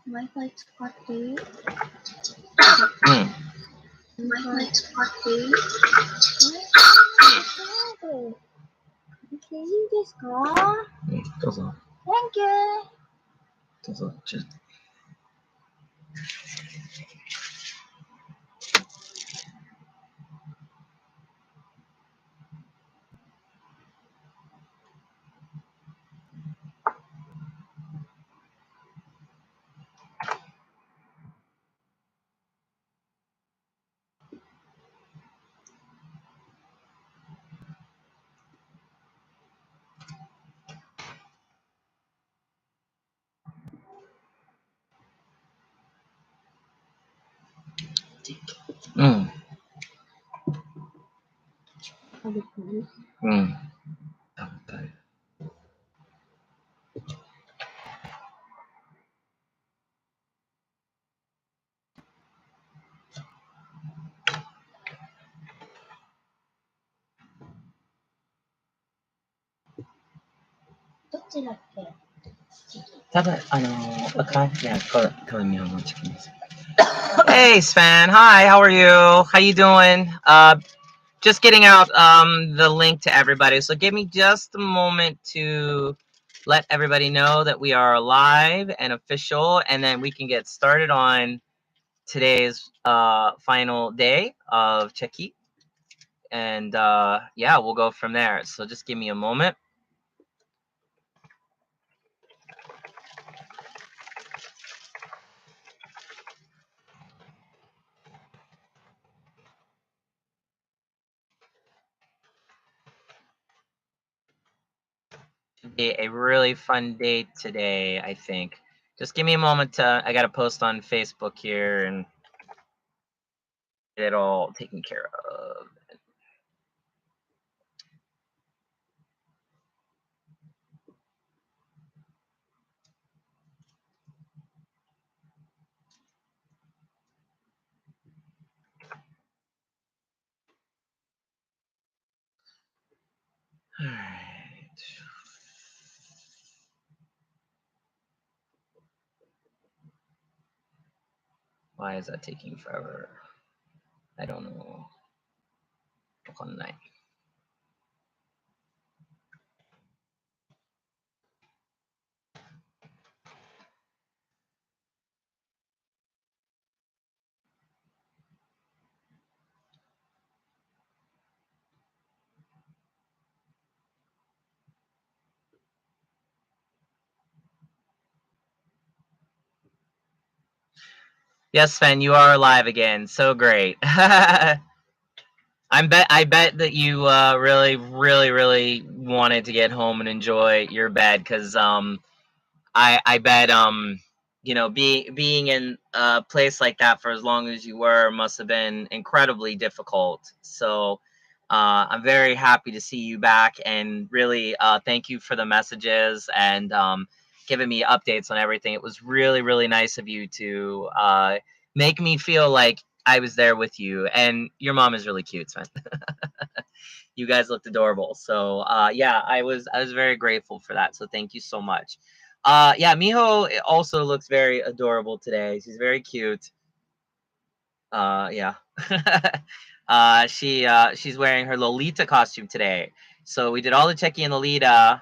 My flight's party. My flight's party. いいですか？どうぞ。 Thank you. どうぞ。うん。食べたい？うん。食べたい。どちらっけ？多分okay, yeah, go me on one chicken. Hey Sven, hi, how are you? How you doing? Just getting out the link to everybody. So give me just a moment to let everybody know that we are live and official, and then we can get started on today's final day of cheki. And yeah, we'll go from there. So just give me a moment. Be a really fun day today, I think. Just give me a moment to, I got to post on Facebook here and get it all taken care of. All right. Why is that taking forever? I don't know. Yes, Sven, you are alive again. So great. I bet that you really wanted to get home and enjoy your bed, because I bet you know, being in a place like that for as long as you were must have been incredibly difficult. So I'm very happy to see you back, and really thank you for the messages and giving me updates on everything. It was really nice of you to make me feel like I was there with you, and your mom is really cute, Sven. You guys looked adorable. So yeah, I was very grateful for that. So thank you so much. Yeah, Miho also looks very adorable today. She's very cute. Yeah. She's wearing her Lolita costume today. So we did all the cheki and Lolita.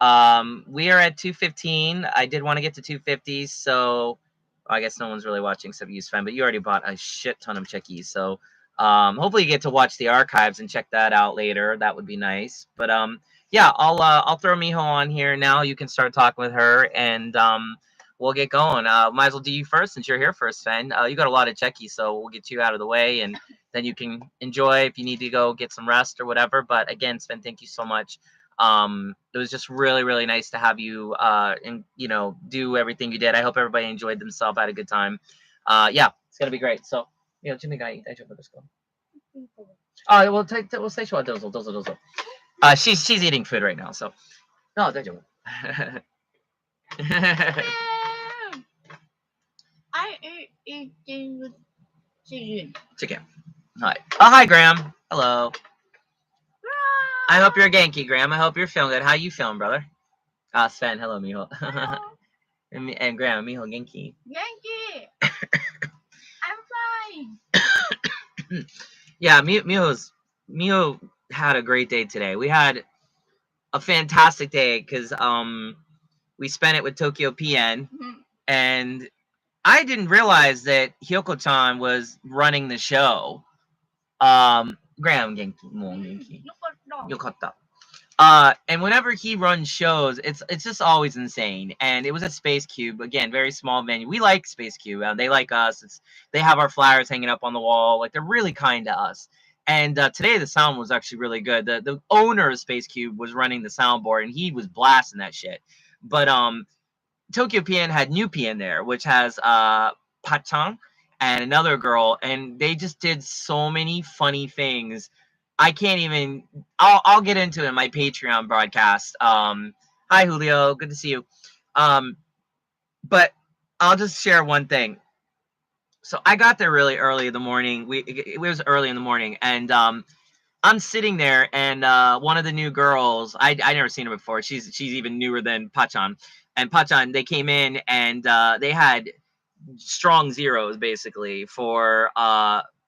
We are at 215. I did want to get to 250, so I guess no one's really watching except you, Sven, but you already bought a shit ton of checkies. So hopefully you get to watch the archives and check that out later. That would be nice. But yeah, I'll throw Miho on here now. You can start talking with her, and we'll get going. Might as well do you first since you're here first, Sven. You got a lot of checkies, so we'll get you out of the way, and then you can enjoy if you need to go get some rest or whatever. But again, Sven, thank you so much. It was just really nice to have you and you know, do everything you did. I hope everybody enjoyed themselves, had a good time. Yeah, it's gonna be great. So, you know, Jimmy guy, let's go. Oh, we'll say short dozo. She's eating food right now, so no, I ate eating with chicken. Hi. Oh, hi, Graham. Hello. I hope you're Genki, Graham. I hope you're feeling good. How you feeling, brother? Sven, hello, Miho. And Grandma Miho Genki. Genki! I'm fine. Yeah, Miho had a great day today. We had a fantastic day because we spent it with Tokyo PN, and I didn't realize that Hyoko-chan was running the show. Graham Genki, mo Genki. Yokotta. And whenever he runs shows, it's just always insane. And it was at Space Cube again, very small venue. We like Space Cube. They like us. They have our flyers hanging up on the wall. Like they're really kind to us. And today the sound was actually really good. The owner of Space Cube was running the soundboard, and he was blasting that shit. But Tokyo PN had New PN there, which has Pachang and another girl, and they just did so many funny things. I can't even. I'll get into it in my Patreon broadcast. Hi Julio, good to see you. But I'll just share one thing. So I got there really early in the morning. It was early in the morning, and I'm sitting there, and one of the new girls, I never seen her before. She's even newer than Pachan. And Pachan, they came in, and they had strong zeros basically for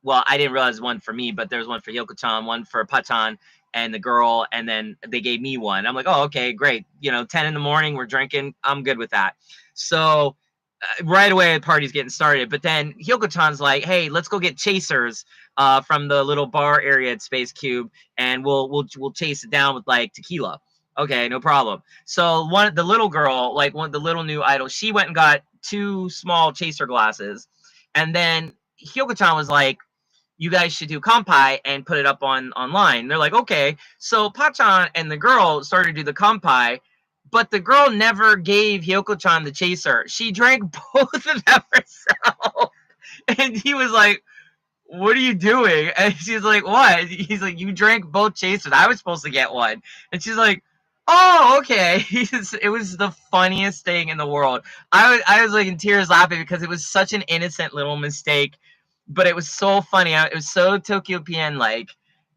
well, I didn't realize one for me, but there's one for Yoko-chan, one for Pachan and the girl, and then they gave me one. I'm like, oh, okay, great. 10 in the morning, we're drinking. I'm good with that. So right away, the party's getting started. But then Hyoko-chan's like, hey, let's go get chasers from the little bar area at Space Cube, and we'll chase it down with like tequila. Okay, no problem. So the little girl, like one of the little new idol, she went and got 2 small chaser glasses, and then Hyoko-chan was like, you guys should do kampai and put it up online. They're like, okay. So Pachan and the girl started to do the kampai, but the girl never gave Hyoko-chan the chaser. She drank both of them herself. And he was like, what are you doing? And she's like, what? He's like, you drank both chasers. I was supposed to get one. And she's like, oh, okay. It was the funniest thing in the world. I was like in tears laughing because it was such an innocent little mistake, but it was so funny. It was so Tokyo PN like.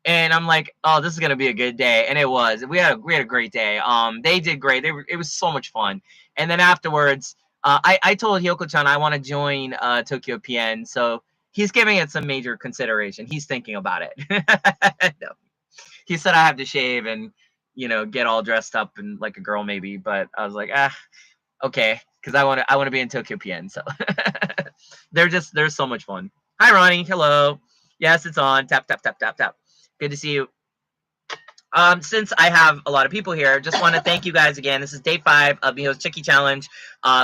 And I'm like, oh, this is gonna be a good day, and it was. We had a great day. They did great. It was so much fun. And then afterwards, I told Hyoko-chan I want to join Tokyo PN, so he's giving it some major consideration. He's thinking about it. No. He said I have to shave and get all dressed up and like a girl maybe, but I was like, okay, because I want to be in Tokyo PN. So they're so much fun. Hi Ronnie, hello. Yes, it's on. Tap tap tap tap tap. Good to see you. Since I have a lot of people here, just want to thank you guys again. This is day 5 of Miho's Cheki Challenge.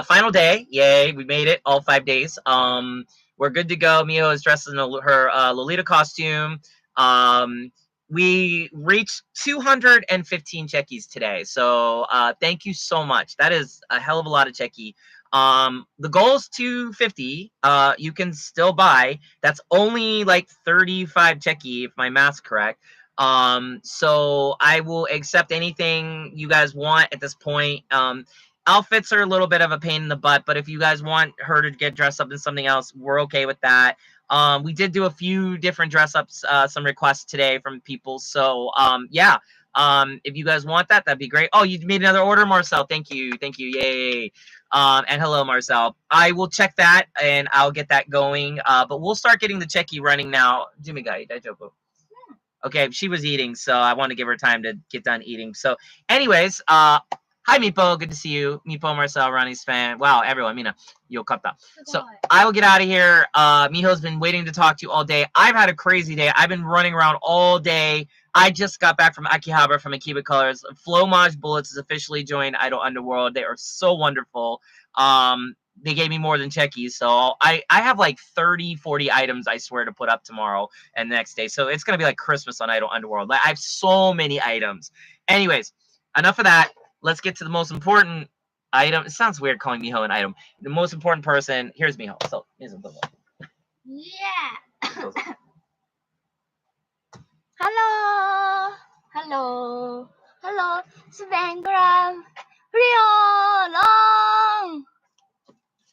Final day. Yay, we made it all 5 days. We're good to go. Miho is dressed in her Lolita costume. We reached 215 checkies today. So thank you so much. That is a hell of a lot of cheki. The goal is 250. You can still buy. That's only like 35 cheki if my math's correct. So I will accept anything you guys want at this point. Outfits are a little bit of a pain in the butt, but if you guys want her to get dressed up in something else, we're okay with that. We did do a few different dress ups, some requests today from people. So, yeah. If you guys want that, that'd be great. Oh, you made another order, Marcel. Thank you. Thank you. Yay. And hello, Marcel. I will check that and I'll get that going. But we'll start getting the cheki running now. Jimigai, daijoubu. Okay, she was eating, so I want to give her time to get done eating. So, anyways, hi Mipo, good to see you. Mipo, Marcel, Ronnie's fan. Wow, everyone, Mina, Yokata. So I will get out of here. Miho's been waiting to talk to you all day. I've had a crazy day. I've been running around all day. I just got back from Akihabara from Akiba Colors. Flomage Bullets has officially joined Idol Underworld. They are so wonderful. They gave me more than checkies, so I have like 30, 40 items I swear to put up tomorrow and the next day. So it's gonna be like Christmas on Idol Underworld. Like I have so many items. Anyways, enough of that. Let's get to the most important item. It sounds weird calling Miho an item. The most important person. Here's Miho. So here's a little. Yeah. Hello. Hello. Hello. Svengram. Rion.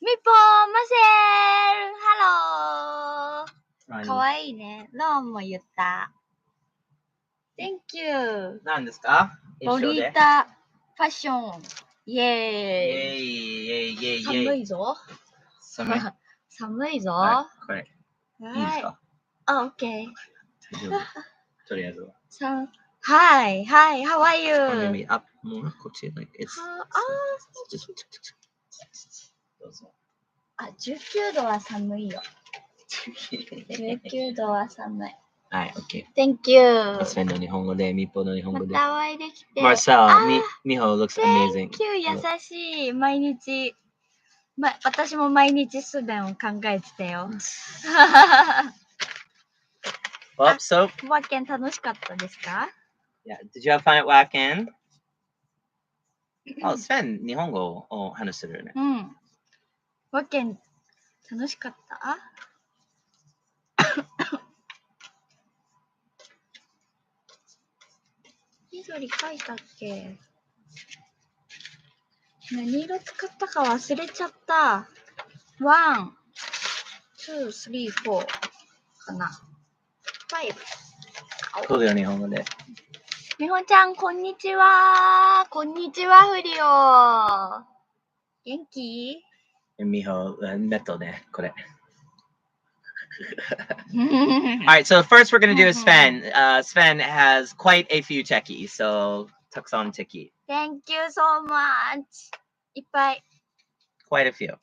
Mipo. Marcel. Hello. かわいいね。ロンも言った。Thank you. 何ですか？ロリータファッション。イエーイ。イエイイエイイエイ。寒いぞ。寒い。寒いぞ。はい、これ。はいいですか？あ、オッケー。大丈夫。とりあえずは。はい、はい、How are you? Maybe up more. こっち、like, it's... どうぞ。あ、19度は寒いよ。19度は寒い。はい、OK。Thank you. スペンの日本語で、ミポの日本ま語で。たお会いできて。Marcel, Miho looks amazing. Thank you. 優しい。毎日。私も毎日スベンを考えてたよ。Well, so... ワーケン楽しかったですか？ Yeah, did you have fun at Wacken? Oh, スペン、日本語を話してるね。うん。ワーケン楽しかった緑書いたっけ？何色使ったか忘れちゃった。1、2、3、4かな。5。そうだよ、日本語で。みほちゃん、こんにちは。こんにちは、フリオ。元気？ミホ、ネットね、これ。Alright, so first we're going to do is Sven. Sven has quite a few cheki, so taksan cheki. Thank you so much. いっぱい。Quite a few.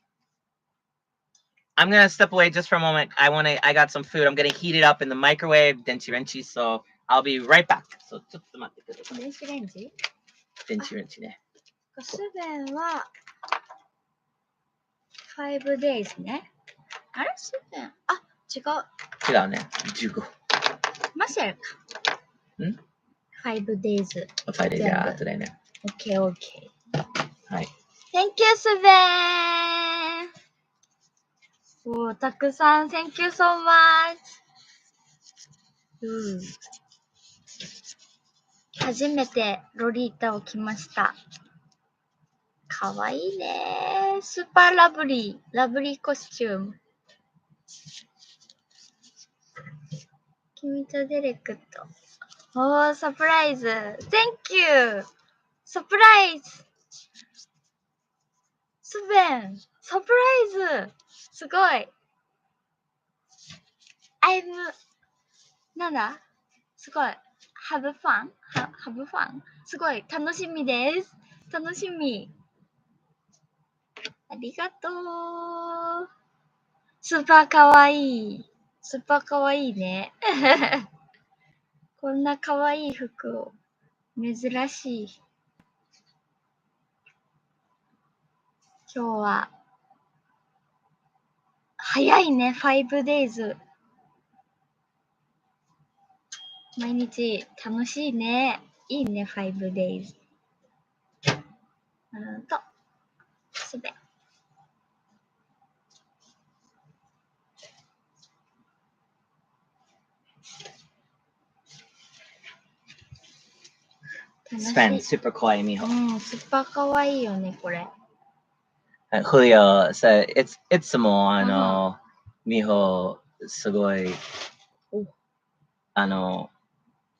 I'm going to step away just for a moment. I got some food. I'm going to heat it up in the microwave, denchi renchi, so I'll be right back. So, ちょっと待ってください。電子レンジ？電子レンジね。スベンは5 days ね。あれスベン？あ、違う。違うね。15。マシェルか。5 days。5 days や、後だね。OK, OK。はい。Thank you, スベン。おー、たくさん、Thank you so much。初めてロリータを着ました。かわいいね。スーパーラブリー。ラブリーコスチューム。君とデレクと。おー、サプライズ。Thank you! サプライズ。スベン。サプライズ。すごい。なんだ？すごい。have fun? have fun? すごい。楽しみです。楽しみ。ありがとう。スーパーかわいい。スーパーかわいいね。こんなかわいい服を。珍しい。今日は、早いね、5 days。毎日楽しいね。いいね、5 days。すべ。Sven, super kawaii, Miho. うん、スーパーかわいいよね、これ。Julio said, it's more, Miho, すごい、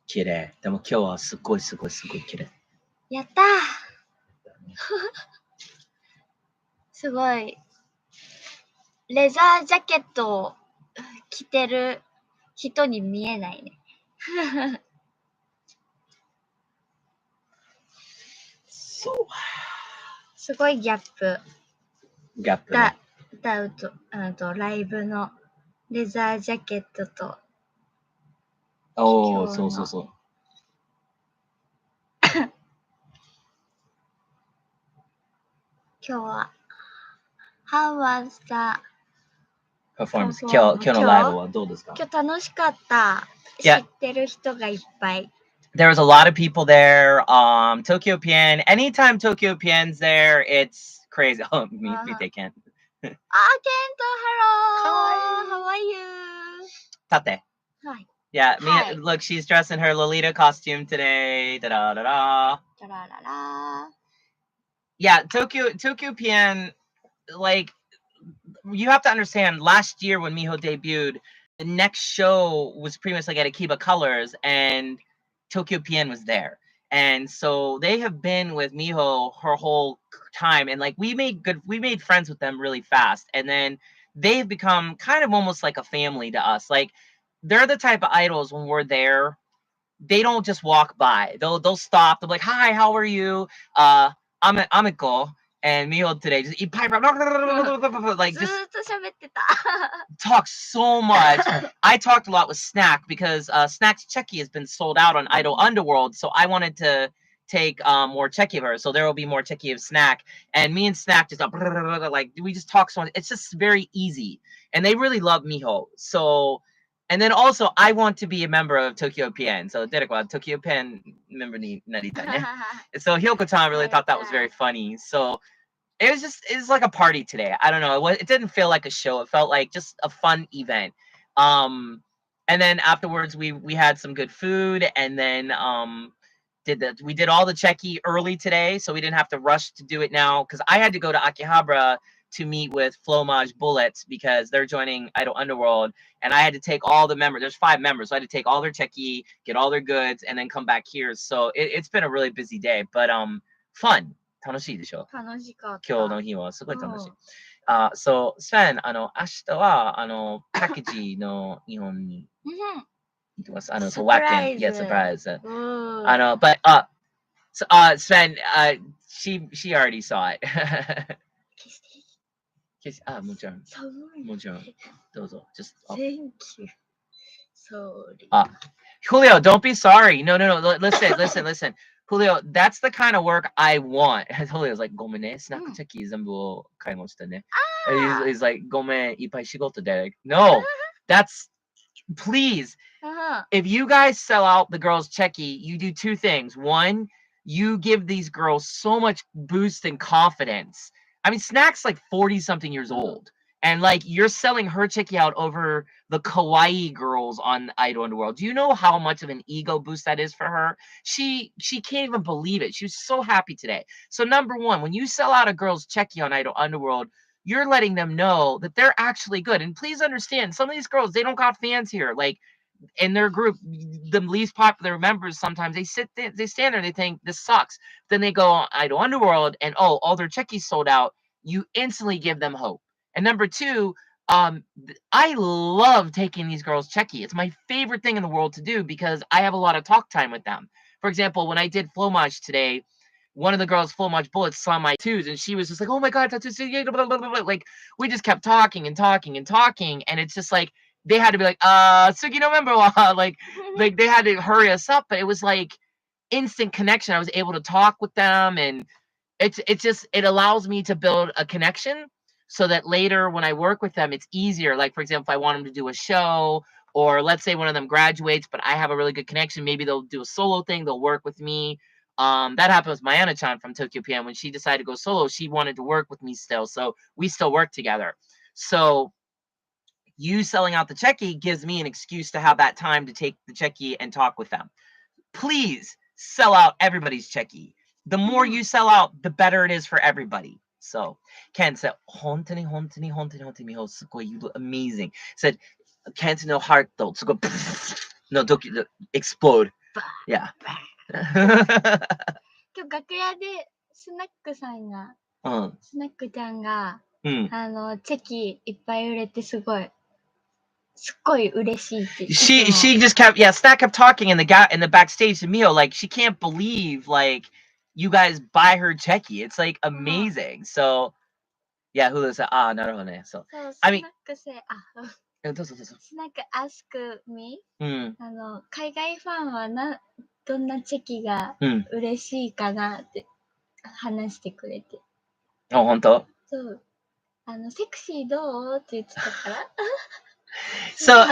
綺麗。でも今日はすごい綺麗。やったーすごい。レザージャケットを着てる人に見えないね。そう。すごいギャップ。ギャップね。ライブのレザージャケットと。おー、そう。今日は、How was the performance? 今日のライブはどうですか？今日楽しかった。知ってる人がいっぱい。There was a lot of people there. Tokyo Pian. Anytime Tokyo Pian's there, it's crazy. Oh, me, they can't. Kento, hello. How are you? Tate. Hi. Yeah, Hi. Look, she's dressed in her Lolita costume today. Da-da-da-da. Da-da-da-da. Yeah, Tokyo Pian, like, you have to understand, last year when Miho debuted, the next show was pretty much like at Akiba Colors, and Tokyo Pian was there. And so they have been with Miho her whole time, and like we made friends with them really fast, and then they've become kind of almost like a family to us. Like they're the type of idols when we're there, they don't just walk by. They'll stop. They're like, "Hi, how are you? I'm Iko and Miho today." Just eat pipe, like ず just ーっと喋ってた。 talk so much. I talked a lot with Snack because Snack's cheki has been sold out on Idol Underworld, so I wanted to take more cheki of her. So there will be more cheki of Snack, and me and Snack just like we just talk so much. It's just very easy, and they really love Miho. So, and then also I want to be a member of Tokyo PN. So Derek wa Tokyo PN member ni narita ne. So Hyoko-chan really thought that was very funny. So it was like a party today. I don't know. It didn't feel like a show. It felt like just a fun event. Um, and then afterwards we had some good food, and then we did all the cheki early today, so we didn't have to rush to do it now because I had to go to Akihabara to meet with Flomage Bullets because they're joining Idol Underworld, and I had to take all the members. There's 5 members, so I had to take all their cheki, get all their goods, and then come back here. So it's been a really busy day, but fun. 楽しいでしょ楽しかった。今日の日はすごい楽しい。そう、スペン、明日は、パッケージの日本に行きます。so Wacken, yeah, surprise. But, Sven, she already saw it. もちろん。もちろん。どうぞ。Just, Thank you. Sorry. Julio, don't be sorry. No. Listen. Julio, that's the kind of work I want. Julio's like, ごめんね、スナックチェキ全部を買いましたね。He's like, ごめん、いっぱい仕事で。No, that's, please. If you guys sell out the girls' checky, you do 2 things. One, you give these girls so much boost and confidence. I mean, Snack's like 40-something years old. And like you're selling her checky out over the kawaii girls on Idol Underworld. Do you know how much of an ego boost that is for her? She can't even believe it. She was so happy today. So number 1, when you sell out a girl's checky on Idol Underworld, you're letting them know that they're actually good. And please understand, some of these girls, they don't got fans here. Like in their group, the least popular members, sometimes they stand there and they think this sucks. Then they go on Idol Underworld and all their checkies sold out. You instantly give them hope. And number 2, I love taking these girls checky. It's my favorite thing in the world to do because I have a lot of talk time with them. For example, when I did Flomage today, one of the girls, Flomage Bullets, saw my tattoos and she was just like, "Oh my god, tattoos!" Like we just kept talking, and it's just like they had to be like, Sugi no member wa," like they had to hurry us up, but it was like instant connection. I was able to talk with them, and it allows me to build a connection so that later when I work with them, it's easier. Like, for example, if I want them to do a show, or let's say one of them graduates, but I have a really good connection, maybe they'll do a solo thing, they'll work with me. That happened with Mayana-chan from Tokyo PM. When she decided to go solo, she wanted to work with me still, so we still work together. So you selling out the cheki gives me an excuse to have that time to take the cheki and talk with them. Please sell out everybody's cheki. The more you sell out, the better it is for everybody. So Ken said, 本当にMiho, すごい you look amazing. Said, Ken's no heart though. すごい no explode. Yeah. 今日楽屋でスナックさんが、スナックちゃんが、チェキいっぱい売れてすっごい嬉しいって言って。She just kept Snack kept talking in the backstage to Miho, like she can't believe like you guys buy her cheki. It's like amazing. So yeah, Hulu said, なるほどね. So I mean, スナック ask me、海外ファンはどんなチェキが嬉しいかなって話してくれて。本当？そう。セクシーどうって言ってたから。So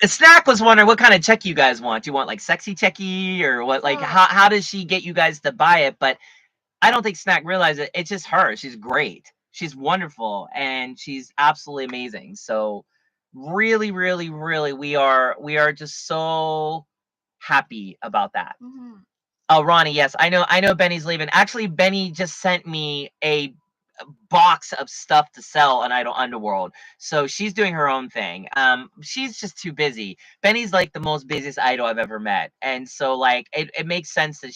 Snack was wondering what kind of check you guys want. Do you want like sexy checky or what? Like how does she get you guys to buy it? But I don't think Snack realized it. It's just her. She's great. She's wonderful and she's absolutely amazing. So really, really, really, we are just so happy about that. Oh, Ronnie, yes, I know Benny's leaving. Actually, Benny just sent me a box of stuff to sell on Underworld. So she's doing her own thing. She's just too busy. Benny's like the most busiest idol I've ever met. And so like it makes sense that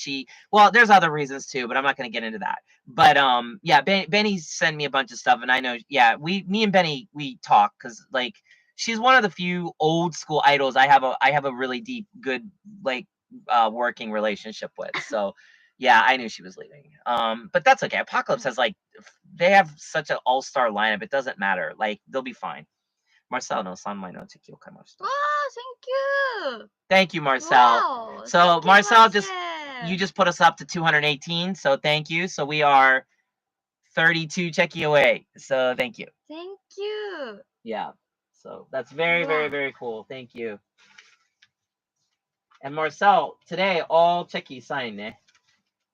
well, there's other reasons too, but I'm not gonna get into that. But yeah, Benny sent me a bunch of stuff, and I know, yeah, me and Benny, we talk because like she's one of the few old school idols I have a really deep, good, like working relationship with. So yeah, I knew she was leaving. But that's okay. Apocalypse has like they have such an all-star lineup. It doesn't matter. Like they'll be fine. Marcel no sanmai no chekiを買いました. Wow, Thank you, Marcel. Wow, so thank you, Marcel, Marcel. you just put us up to 218. So thank you. So we are 32 cheki away. So thank you. Thank you. Yeah. So that's very, very, Wow. very cool. Thank you. And Marcel, today all cheki sign ね。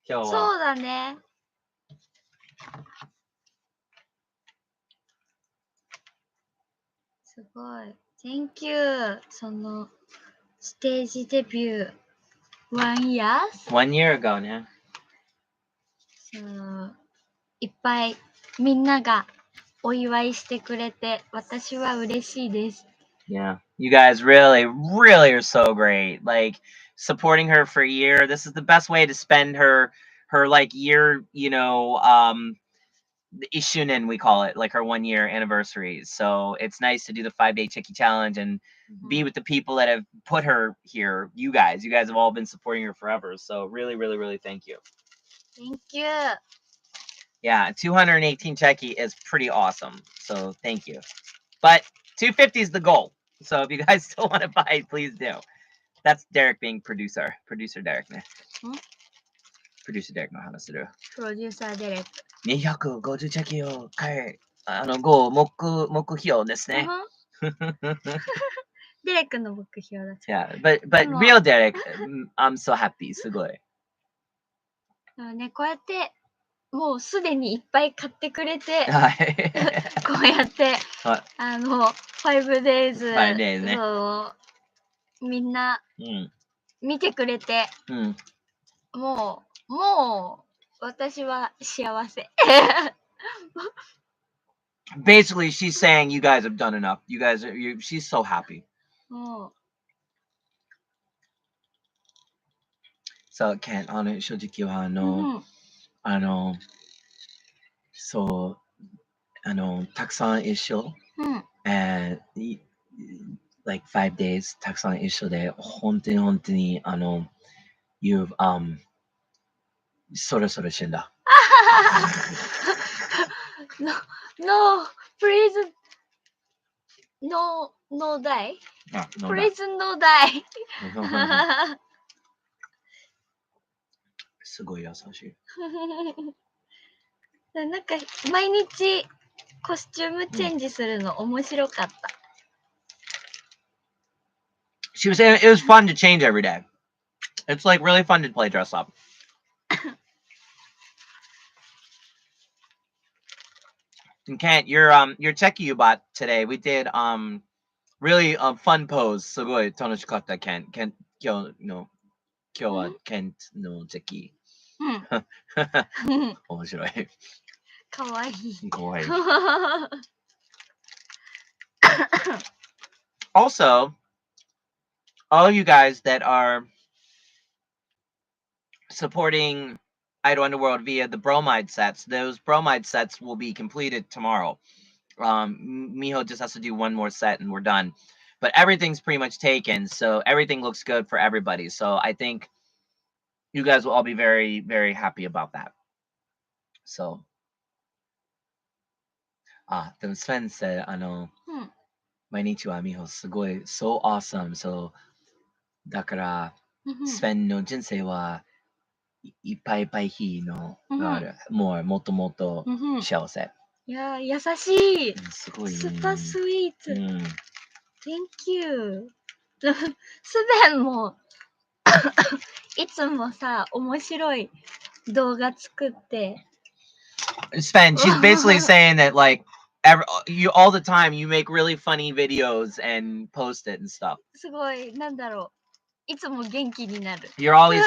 今日は。そうだね。すごい。Thank you. そのステージデビュー 1 year? 1 year ago ね。そういっぱいみんながお祝いしてくれて私は嬉しいです。Yeah, you guys really, really are so great. Like supporting her for a year. This is the best way to spend her like year, the Ishunin, we call it, like her 1 year anniversary. So it's nice to do the 5-day Chiki challenge and be with the people that have put her here. You guys have all been supporting her forever. So really, really, really thank you. Thank you. Yeah, 218 Cheki is pretty awesome. So thank you. But 250 is the goal. So if you guys still want to buy it, please do. That's Derek being producer. Producer Derek ね。Producer Derek の話する。プロデューサーデレック。250チェキを買え。ご目標ですね。デレックの目標だ。Yeah, but real Derek, I'm so happy. すごい。ね、こうやってもうすでにいっぱい買ってくれて、はい。こうやって5 days、ね、そうみんな見てくれて、もう私は幸せ。Basically, she's saying you guys have done enough. She's so happy. So, Ken, 正直はそう、たくさん一緒、and like 5 days たくさん一緒で、本当にyou've そろそろ死んだ。No, please, no die. Please no die. すごい優しい。なんか毎日コスチュームチェンジするの面白かった。She was saying it was fun to change every day. It's like really fun to play dress up. And Kent, your cheki you bought today, we did really fun pose. すごい楽しかった、Kent. Kent 今日は Kent のcheki。面白い。かわいい。かわいい。Also, all you guys that are supporting Idol Underworld via the bromide sets, those bromide sets will be completed tomorrow. Miho just has to do one more set and we're done. But everything's pretty much taken, so everything looks good for everybody. So I think you guys will all be very, very happy about that. So, the Sven said, 毎日はMiho すごい so awesome. So だから、Sven の人生はいっぱいいっぱい日のがある。もっともっと幸せ。いや優しい。すごいね。スーパースイート。Thank you. スベンもいつもさ面白い動画作って。Sven, she's basically saying that like you all the time you make really funny videos and post it and stuff. すごいなんだろう。いつも元気になる。You're always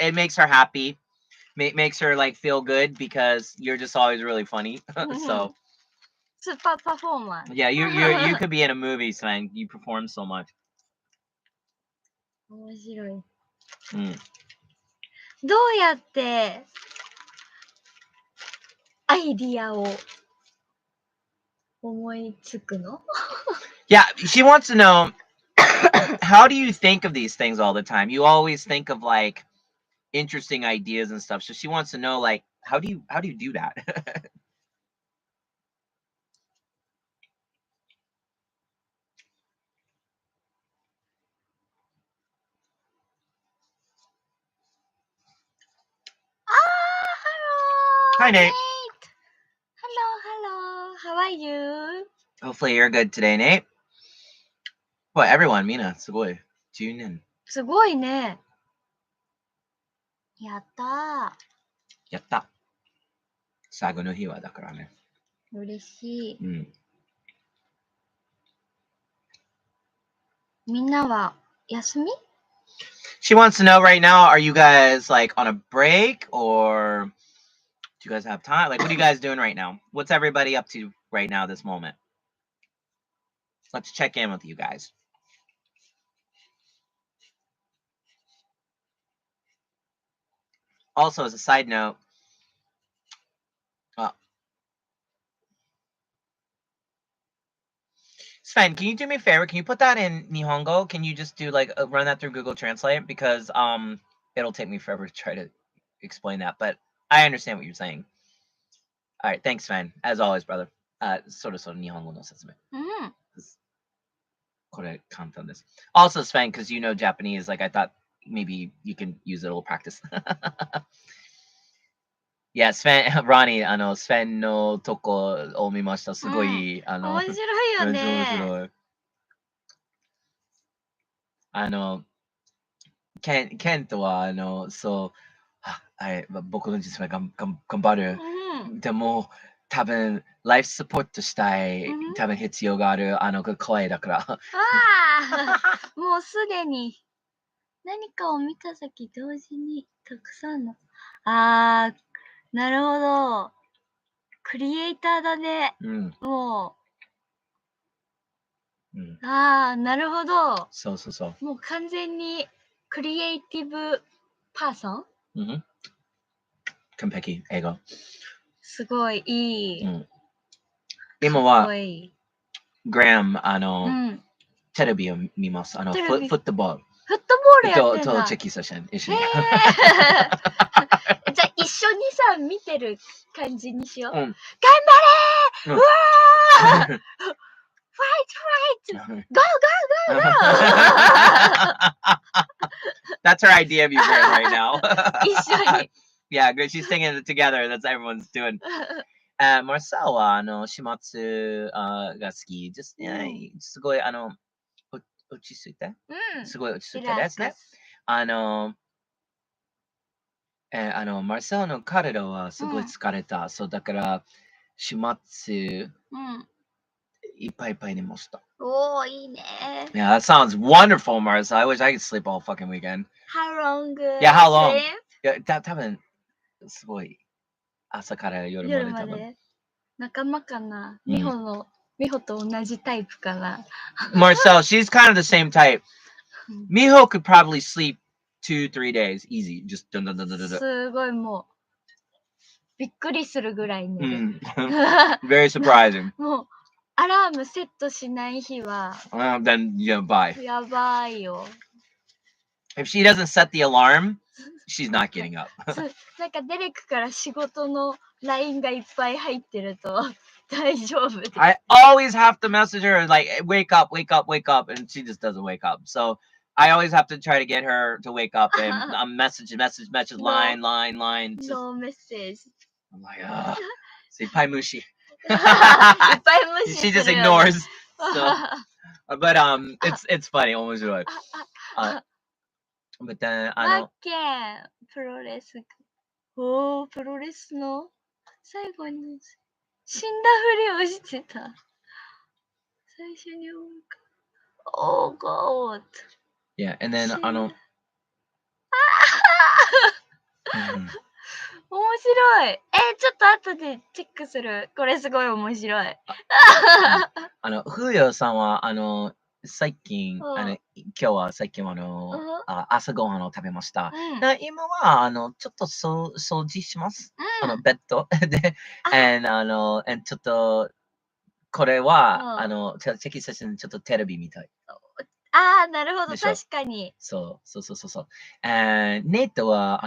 it makes her happy. makes her like feel good because you're just always really funny. So スーパーパフォーマー。 yeah, you could be in a movie, Sven. You perform so much. 面白い。Mm. どうやってアイディアを思いつくの？ Yeah, she wants to know how do you think of these things all the time? You always think of like interesting ideas and stuff. So she wants to know like how do you do that? あー、 Hi, hello, Nate. Hello, how are you? Hopefully you're good today, Nate. Well, everyone, Mina, すごい。10年。すごいね。やったー。やった。最後の日はだからね。嬉しい。うん。みんなは休み？ She wants to know right now, are you guys like on a break or do you guys have time? Like, what are you guys doing right now? What's everybody up to right now, this moment? Let's check in with you guys. Also, as a side note, Sven, can you do me a favor? Can you put that in Nihongo? Can you just do like run that through Google Translate? Because it'll take me forever to try to explain that, but I understand what you're saying. All right, thanks, Sven. As always, brother. そろそろ日本語の説明。うん。これ簡単です。Also, Sven, because you know Japanese, like I thought maybe you can use a little practice. Yeah, Sven, Ronnie, Sven のとこを見ました。すごい、面白いよね。面白い。ケントは、そう、僕の実は頑張る。でも、多分、ライフサポートしたい、多分必要がある、声だから。ああ、もうすでに何かを見たとき同時にたくさんの。ああ、なるほど。クリエイターだね。もう。ああ、なるほど。そうそうそう。もう完全にクリエイティブパーソン？完璧、英語。すごいいい。今は、グラム、テレビを見ます。フットボール。フットボールやってんだ。とチェキセッション、一緒に。じゃあ一緒にさ、見てる感じにしよう。頑張れー、うわーファイト Go, go, go, go! That's her idea of you right now. 一緒に。Yeah, good. She's singing it together. That's everyone's doing. Marcel は始末が好き。すごい落ち着いて。すごい落ち着いてですね。マルセロの体はすごい疲れた。そうだから始末いっぱいいっぱい寝ました。おー、いいね。Yeah, that sounds wonderful, Marcel. I wish I could sleep all fucking weekend. How long? Yeah, how long? いや、多分すごい朝から夜まで多分。仲間かな。美穂と同じタイプかな。Marcel, she's kind of the same type. Miho could probably sleep 2-3 days easy. Just すごいもうびっくりするぐらい寝る。Very surprising. もうアラームセットしない日は Then bye. やばいよ。If she doesn't set the alarm, she's not getting up. なんかデレクから仕事の LINE がいっぱい入ってると大丈夫です。I always have to message her like, wake up, wake up, wake up, and she just doesn't wake up. So I always have to try to get her to wake up and message, line. No message. I'm like, ugh. いっぱい無視。いっぱい無視するよね。She just ignores. So, but it's funny. 面白い。But then マッケンプロレス。おー、プロレスの最後に死んだふりをしてた。最初に思うか。Oh God. Yeah, and then 面白い。ちょっと後でチェックする。これすごい面白い。ふうよさんは、最近、うん今日は最近は朝ごはんを食べました。今は、ちょっと掃除します。ベッドで、ちょっと、これは、チェキ写真、ちょっとテレビみたい。なるほど。でしょ確かに。そう。ネイトは、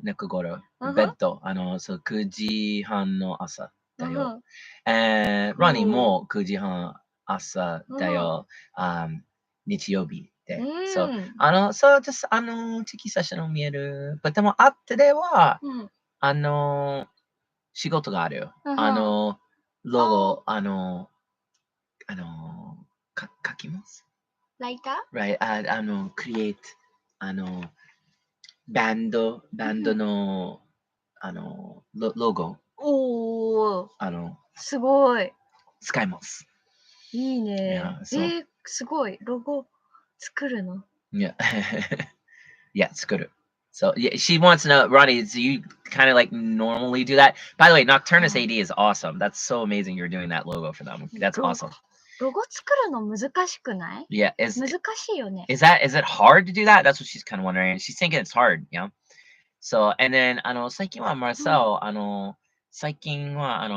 猫頃、ベッド、9時半の朝だよ。ロニーも9時半朝だよ。日曜日で。そう、just、チェキ写真を見える。でも、後では、仕事があるよ。ロゴ、書きます。ライター Right, create, バンドの、ロゴ、おー。すごい。使います。いいね。 Yeah, so, すごい。ロゴ作るの yeah. Yeah, 作る。So, yeah, she wants to know, Ronnie, do you kind of like normally do that? By the way, Nocturnus AD is awesome. That's so amazing you're doing that logo for them. That's awesome. ロゴ作るの難しくない Yeah, 難しいよね。is it hard to do that? That's what she's kind of wondering. She's thinking it's hard, you know? So, and then, 最近は Marcel、最近は、例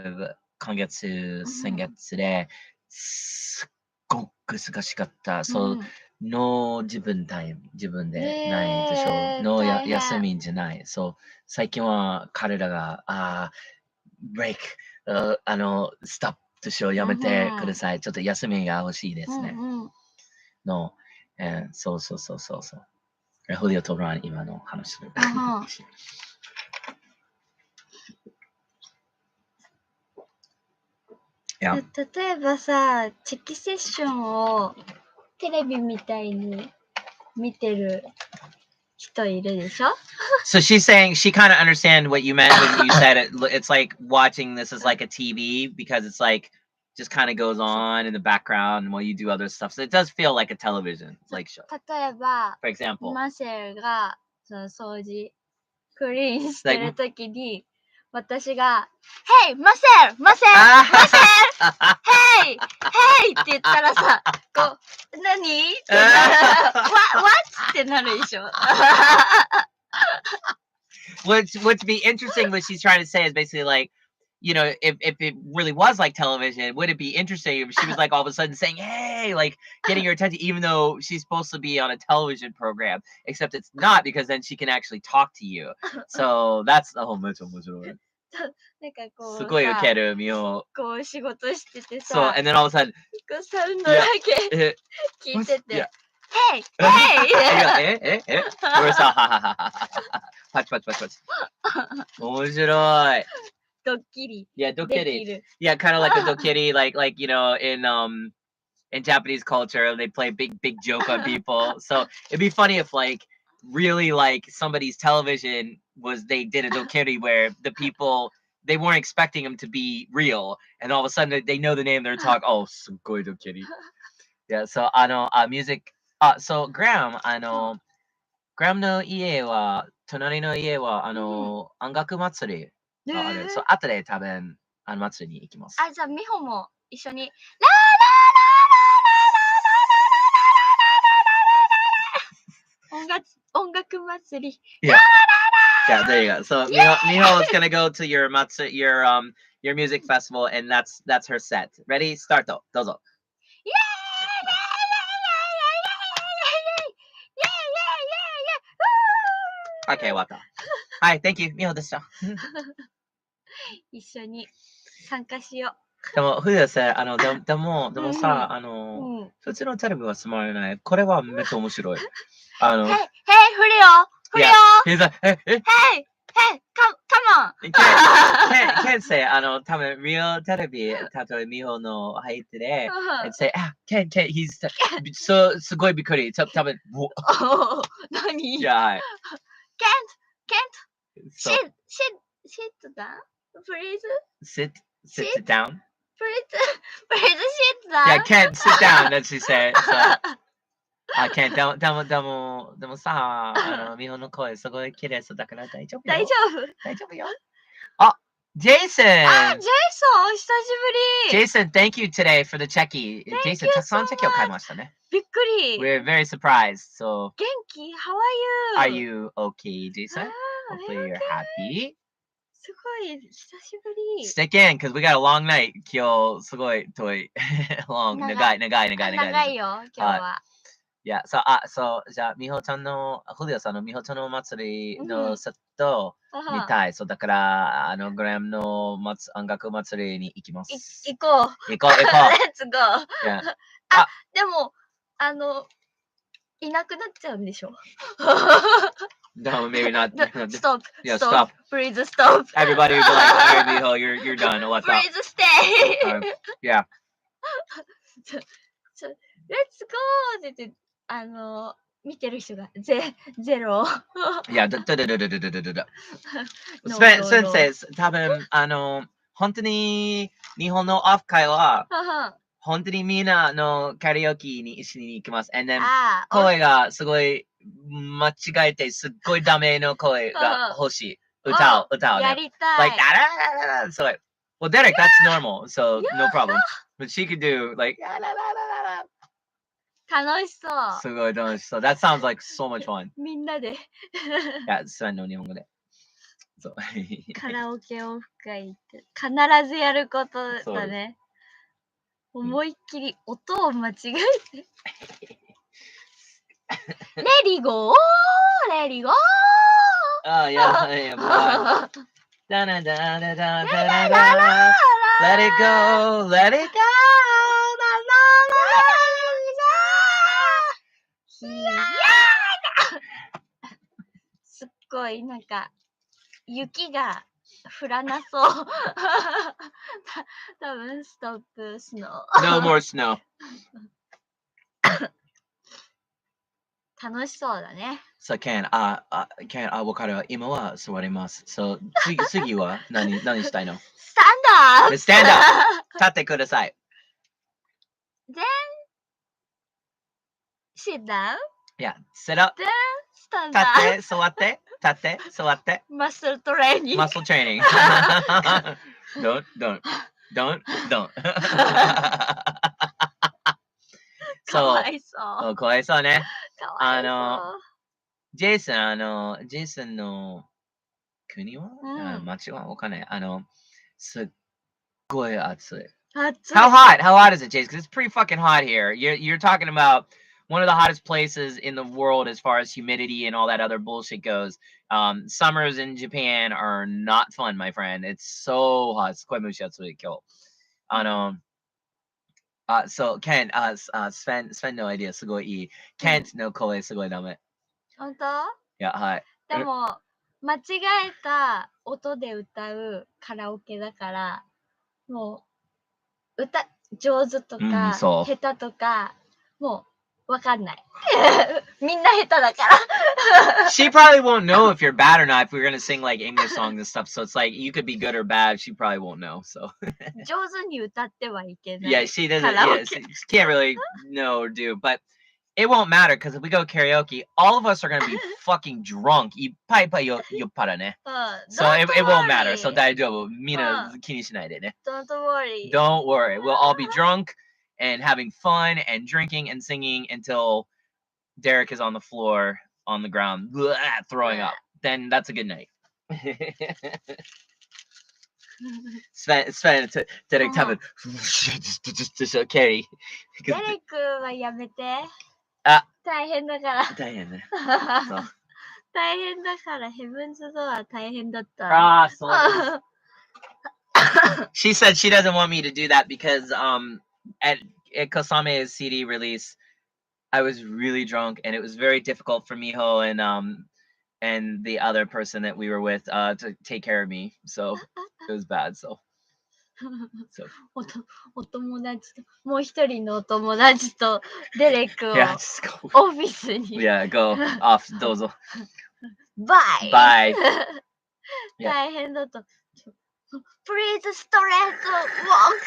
えば、今月、先月で、すっごく忙しかった。そう、自分でないでしょ。の休みじゃない。そう、最近は彼らが、ブレイク、ストップとしよう、やめてください。ちょっと休みが欲しいですね。の、そう。フリオとラン、今の話。例えばさ、チェキセッションをテレビみたいに見てる人いるでしょ So she's saying she kind of understand what you meant when you said it. It's like watching this is like a TV because it's like just kind of goes on in the background while you do other stuff. So it does feel like a television like show. 例えば、 For example, マシェルがその掃除クリーンしてるときに、私が Hey! マシェル! マシェル! マシェル! Hey! Hey! って言ったらさ、こう、何ってなる。What? ってなるでしょ。What's be interesting, what she's trying to say is basically like, you know, if it really was like television, would it be interesting if she was like all of a sudden saying, hey, like getting your attention, even though she's supposed to be on a television program, except it's not because then she can actually talk to you. So that's the whole mental. なんかこうすごい受ける、ミオ。こう仕事しててさ、そう、and then all of a sudden, サウンドだけ聞いてて、Hey! Hey! これさ、パチ。面白い。ドッキリ。Yeah, ドッキリ。Yeah, kind of like a ドッキリ, like you know, in Japanese culture, they play big joke on people. So it'd be funny if like really like somebody's television they did a dokkiri where the people they weren't expecting them to be real, and all of a sudden they know the name they're talking. Oh, すっごいドッキリ。Yeah, so music. So Graham, Graham の家は隣の家は音楽祭りがある。そう、後で多分祭りに行きます。じゃあ美穂も一緒に。音楽祭り。Yeah. Yeah, there you go. So Miho is gonna go to your music festival, and that's her set. Ready? Start though. どうぞ。Okay, 終わった。はい、Thank you. Mihoでした。一緒に参加しよう。でも、冬さ、でもさ、普通のテレビはつまらない。これはめっちゃ面白い。Hey, frio! Frio! He's like, hey, come on! Can't say, 多分、real テレビ、例えば、美穂の入ってて、and say, can't, he's, すごいびっくり。多分、何 Yeah, Can't, so, sit down? Please? Sit down? Please sit down? Yeah, can't sit down, as she said. So. I can't. でもさ、美穂の声すごい綺麗そうだから大丈夫よ。大丈夫大丈夫よ。あ、Jason! あ、ジェイソンお久しぶり Jason, thank you today for the cheki. Thank Jason, you たくさん so チェキを買いましたね。びっくり We're very surprised. So, 元気 ?How are are you? you okay, Jason? Hopefully you're happy. すごい、久しぶり。 Stick in, because we got a long night. 今日すごい遠い。long, 長い。長いよ、今日は。Yeah, so, じゃあ、みほちゃんの、フリオさんのみほちゃんのお祭りのセット見たい。そう、だから、グラムの音楽祭りに行きます。行こう。行こう。Let's go. Yeah. でも、いなくなっちゃうんでしょ No, maybe not. Stop. Yeah, stop. Please stop. Everybody would be like, all right, Miho, you're done. What's up? Please stay. Yeah. Let's go って言って、見てる人がゼロ。Yeah. スペンセス、多分、本当に日本のオフ会は、本当にみんなのカラオケに一緒に行きます。And then 声がすごい間違えて、すっごいダメの声が欲しい。歌うね。やりたい。Like, so like, well, Derek, that's normal, so no problem. But she could do like, 楽しそう。すごい楽しそう。That sounds like so much fun. みんなで。いや、スペインの日本語で。そう。カラオケオフ会って必ずやることだね。思いっきり音を間違えて。レリゴーレリゴーあ、やばい。だなだだだだだだ Let it go, let it go. すっごいなんか雪が降らなそう多分ストップスノー No more snow. 楽しそうだね。So Ken, わかる。今は座ります。So 次は何したいの？ Stand up! 立ってください。Then sit down? Yeah, sit up. Then stand up. 立って、座って、立って、座って。Muscle training. Muscle training. Don't. かわいそう。かわいそうね。かわいそう。ジェイソンの国は、町はわかんない。すっごい暑い。How hot is it, Jason? Because it's pretty fucking hot here. You're talking about one of the hottest places in the world as far as humidity and all that other bullshit goes. Summers in Japan are not fun, my friend. It's so hot. すごい蒸し暑い今日。So Ken, Sven no idea すごいいい。Kent の声すごいダメ。本当？いや、はい。でも、間違えた音で歌うカラオケだから、もう、上手とか、下手とか、もう、わかんない。みんな下手だから。She probably won't know if you're bad or not if we're gonna sing like English songs and stuff. So it's like, you could be good or bad. She probably won't know, so. 上手に歌ってはいけない。Yeah, she doesn't, yeah, she can't really know or do, but it won't matter because if we go karaoke, all of us are going to be fucking drunk. いっぱい酔っ払うね。So it won't matter. So 大丈夫。みんな気にしないでね。Don't worry. Don't worry. We'll all be drunk and having fun and drinking and singing until Derek is on the floor, on the ground, throwing up. Then that's a good night. Sven, デレク多分、just carry. デレクはやめて。大変だから。大変ね。大変だから、ヘブンズドア大変だった。そう。She said she doesn't want me to do that because at Kosame's CD release, I was really drunk and it was very difficult for Miho and the other person that we were with to take care of me. So it was bad. So. お友達と、もう一人のお友達とデレクをオフィスに。Yeah, go off, どうぞ。Bye! 大変だった。Please straight walk.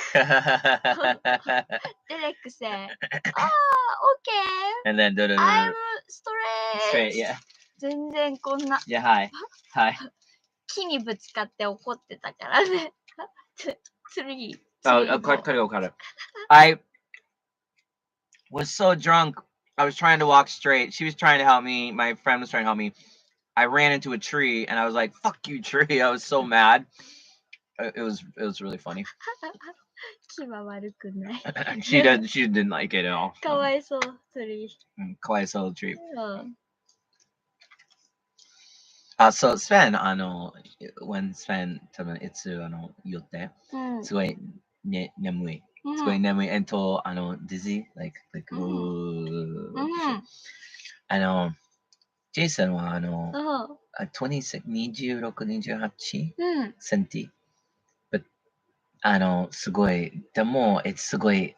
Derek said, okay. And then I'm straight. straight, yeah. 全然こんな Yeah, hi. Hi. 木にぶつかって怒ってたからね。次。 Oh, cut it. I was so drunk. I was trying to walk straight. She was trying to help me. My friend was trying to help me. I ran into a tree and I was like, "Fuck you, tree!" I was so mad. It was really funny. 木は悪くない。she didn't like it at all. かわいそう、tree. Kawaii tree. うん。 So Sven, when Sven 多分いつ寄ってすごい眠い。すごい眠い。and dizzy like Jason は26、28センティ。But すごい、でも、すごい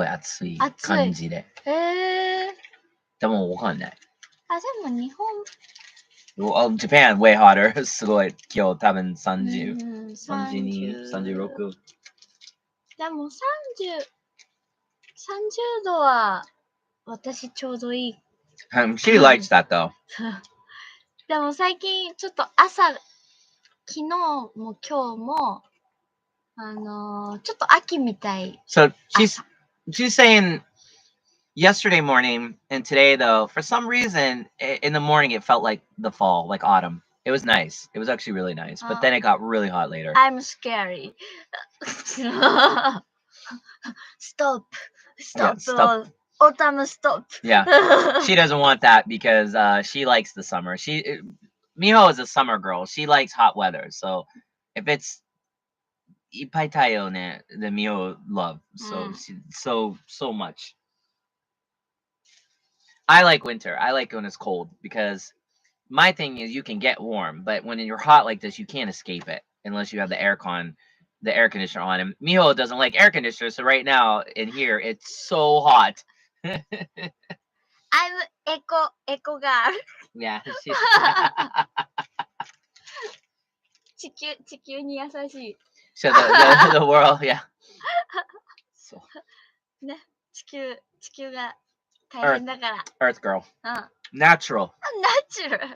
暑い感じで。でもわかんない。あ、でも日本。Well, Japan way hotter. すごい今日多分30、32、36。でも30度は私ちょうどいい。She likes that though. でも最近ちょっと朝、昨日も今日もちょっと秋みたい。So she's saying yesterday morning and today though, for some reason in the morning it felt like the fall, like autumn. It was nice. It was actually really nice. But then it got really hot later. I'm scary. Stop. Yeah, stop. Autumn stop. Yeah. She doesn't want that because she likes the summer. Miho is a summer girl. She likes hot weather. So if it's いっぱい太陽ね, the Miho love so much. I like winter. I like when it's cold because my thing is you can get warm, but when you're hot like this, you can't escape it unless you have the air conditioner on. And Miho doesn't like air conditioner, so right now in here it's so hot. I'm eco girl. Yeah. 地球に優しい。So the world, yeah. So. ね、地球が大変だから。Earth girl. Natural. Natural.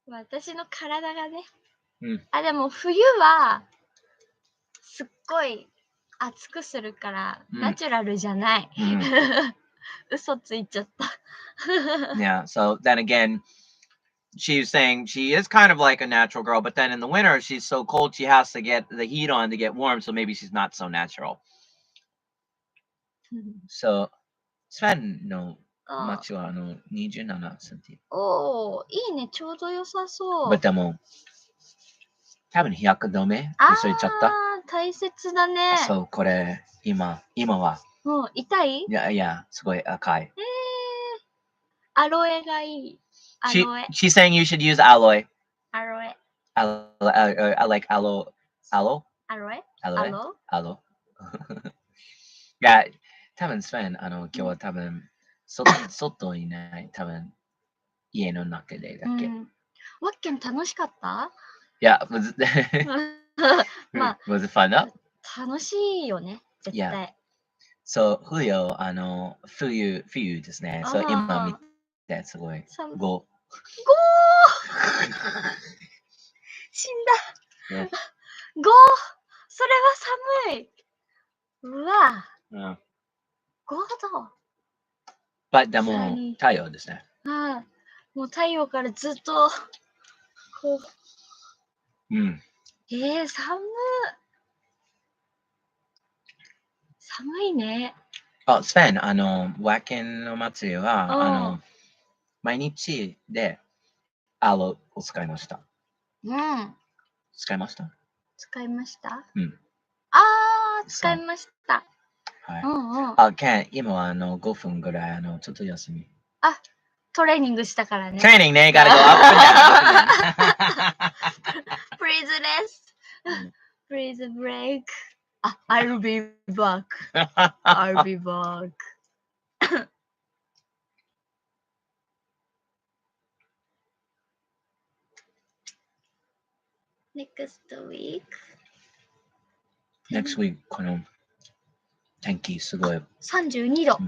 私の体がね。でも冬はすっごい暑くするから、ナチュラルじゃない。嘘ついちゃった。Yeah, so then again, she's saying she is kind of like a natural girl, but then in the winter she's so cold she has to get the heat on to get warm, so maybe she's not so natural. So, Sven の街は27センチ。おー、いいね、ちょうど良さそう。でも、多分日焼け止め忘れちゃった。大切だね。そう、これ、今は。痛い？いや、すごい赤い。アロエがいい。She's saying you should use aloe. アロエ。I like aloe. Aloe? Aloe. Yeah, 多分スペイン、今日は多分、外いない。多分、家の中でだけ。ワッケン楽しかった ？Yeah, was it fun up? 楽しいよね、絶対。そう、冬ですね。そう、今見て、すごい。5。死んだ。5! それは寒い。うわ。5度。でも、太陽ですね。もう太陽からずっと、こう。寒いね。スペイン、ワーケンの祭りは、毎日で、アロを使いました。使いました？使いました？使いました。今は5分ぐらい、ちょっと休み。トレーニングしたからね。トレーニングね、gotta go up and down. Please rest. Please break. I'll be back. I'll be back. next week? Next week この天気すごい。32度。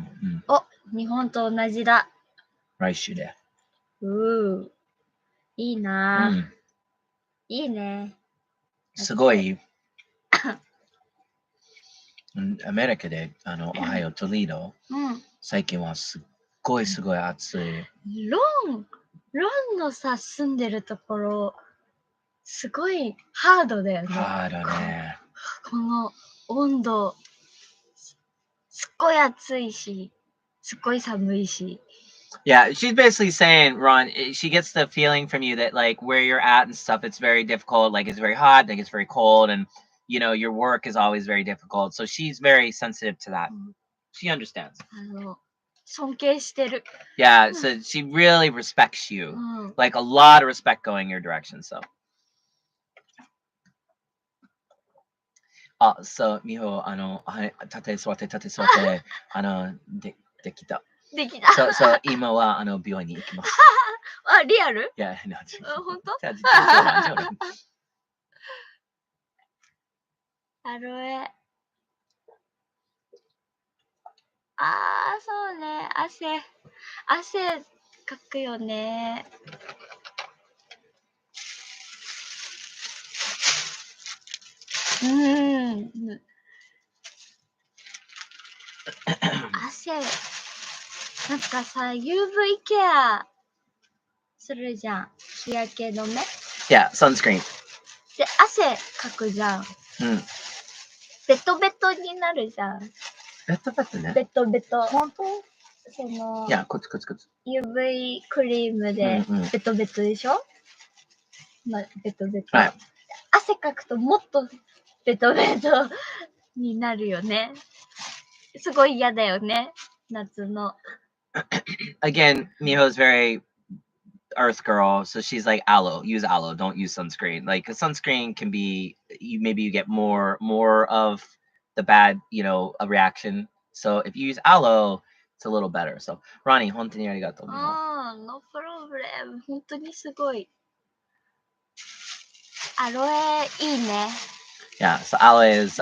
お、日本と同じだ。来週で。いいなぁ。いいね。すごい。アメリカで、オハイオ、トリード、最近はすっごい暑い。ロンのさ、住んでるところ、すごいハードだよね。ハードね。この温度、すっごい暑いし、すっごい寒いし。Yeah, she's basically saying, Ron, she gets the feeling from you that like where you're at and stuff, it's very difficult. Like it's very hot, like it's very cold, and you know your work is always very difficult. So she's very sensitive to that. She understands. 尊敬してる。Yeah, so she really respects you. Like a lot of respect going your direction. So. So Miho, 立て座ってできた。できた。そう、今は病院に行きます。あ、リアル？いや、本当？冗談。アロエ。そうね。汗かくよね。汗、なんかさ、UV ケアするじゃん。日焼け止め。Yeah, sunscreen. で、汗かくじゃん。ベトベトになるじゃん。ベトベトね。ベトベト。本当？いや、こっち。UV クリームでベトベトでしょ？ベトベト。はい。汗かくともっとベトベトになるよね。すごい嫌だよね。夏の。Again, Miho's very earth girl, so she's like aloe. Use aloe. Don't use sunscreen. Like sunscreen can be maybe you get more of the bad, a reaction. So if you use aloe, it's a little better. So Ronnie, 本当にありがとう。No problem. 本当にすごい。アロエいいね。Yeah, so aloe is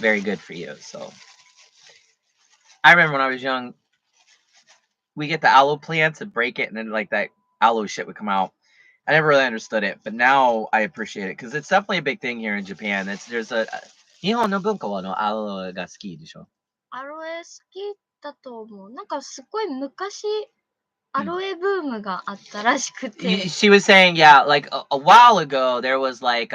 very good for you. So I remember when I was young, we get the aloe plants and break it, and then like that aloe shit would come out. I never really understood it, but now I appreciate it because it's definitely a big thing here in Japan. There's a 日本の文化はアロエが好きでしょ？アロエ好きだと思う。なんかすごい昔アロエブームがあったらしくて。She was saying, yeah, like a while ago, there was like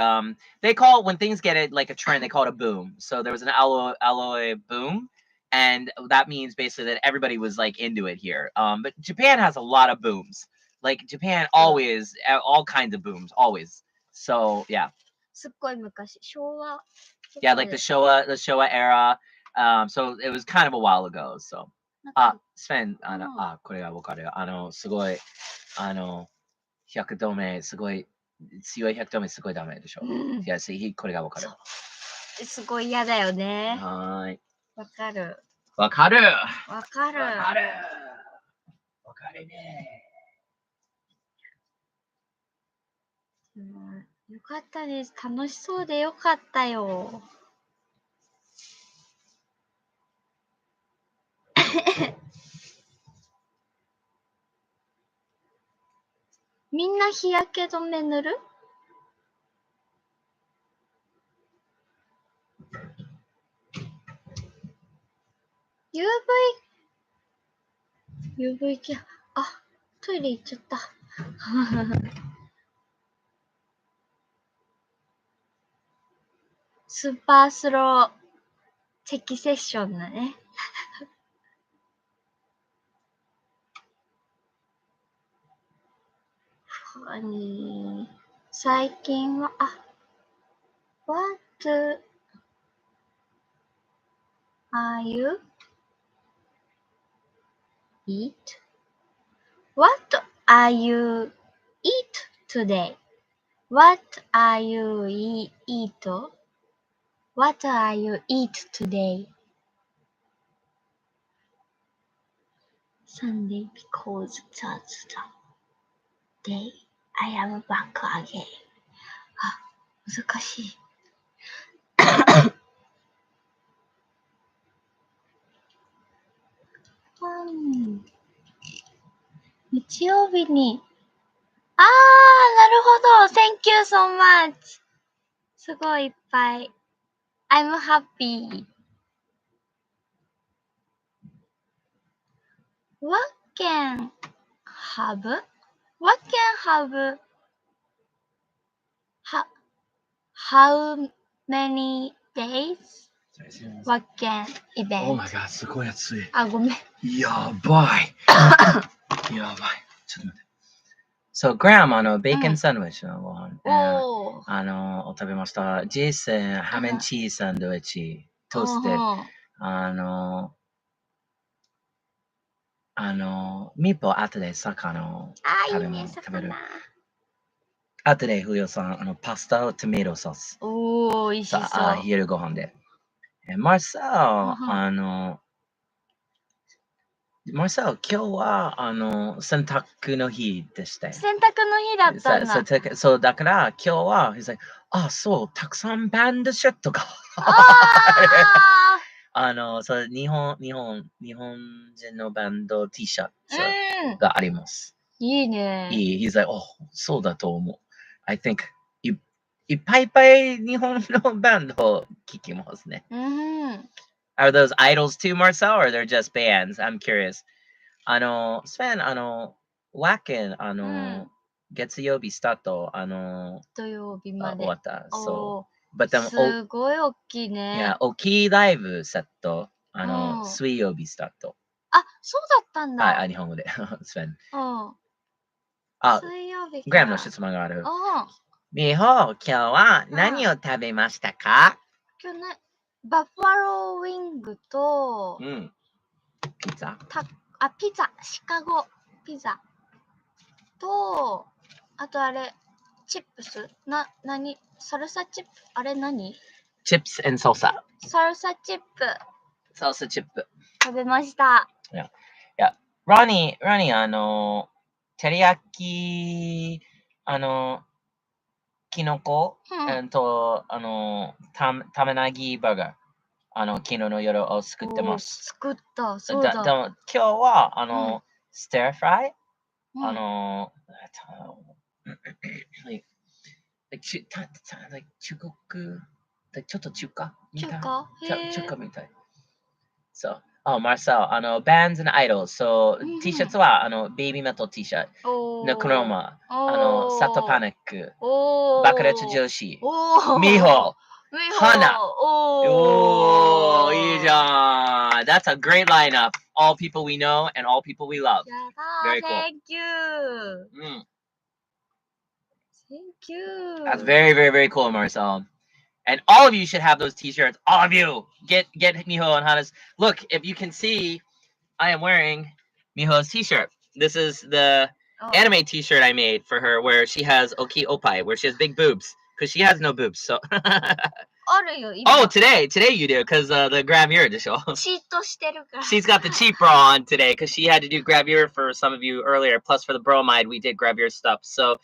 they call it when things get it like a trend, they call it a boom. So there was an aloe boom, and that means basically that everybody was like into it here. But Japan has a lot of booms. Like Japan always all kinds of booms, always. So yeah. すっごい昔、昭和。Yeah, like the Showa era. So it was kind of a while ago. So Sven, これがわかる。すごい100度目すごい強い100度目すごいダメでしょ。いや、これがわかる。すごい嫌だよね。はい。わかる。わかる。わかる。わかる。わかるね。よかったです。楽しそうでよかったよ。みんな日焼け止め塗る？ UV ケア。トイレ行っちゃった。スーパースローチェキセッションだね。最近は、What are you eat? What are you eat today? What are you eat? What are you eat today? Sunday because that's the day I am back again. 難しい。日曜日に。なるほど。Thank you so much. すごいいっぱい。I'm happy. What can have? What can have? How many days? What can event? Oh my god, すごい暑い。ごめん。やばい。やばい。ちょっと待って。So, Graham, bacon sandwich のご飯。食べました。ジェイソン、ハムンチーズサンドイッチ、トーステッド。ミーポ後で魚を食べる。後で冬さん、パスタとトマトソース。美味しそう。昼ご飯で。マルセル、今日は洗濯の日でした。洗濯の日だったんだ。そう、だから今日は、he's like, そう、たくさんバンドシャツとか。そう、日本人のバンド T シャツがあります。いいね。He's like, そうだと思う。I think, いっぱい日本のバンドを聴きますね。Are those idols too, Marcel, or they're just bands? I'm curious. Sven, ワーケン、月曜日スタート、土曜日まで終わった。そう。でもすごい大きいね。いや、大きいライブセット、水曜日スタート。そうだったんだ。はい、日本語で、スペン。水曜日か。グラムの質問がある。ミホ、今日は何を食べましたか？今日ね、バッファローウィングと、ピザ。ピザ、シカゴピザと、あとあれ、チップス何サルサチップあれ何？チップス&サルサ。サルサチップ。サルサチップ。食べました。いや、ロニー、テリヤキ、キノコ、と、タメナギバーガー。昨日の夜を作ってます。作った、そうだ。でも今日は、ステーフライ、中国、ちょっと中華みたい。中華みたい。そう。Marcel, bands and idols. So, T シャツは、ベイビーメタル T シャツ。のクローマ、サトパニック、爆裂女子、ミホ、花。いいじゃん。That's a great lineup. All people we know and all people we love. Very cool. Thank you. Thank you. That's very, very, very cool, Marcel. And all of you should have those T-shirts. All of you, get Miho and Hana's. Look, if you can see, I am wearing Miho's T-shirt. This is the anime T-shirt I made for her, where she has Oki Opai, where she has big boobs, because she has no boobs. So. Today you do, because the gravure edition. She's got the cheap bra on today, because she had to do gravure for some of you earlier. Plus, for the bromide, we did gravure stuff. So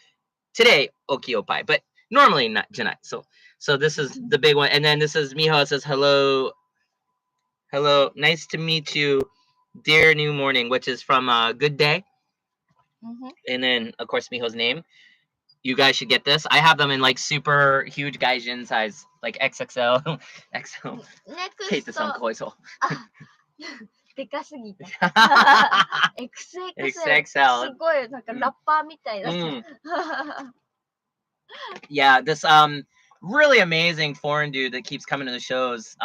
today, Oki Opai, but normally not tonight. So this is the big one, and then this is Miho. It says hello, nice to meet you, dear new morning, which is from Good Day. And then of course Miho's name. You guys should get this. I have them in like super huge gaijin size, like XXL, XL. XXL. でかすぎた。XXL. すごいなんかラッパーみたいだ。Yeah, this really amazing foreign dude that keeps coming to the shows.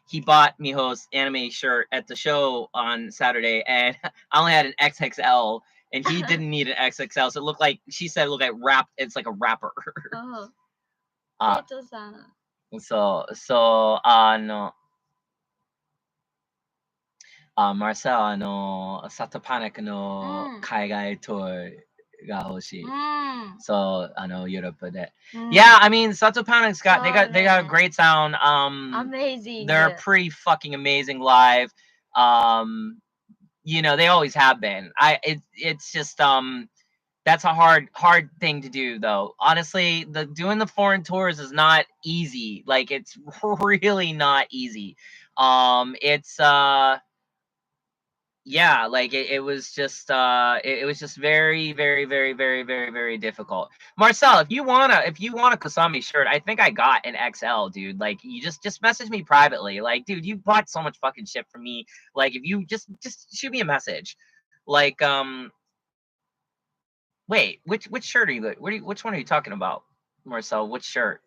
He bought Miho's anime shirt at the show on Saturday, and I only had an XXL, and he didn't need an XXL, so it looked like it's like a rapper. Marcel, Sato Panic no 海外 tour が欲しい。そう、ヨーロッパで。Yeah, I mean, Sato Panic's they got a great sound. Amazing. They're pretty fucking amazing live. They always have been. It's just That's a hard thing to do, though. Honestly, doing the foreign tours is not easy. Like, it's really not easy. It's yeah, like it was just it was just very, very, very, very, very, very difficult. Marcel, if you want a Kasami shirt, I think I got an XL, dude. Like, you just message me privately. Like, dude, you bought so much fucking shit from me. Like, if you just shoot me a message. Like, wait, which shirt are you? Which one are you talking about, Marcel? Which shirt?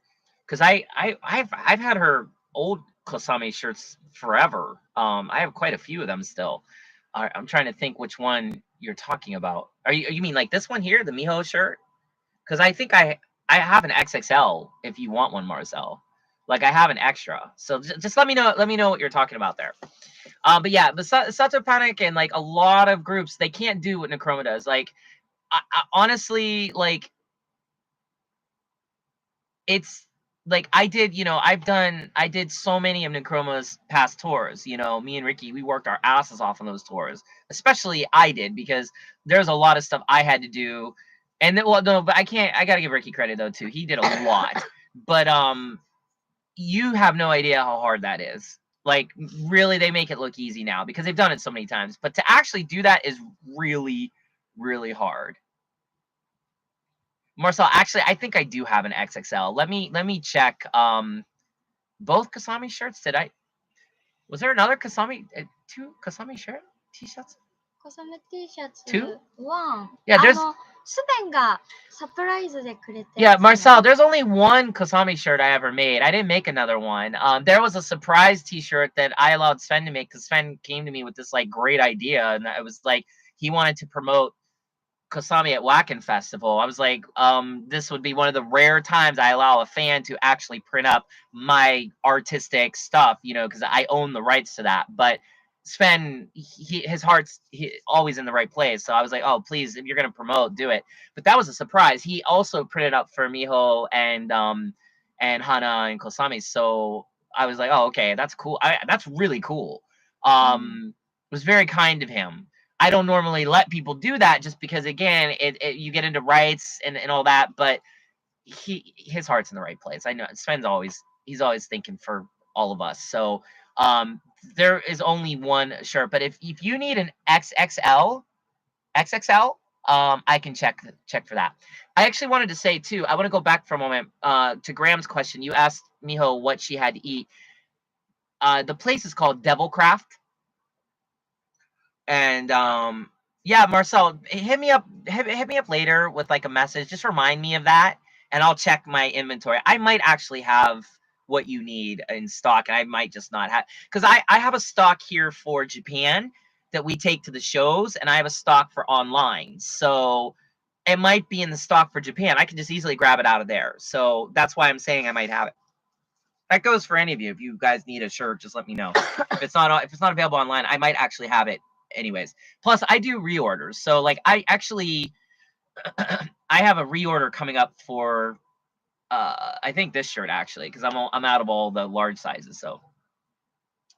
Because I've had her old Kasami shirts forever. I have quite a few of them still. I'm trying to think which one you're talking about. You mean like this one here, the Miho shirt? Because I think I have an XXL if you want one, Marcel. Like, I have an extra. So just let me know. Let me know what you're talking about there. But yeah, the Sato Panic and like a lot of groups, they can't do what Necroma does. Like, I honestly, like, it's like I did so many of Necroma's past tours. Me and Ricky, we worked our asses off on those tours. Especially I did, because there's a lot of stuff I had to do. And then, well, no, but I gotta give Ricky credit though too. He did a lot. But you have no idea how hard that is. Like, really, they make it look easy now because they've done it so many times. But to actually do that is really, really hard. Marcel, actually, I think I do have an XXL. Let me check. Both Kasami shirts. Was there another Kasami? Two Kasami t-shirts? コサメ T シャツ Two? 1 Yeah, there's スベンがサプライズでくれた yeah, やつじゃない Marcel. There's only one Kasami shirt I ever made. I didn't make another one. There was a surprise T-shirt that I allowed Sven to make because Sven came to me with this like great idea, and it was like he wanted to promote Kasami at Wacken Festival. I was like, this would be one of the rare times I allow a fan to actually print up my artistic stuff, because I own the rights to that. But Sven, his heart's always in the right place. So I was like, oh, please, if you're going to promote, do it. But that was a surprise. He also printed up for Miho and Hana and Kasami. So I was like, oh, okay, that's cool. That's really cool. It was very kind of him. I don't normally let people do that just because, again, you get into rights and all that, but his heart's in the right place. I know Sven's he's always thinking for all of us. So there is only one shirt, but if you need an XXL, I can check for that. I actually wanted to say too, I want to go back for a moment to Graham's question. You asked Miho what she had to eat. The place is called Devilcraft. And yeah, Marcel, hit me up later with like a message. Just remind me of that, and I'll check my inventory. I might actually have what you need in stock, and I might just not have, because I have a stock here for Japan that we take to the shows, and I have a stock for online. So it might be in the stock for Japan. I can just easily grab it out of there. So that's why I'm saying I might have it. That goes for any of you. If you guys need a shirt, just let me know. If it's not available online, I might actually have it anyways. Plus, I do reorders. So like, I actually I have a reorder coming up for I think this shirt actually, because I'm out of all the large sizes. So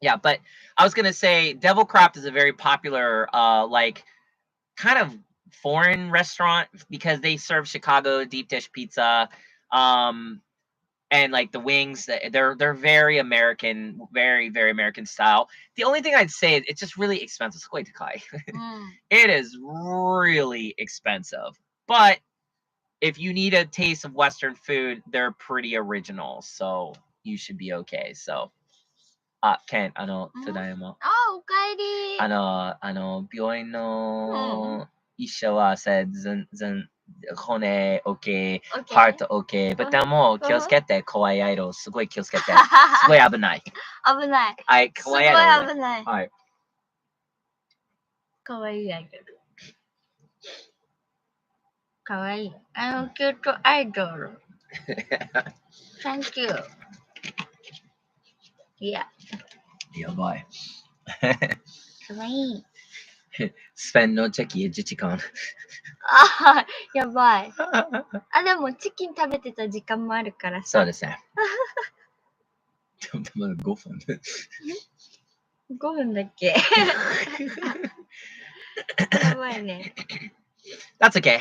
yeah, but I was gonna say Devilcraft is a very popular like kind of foreign restaurant because they serve Chicago deep dish pizza. And like the wings, they're very American, very, very American style. The only thing I'd say is it's just really expensive. It is really expensive. But if you need a taste of Western food, they're pretty original. So you should be okay. So Ken, ただいま。おかえり。病院の医者は全然骨 OK、ハート OK、but でも気をつけて、怖い色、すごい気をつけて、すごい危ない。危ない。はい、怖い色。すごい危ない。はい。かわいいやけど。かわいい。キュートアイドル。Thank you. Yeah. やばい。かわいい。スペンのチェキ1時間。ああ、やばい。でもチキン食べてた時間もあるからさ。そうですね。でもまだ5分。5分だっけやばいね。That's okay.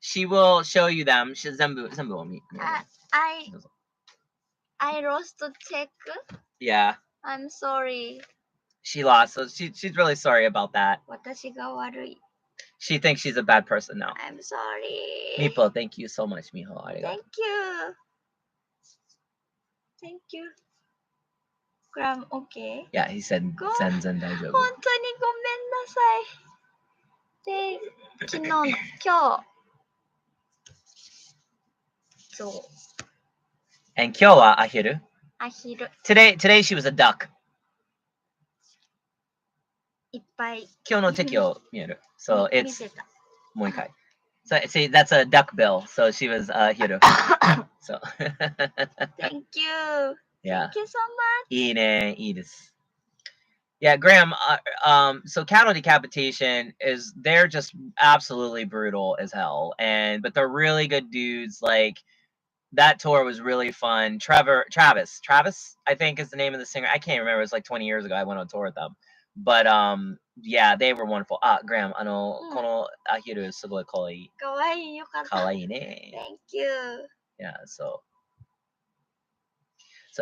She will show you them. She zenbuを見る。 I lost check. Yeah, I'm sorry. she lost, so she's really sorry about that. 私が悪い。 She thinks she's a bad person now. I'm sorry. Mipo, thank you so much, Miho. Arigato. Thank you. Thank you. Graham, okay? Yeah, he said ご全然大丈夫。本当にごめんなさい。で、昨日、今日、そう、 And 今日はアヒル。アヒル Today she was a duck. いっぱい今日の敵を見える。So 見 it's せた。もう一回。So see, that's a duck bill. So she was ahiru. So Thank you. yeah. Thank you so much. いいね、いいです。Yeah, Graham, so cattle decapitation is, they're just absolutely brutal as hell. But they're really good dudes. Like, that tour was really fun. Travis, I think is the name of the singer. I can't remember. It was like 20 years ago. I went on tour with them. But yeah, they were wonderful. Graham, このアヒルすごい可愛い。かわいい、よかった。可愛いね。Thank you. Yeah, so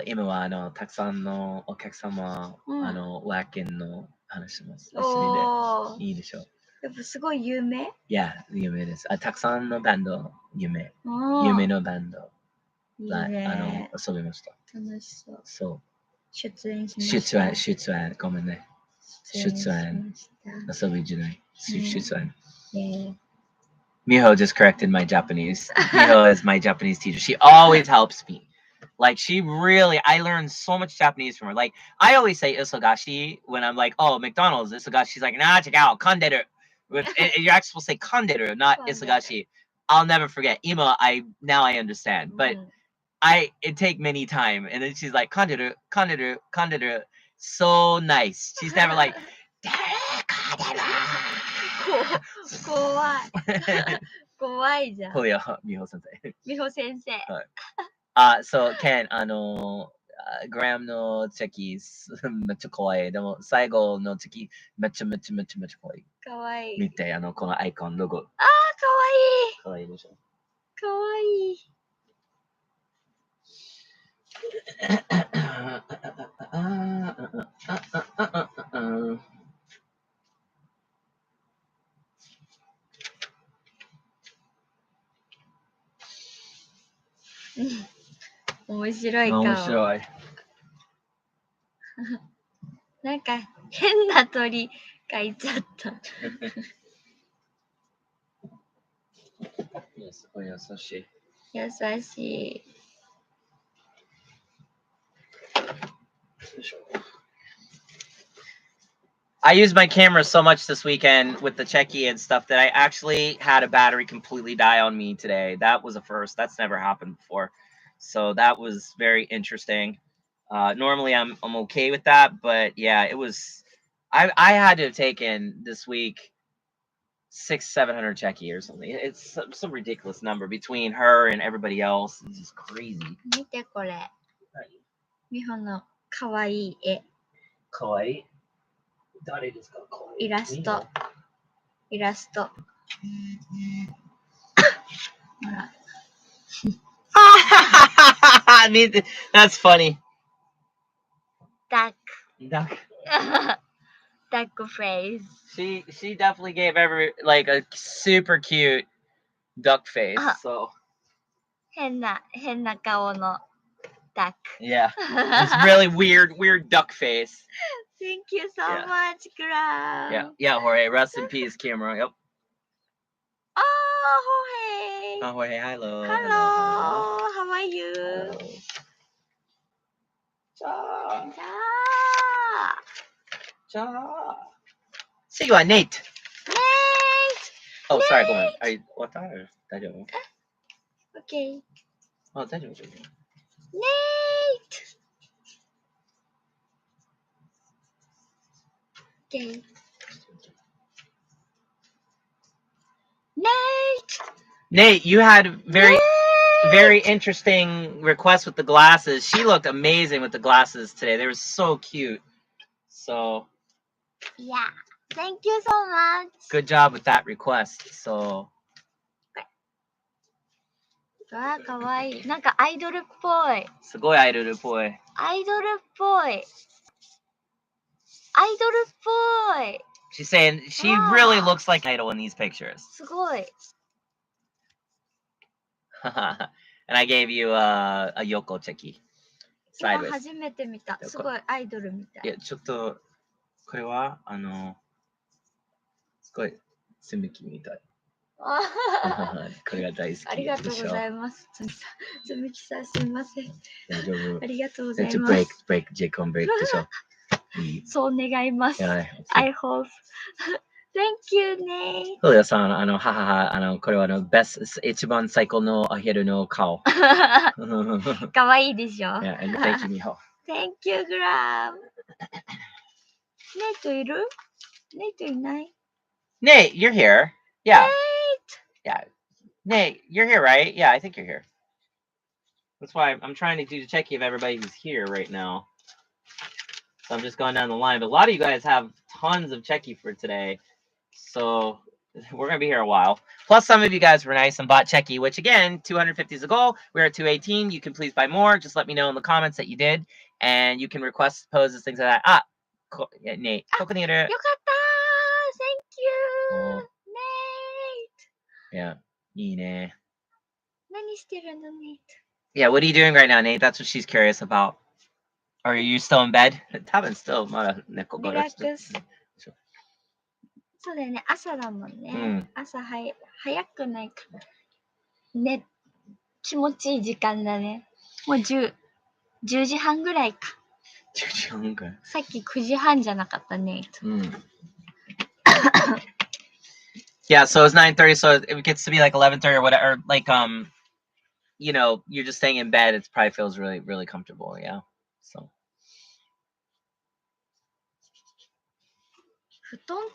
今はたくさんのお客様、ワーキンの話します。一緒にでいいでしょう。やっぱすごい有名？ Yeah, 有名です。たくさんのバンド、有名のバンド、いいね。遊びました。楽しそう。そう。出演しました。出演、ごめんね。出演、遊びじゃない。出演。Miho just corrected my Japanese. Miho is my Japanese teacher. She always helps me. Like, she really, I learned so much Japanese from her. Like, I always say isogashi when I'm like, oh, McDonald's, isogashi. She's like, nah, check out, kanderu. You're actually supposed to say kanderu, not isogashi. I'll never forget. Now I understand. But it take many time. And then she's like, kanderu. So nice. She's never like,怖い。怖いじゃん。Miho sensei. Miho sensei. So Ken, Graham のチェキめっちゃ可愛い。でも最後のチェキめっちゃ可愛い。かわいい。見て、このアイコン、ロゴ。あー、かわいい。可愛いでしょ。かわいい。面白い顔。面白い。なんか変な鳥がいちゃった。すごい優しい。優しい。I used my camera so much this weekend with the cheki and stuff that I actually had a battery completely die on me today. That was a first. That's never happened before. So that was very interesting. Normally I'm okay with that, but yeah, it was. I had to have taken this week 600-700 cheki or something. It's some ridiculous number between her and everybody else. It's just crazy. 見てこれ。美穂のかわいい絵。かわいい。誰ですか？イラスト。ほら。That's funny. Duck. Duck face. She definitely gave like a super cute duck face. So 変な顔の duck. Yeah. This really weird duck face. Thank you so much, Graham. Yeah, Jorge. Rest in peace, camera. Yep. Oh, Jorge. Jorge, hello. How are you? See you, Nate. Oh, sorry, go on. Nate. What are you? Okay. Oh, that's Nate. Okay. Nate, you had very interesting request with the glasses. She looked amazing with the glasses today. They were so cute. So yeah, thank you so much. Good job with that request. So わあ、かわいい。なんかアイドルっぽい。すごいアイドルっぽい。アイドルっぽい。アイドルっぽい。 She's saying she really looks like an idol in these pictures. すごい。And I gave you a Yoko cheki. 今 Sideways. 初めて見た。すごいアイドルみたい。いや、ちょっと、これは、すごい、つむきみたい。これが大好きでしょ。ありがとうございます。つむきさんすみません。大丈夫。ありがとうございます。break, J-con break でしょ。そう願います。Yeah, I hope. Thank you ね。そうだよさん、これは一番最高のアヒルの顔。かわいいでしょ。Yeah, and thank you, Miho. Thank you, Gram. ネイトいる？ネイトいない？ Nate, you're here. Yeah. Nate! Yeah. Nate, you're here, right? Yeah, I think you're here. That's why I'm trying to do the checking of everybody who's here right now. So I'm just going down the line. But a lot of you guys have tons of checkie for today. So we're going to be here a while. Plus, some of you guys were nice and bought checkie, which again, 250 is a goal. We're at 218. You can please buy more. Just let me know in the comments that you did. And you can request poses, things like that. Yeah, Nate. よかったー !Thank you! Nate! Yeah. いいね。何してるの Nate? Yeah, what are you doing right now, Nate? That's what she's curious about. Or are you still in bed? 多分 still まだ猫がリラックス。そうだよね、朝だもんね。朝早くないか。ね、気持ちいい時間だね。もう10時半ぐらいか。10時半ぐらい。さっき9時半じゃなかったね。Yeah, so it's 9:30, so it gets to be like 11:30 or whatever. Or like you know, you're just staying in bed. It probably feels really, really comfortable. Yeah. So. 布団って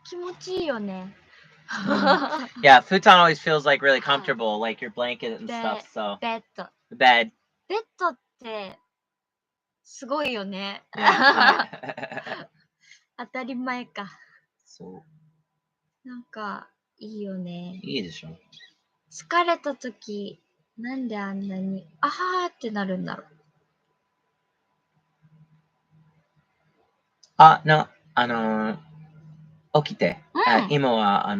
気持ちいいよね。Yeah, futon always feels like really comfortable, like your blanket and stuff. So. ベッド。Bed. ベッドってすごいよね。当たり前か。そう。なんかいいよね。いいでしょ。疲れた時なんであんなにあはーってなるんだろう。起きて。今は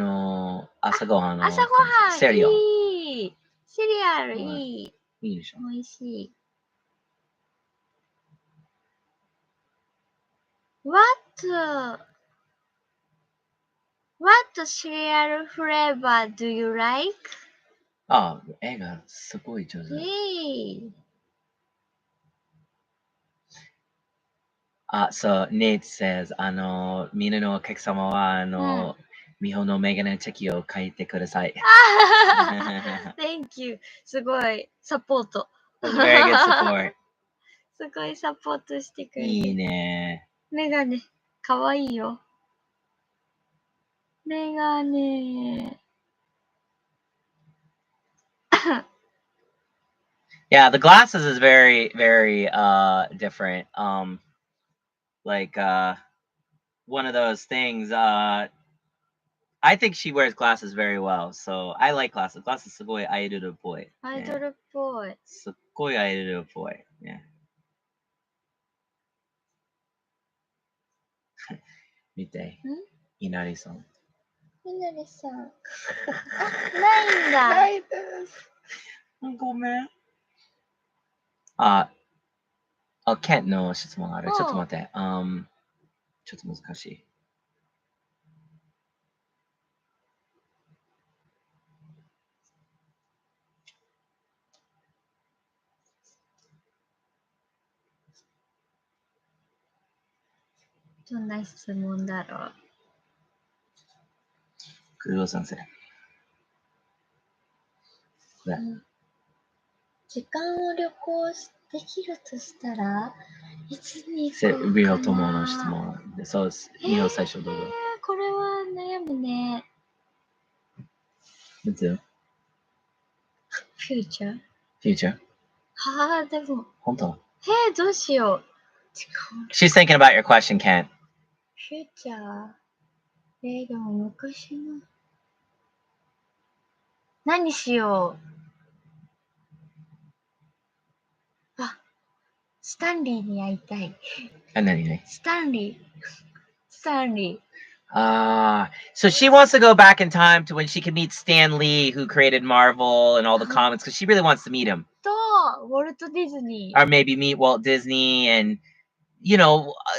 朝ごはんの。朝ごはんセリアル。いい。セリアルいい。いいでしょ。おいしい。What cereal flavor do you like? 絵がすごい上手。So Nate says, みんなのお客様は、ミホのメガネチェキを書いてください。Thank you. すごいサポート。Very good support. すごいサポートしてくれる。いいね。メガネ、かわいいよ。メガネ。Yeah, the glasses is very, very different. Like one of those things. I think she wears glasses very well, so I like glasses. Glasses すごいアイドルっぽい。アイドルっぽい。すっごいアイドルっぽい。ね。見て。いなりさん。いなりさん。あ、ないんだ。ないです。ごめん。ケンの質問ある。ちょっと待って。ちょっと難しい。どんな質問だろう。工藤先生。これ。時間を旅行できるとしたらいつに行こうかな。リオ友の質問で、そうです。ミホ最初どうぞ。これは悩むね。いつ？フューチャー？フューチャー？はあ、でも。本当？どうしよう。She's thinking about your question, Kent. フューチャー？でも昔の。何しよう。スタンリーに会いたい。 And then スタンリー。 So she wants to go back in time to when she could meet Stan Lee, who created Marvel and all the comics, because she really wants to meet him. と、ウォルト・ディズニー。 Or maybe meet Walt Disney and,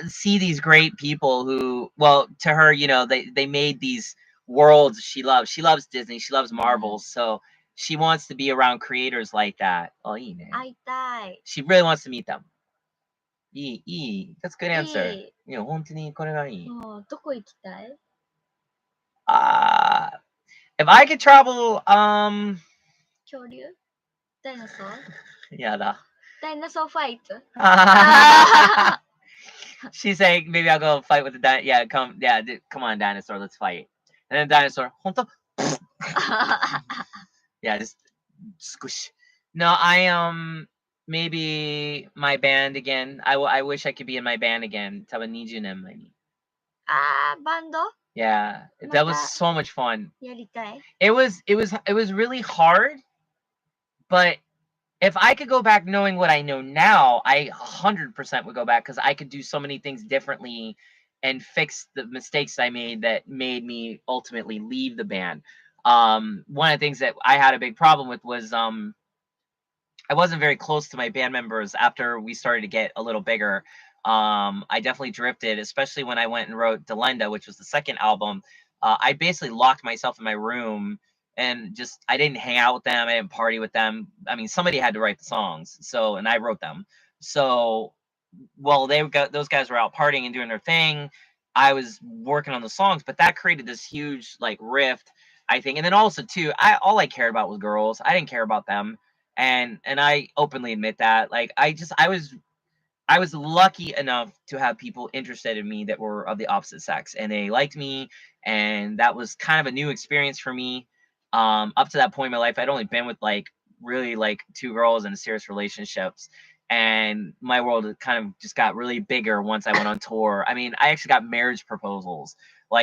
see these great people who, well, to her, they made these worlds she loves. She loves Disney. She loves Marvel. So she wants to be around creators like that. Oh, いいね。会いたい。 She really wants to meet them. いい。That's a good answer. いい。本当にこれがいい。もうどこ行きたい？ If I could travel, 恐竜？ダイナソー？やだ。ダイナソーファイト？ She's saying maybe I'll go fight with the dinosaur. Come on, dinosaur, let's fight. And then dinosaur, 本当? Yeah, just squish. No, maybe my band again. I wish I could be in my band again. 多分20年前に。バンド？ Yeah, that was so much fun. やりたい。 It was really hard, but if I could go back knowing what I know now, I 100% would go back, because I could do so many things differently and fix the mistakes I made that made me ultimately leave the band. One of the things that I had a big problem with was I wasn't very close to my band members after we started to get a little bigger. I definitely drifted, especially when I went and wrote Delenda, which was the second album. I basically locked myself in my room and I didn't hang out with them. I didn't party with them. I mean, somebody had to write the songs, and I wrote them. So, while those guys were out partying and doing their thing, I was working on the songs. But that created this huge rift, I think. And then also too, all I cared about was girls. I didn't care about them, and I openly admit that. I was lucky enough to have people interested in me that were of the opposite sex, and they liked me, and that was kind of a new experience for me. Up to that point in my life, I'd only been with really two girls in serious relationships, and my world kind of just got really bigger once I went on tour. I mean, I actually got marriage proposals.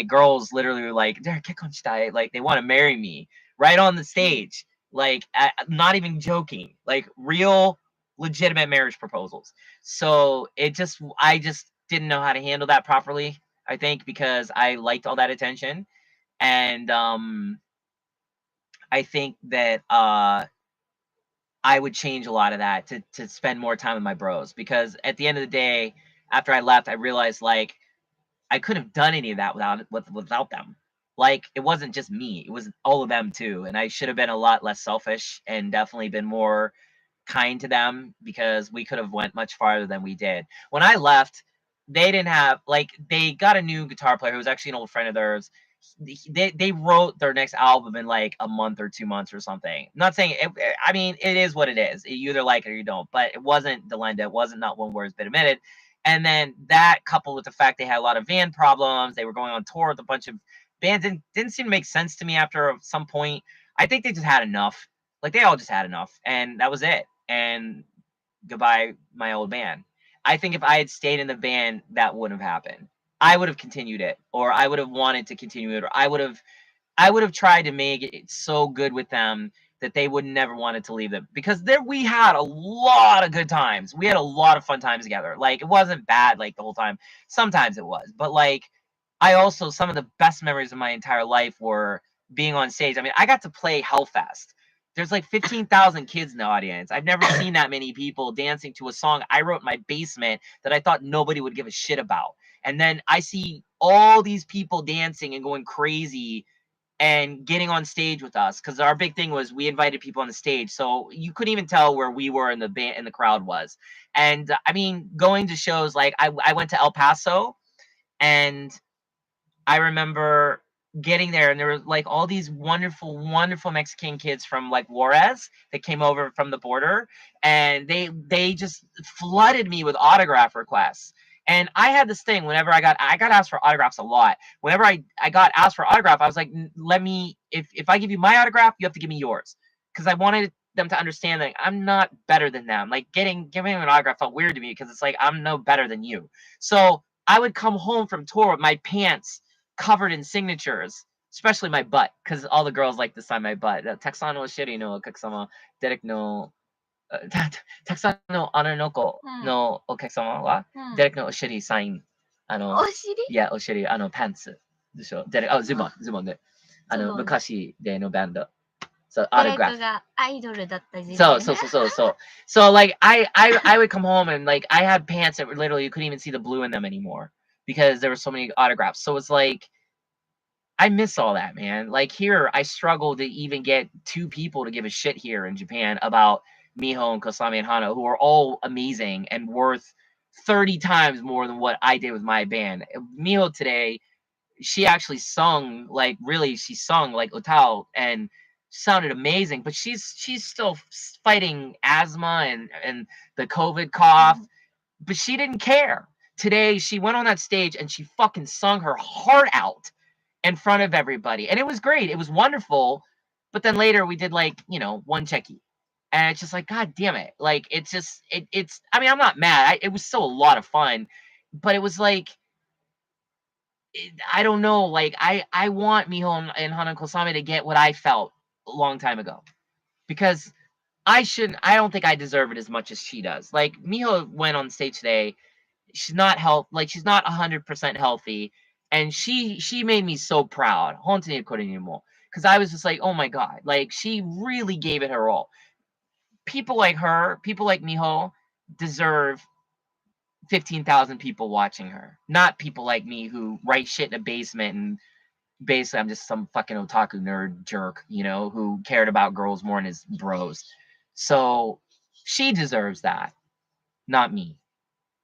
Girls literally were like, they want to marry me right on the stage. Not even joking, real legitimate marriage proposals. So I just didn't know how to handle that properly, I think, because I liked all that attention. And I think that I would change a lot of that to spend more time with my bros, because at the end of the day, after I left, I realized I couldn't have done any of that without them. It wasn't just me, it was all of them too. And I should have been a lot less selfish and definitely been more kind to them, because we could have went much farther than we did. When I left, they didn't have they got a new guitar player who was actually an old friend of theirs. They wrote their next album in a month or 2 months or something. I'm not saying it, I mean, it is what it is. You either like it or you don't. But it wasn't Delenda. It wasn't Not One Word's Been Admitted. And then that, coupled with the fact they had a lot of van problems, they were going on tour with a bunch of bands, and didn't seem to make sense to me after some point. I think they just had enough. They all just had enough, and that was it. And goodbye, my old band. I think if I had stayed in the band, that wouldn't have happened. I would have continued it, or I would have wanted to continue it, or I would have tried to make it so good with them that they would never wanted to leave them, because we had a lot of good times. We had a lot of fun times together. It wasn't bad the whole time. Sometimes it was, but I also, some of the best memories of my entire life were being on stage. I mean, I got to play Hellfest. There's 15,000 kids in the audience. I've never seen that many people dancing to a song I wrote in my basement that I thought nobody would give a shit about. And then I see all these people dancing and going crazy and getting on stage with us, because our big thing was we invited people on the stage, so you couldn't even tell where we were in the band and the crowd was. And I mean, going to shows, I went to El Paso, and I remember getting there, and there were all these wonderful, wonderful Mexican kids from Juarez that came over from the border, and they just flooded me with autograph requests. And I had this thing, whenever I got asked for autographs a lot. Whenever I got asked for autograph, I was like, if I give you my autograph, you have to give me yours, because I wanted them to understand that I'm not better than them. Giving an autograph felt weird to me, because it's I'm no better than you. So I would come home from tour with my pants covered in signatures, especially my butt, because all the girls like to sign my butt. Texano shiri no kakasama Derek no たくさんの女の子のお客様は、デレクのお尻サイン、お尻いや、お尻、パンツでしょ。デレク、ズボンで。昔でのバンド。So, デレク autograph. がアイドルだった時代ね。So, like, I would come home and, like, I had pants that were literally, you couldn't even see the blue in them anymore because there were so many autographs. So it's like, I miss all that, man. Like, here, I struggle to even get 2 people to give a shit here in Japan about Miho and Kosami and Hana, who are all amazing and worth 30 times more than what I did with my band. Miho today, she actually sung, like, really, she sung, like, Utao, and sounded amazing, but she's still fighting asthma and the COVID cough, but she didn't care. Today, she went on that stage and she fucking sung her heart out in front of everybody. And it was great. It was wonderful. But then later we did, like, one cheki. And it's just like, God damn it. Like, it's just, it's, I mean, I'm not mad. It was still a lot of fun. But it was like, I don't know. Like, I want Miho and Hana Kosame to get what I felt a long time ago. Because I don't think I deserve it as much as she does. Like, Miho went on stage today. She's not she's not 100% healthy, and she made me so proud. Because I was just like, oh my god, like, she really gave it her all. People like her, people like Miho, deserve 15,000 people watching her, not people like me who write shit in a basement and basically I'm just some fucking otaku nerd jerk, who cared about girls more than his bros. So she deserves that, not me.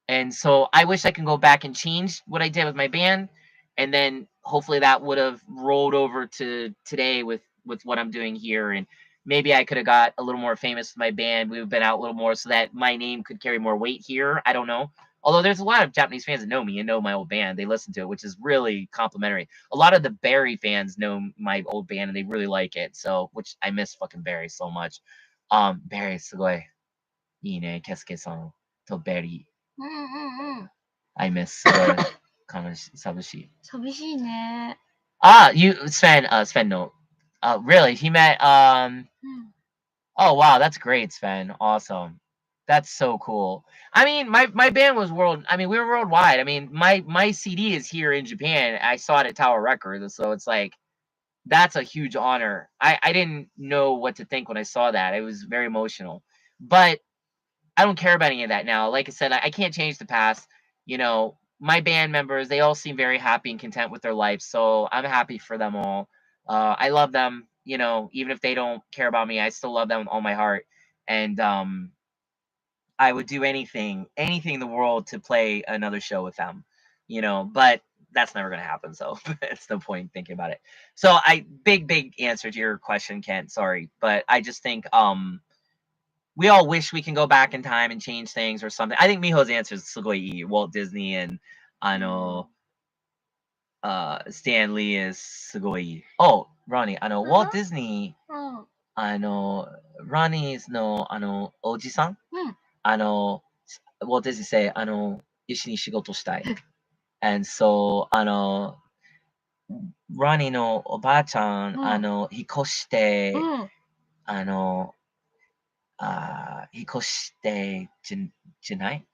And so I wish I can go back and change what I did with my band, and then hopefully that would have rolled over to today with what I'm doing here, and maybe I could have got a little more famous with my band. We've been out a little more so that my name could carry more weight here. I don't know. Although there's a lot of Japanese fans that know me and know my old band. They listen to it, which is really complimentary. A lot of the Barry fans know my old band and they really like it. So, which I miss fucking Barry so much. Barry, すごいいいね、ケスケさんとBarry. I miss すごい寂しい。寂しいね。Sven no. Really? He met Oh wow, that's great, Sven. Awesome. That's so cool. I mean, my band was we were worldwide. I mean, my CD is here in Japan. I saw it at Tower Records, so it's like that's a huge honor. I didn't know what to think when I saw that. It was very emotional. But I don't care about any of that now. Like I said, I can't change the past. My band members, they all seem very happy and content with their life. So I'm happy for them all. I love them, even if they don't care about me, I still love them with all my heart. And I would do anything in the world to play another show with them, but that's never going to happen. So it's no point thinking about it. So big answer to your question, Kent. Sorry. But I just think, we all wish we can go back in time and change things or something. I think Miho's answer is すごいいい. Walt Disney and Stan Lee is すごいいい. Oh, Ronnie, Walt Disney, Ronnie's のおじさん, Walt Disney say 一緒に仕事したい. And so Ronnie のおばあちゃん、引っ越して、引っ越してじゃない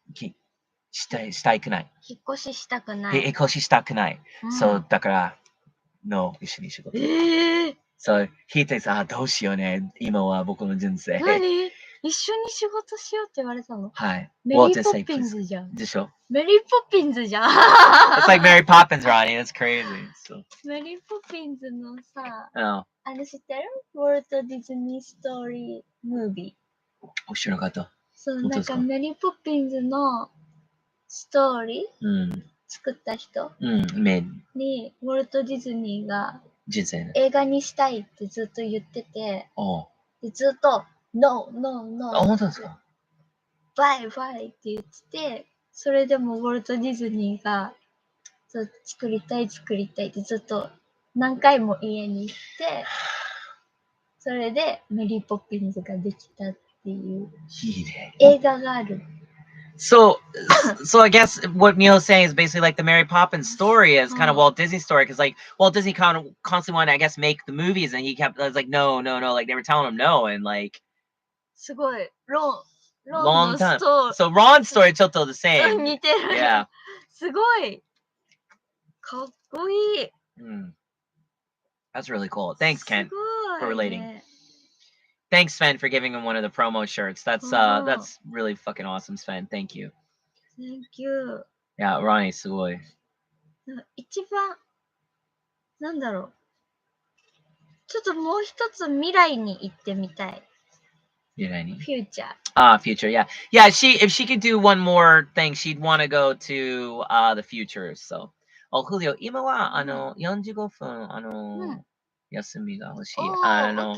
したくない。引っ越ししたくない。引っ越ししたくない。そう、だから、一緒に仕事。そう、ひいてさ、どうしようね。今は僕の人生。何？一緒に仕事しようって言われたの？はい。メリーポピンズじゃん。でしょ？メリーポピンズじゃん。It's like Mary Poppins, Ronnie. That's crazy. So. メリーポピンズのさ、知ってる？ウォルト・ディズニーストーリームービー。知らなかった。そう、なんかメリーポピンズのストーリー、作った人にウォルト・ディズニーが映画にしたいってずっと言ってて、でずっと No, no, no 本当ですか？バイバイって言ってて、それでもウォルト・ディズニーが作りたいってずっと何回も家に行って、それでメリーポピンズができたっていう映画がある。So I guess what Miho's saying is basically like the Mary Poppins story is kind of Walt Disney's story, because like Walt Disney kind of constantly wanted to, I guess, make the movies, and he kept, I was like, no, like they were telling him no, and like すごいロン Long の time. スト So Ron's story ちょっと the ーリー same. 似てる。 Yeah. すごい。かっこいい。 That's really cool. Thanks, す Kent, ご for い relating. ね。 Thanks, Sven, for giving him one of the promo shirts. That's really fucking awesome, Sven. Thank you. Thank you. Yeah, Ronnie, すごい。一番、なんだろう。ちょっともう一つ未来に行ってみたい。Future. Future, yeah. Yeah, if she could do one more thing, she'd want to go to the future, so. Oh, Julio, 今は、45分、休みが欲しい。OK.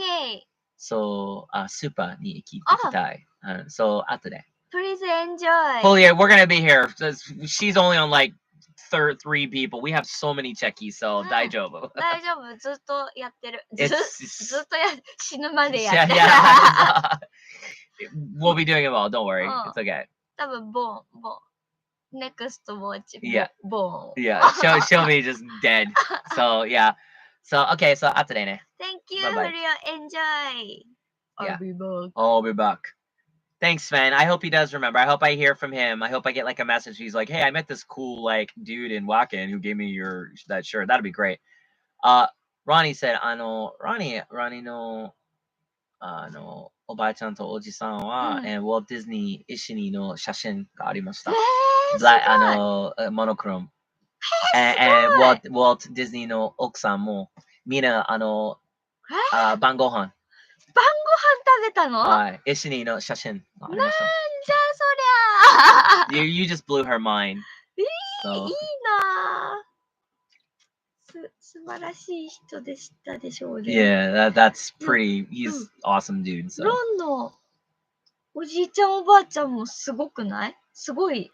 そう、スーパーに行きたい。そう、後で。 Please enjoy. Julia, we're gonna be here. She's only on like 3 people. We have so many checkies, so 大丈夫。大丈夫。ずっとやってる。ずっ It's と死ぬまでやってる。yeah, we'll be doing it well. Don't worry. It's okay. 多分ボーン。Next watch. Yeah. ボーン。 Yeah, she'll be just dead. So yeah. So okay, so 後でね。 Thank you, Bye-bye. Julio. Enjoy. Yeah. I'll be back. I'll be back. Thanks, Sven. I hope he does remember. I hope I hear from him. I hope I get like a message. He's like, "Hey, I met this cool like dude in Wacken who gave me that shirt. That'd be great." Ronnie said, Ronnie no おばあちゃんとおじさんは、ウォルト・ディズニー一緒の写真がありました。モノクローム。ウォルト・ディズニーの奥さんも、みんな晩ご飯。晩ご飯食べたの？はい。一緒にの写真がありました。なんじゃそりゃ。You just blew her mind. いいな。素晴らしい人でしたでしょうね。Yeah, that's pretty. He's awesome dude. So. ロンのおじいちゃんおばあちゃんもすごくない？すごい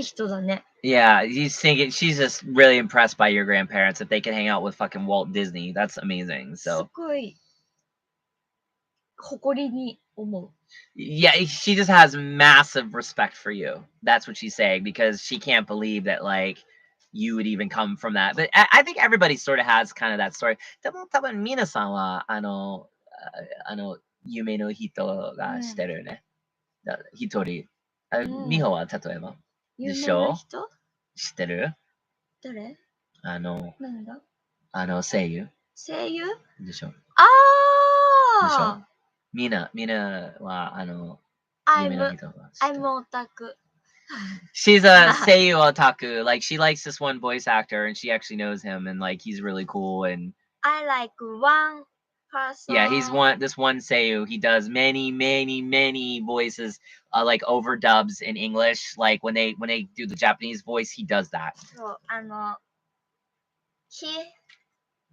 人だね。Yeah, he's thinking she's just really impressed by your grandparents that they can hang out with fucking Walt Disney. That's amazing. So. すごい誇りに思う。Yeah, she just has massive respect for you. That's what she's saying because she can't believe that like you would even come from that. But I think everybody sort of has kind of that story. でも多分皆さんは夢の人がしてるね。一人。美穂は例えば。でしょ？知ってる？誰？なんだ？声優。声優？でしょ？でしょ？みんなは夢の人が知ってる。I'm otaku. She's a seiyu otaku. Like she likes this one voice actor, and she actually knows him, and like he's really cool. And I like one person. Yeah, he's this one seiyu. He does many voices, like overdubs in English. Like when they do the Japanese voice, he does that. So,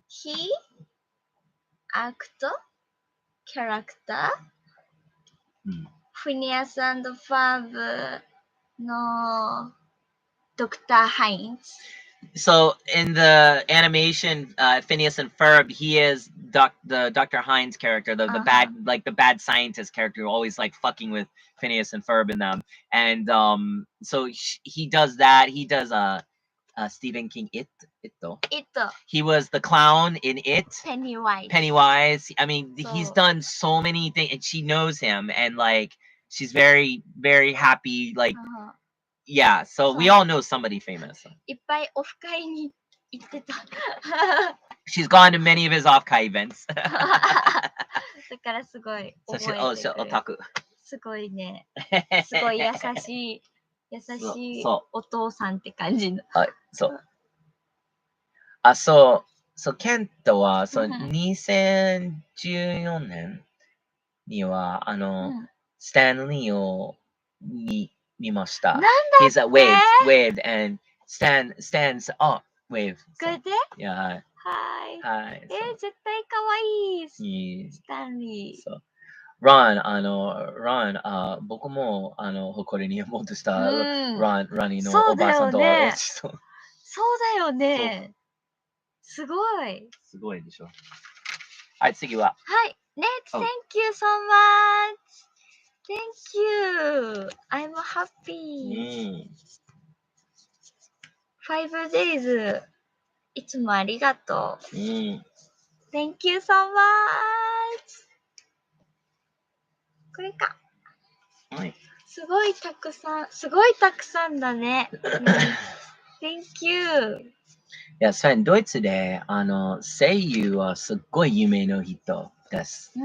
he character Phineas and Ferb no Dr. Hines. So in the animation, Phineas and Ferb, he is the Dr. Hines character, the bad scientist character who always like fucking with Phineas and Ferb in them. And so he does that. He does Stephen King It. He was the clown in It. Pennywise. I mean, he's done so many things, and she knows him, and like she's very, very happy. Like, yeah. So we all know somebody famous. いっぱいオフ会に行ってた。She's gone to many of his off-kai events. だからすごい覚えてくれる。すごいね。すごい優しいお父さんって感じの。はい、そう。ケントは、2014年には、スタンリーを見ました。なんだっけ？ He's a wave and stands up wave. これで？ Yeah, はい。絶対かわいい。スタンリー。そう。Ron, 僕も、誇りに思ってた、ラニのおばあさんとは、そうだよね。すごい。すごいでしょ。はい、次は。はい。Next, thank you so much. Thank you. I'm happy. 5 days. いつもありがとう。Thank you so much. これか。はい。すごいたくさんだね。Thank you. いや、それドイツで、声優はすっごい有名な人です。例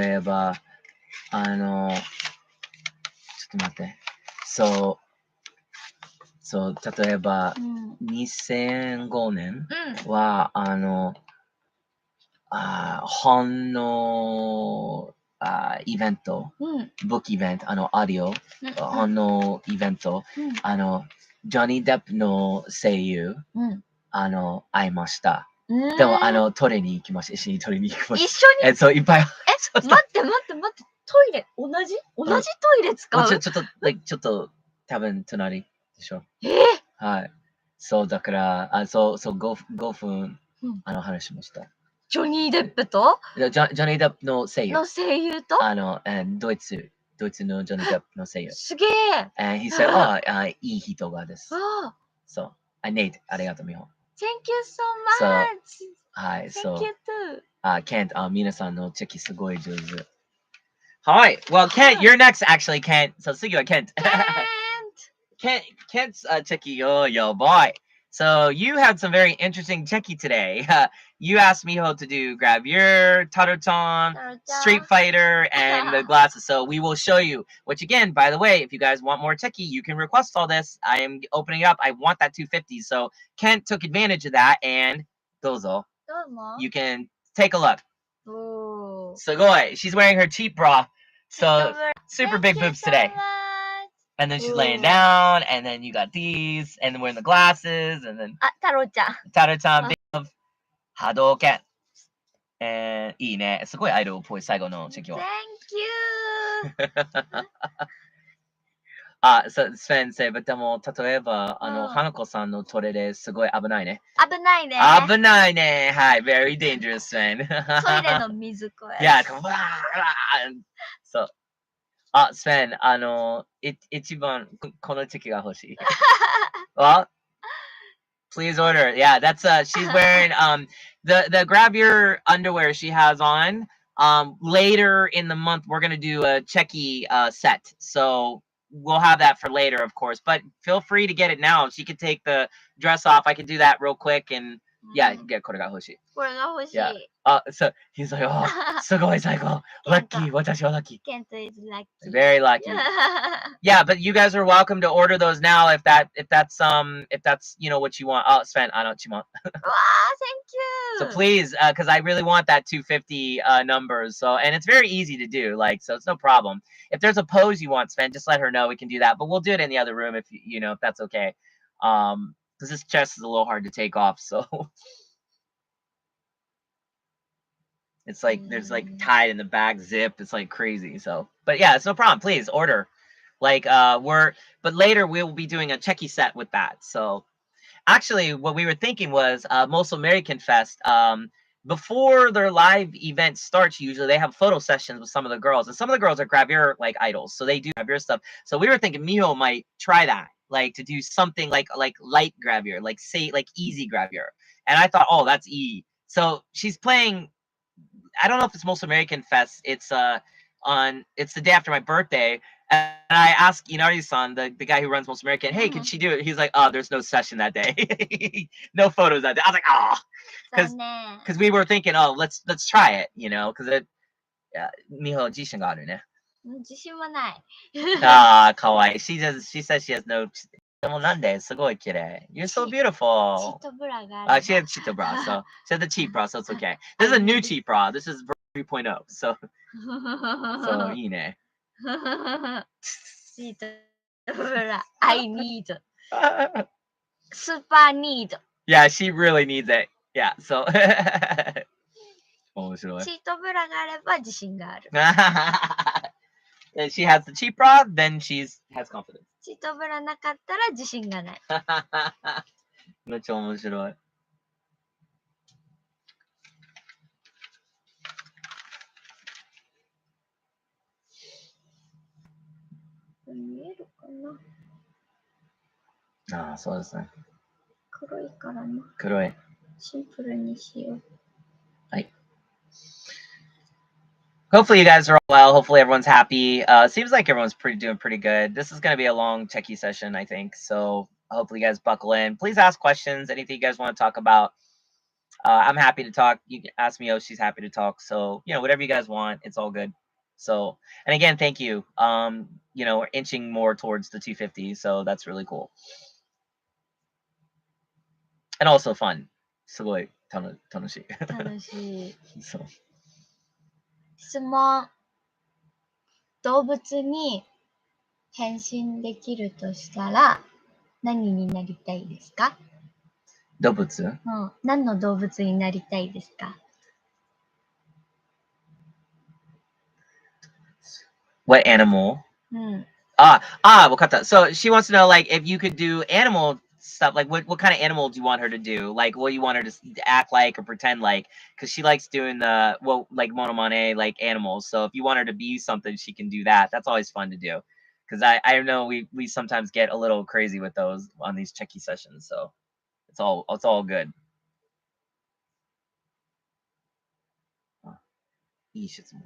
えば、ちょっと待って。例えば、2005年は、本のイベント、ブックイベント、アディオ、本のイベント、ジョニー・デップの声優、会いました。でも、取りに行きました。一緒に取りに行きました。一緒にそう、いっぱい。待って。トイレ、同じトイレ使うちょっと、多分、隣でしょ。はい。そう、だから、5分、話しました。ジョニー・デップとジョニー・デップの声優。とドイツのジョニー・デップの声優。すげえ。And he said,いい人がです。そう。Nate、ありがとう、ミホ。Thank you so much. はい、そう。 Thank you too. Kent、皆さんのチェキすごい上手。はい。Well, Kent, you're next, actually, Kent. So, 次は Kent. Kent's cheki, yo, boy. So you had some very interesting cheki today. You asked Miho to do Gravure, Tarutan, Street Fighter, and the glasses. So we will show you. Which again, by the way, if you guys want more cheki, you can request all this. I am opening up. I want that 250. So Kent took advantage of that, and dozo, you can take a look. Sugoi. She's wearing her cheap bra. So super big boobs today. And then she's laying down, and then you got these, and then wearing the glasses, and then Taro-chan, big love, Hadouken. And いいね。すごいアイドルっぽい最後のチェキは。Thank you. スペンセーブでも、例えば、花子さんのトレですごい危ないね。危ないね。はい、very dangerous, Sven. トイレの水これ。Yeah, そう。スペン、一番このチェキが欲しい。Well, please order. Yeah, that's she's wearing the grab your underwear she has on. Later in the month we're gonna do a cheki set. So we'll have that for later, of course. But feel free to get it now. She could take the dress off. I can do that real quick and yeah, get これが欲しい。これが欲しい。Yeah. So he's like, oh, すごい最高。Lucky. 私は lucky. Kent is lucky. Very lucky. Yeah, but you guys are welcome to order those now if that's what you want. Oh, Sven, I know what you want. Wow, thank you. So please, because I really want that 250 numbers. So and it's very easy to do. So it's no problem. If there's a pose you want, Sven, just let her know. We can do that. But we'll do it in the other room if if that's okay. Because this chest is a little hard to take off. So it's there's tied in the back zip. It's crazy. So, but yeah, it's no problem. Please order. But later we'll be doing a cheki set with that. So actually what we were thinking was Most American Fest, before their live event starts, usually they have photo sessions with some of the girls, and some of the girls are gravure idols, so they do gravure stuff. So we were thinking Miho might try that, to do something like light gravure, say easy gravure. And I thought, oh, that's so she's playing. I don't know if it's Most American Fest. It's it's the day after my birthday. And I asked Inari-san, the guy who runs Most American, hey, can she do it? He's like, oh, there's no session that day. No photos that day. I was like, oh. Because we were thinking, oh, let's try it, because it, Miho, 自信があるね。自信はない。かわいい。She says she has no. でもなんですごい綺麗。You're so beautiful. チートブラがある。She had cheat bra, so she had the cheat bra, so it's okay. This is a new cheat bra. This is 3.0, so いいね。チートブラ。I need. Super need. Yeah, she really needs it. Yeah, so 面白い。チートブラがあれば自信がある。And she has the cheap bra, then she has confidence. チートブラなかったら自信がない。めっちゃ面白い。見えるかな。そうですね。黒いからな。黒い。シンプルにしよう。はい。Hopefully you guys are all well. Hopefully everyone's happy. Seems like everyone's doing pretty good. This is going to be a long cheki session, I think. So hopefully you guys buckle in. Please ask questions. Anything you guys want to talk about. I'm happy to talk. You can ask Miho. She's happy to talk. So, whatever you guys want, it's all good. So, and again, thank you. We're inching more towards the 250. So that's really cool. And also fun. すごい楽しい。楽しい。そう。質問。動物に変身できるとしたら何になりたいですか？動物？何の動物になりたいですか？ What animal? わかった。So she wants to know, like, if you could do animal stuff, like what kind of animal do you want her to do? Like, what you want her to act like or pretend like? Because she likes doing like monomane, like animals. So if you want her to be something, she can do that. That's always fun to do. Because I know we sometimes get a little crazy with those on these cheki sessions. So it's all good. いい質問。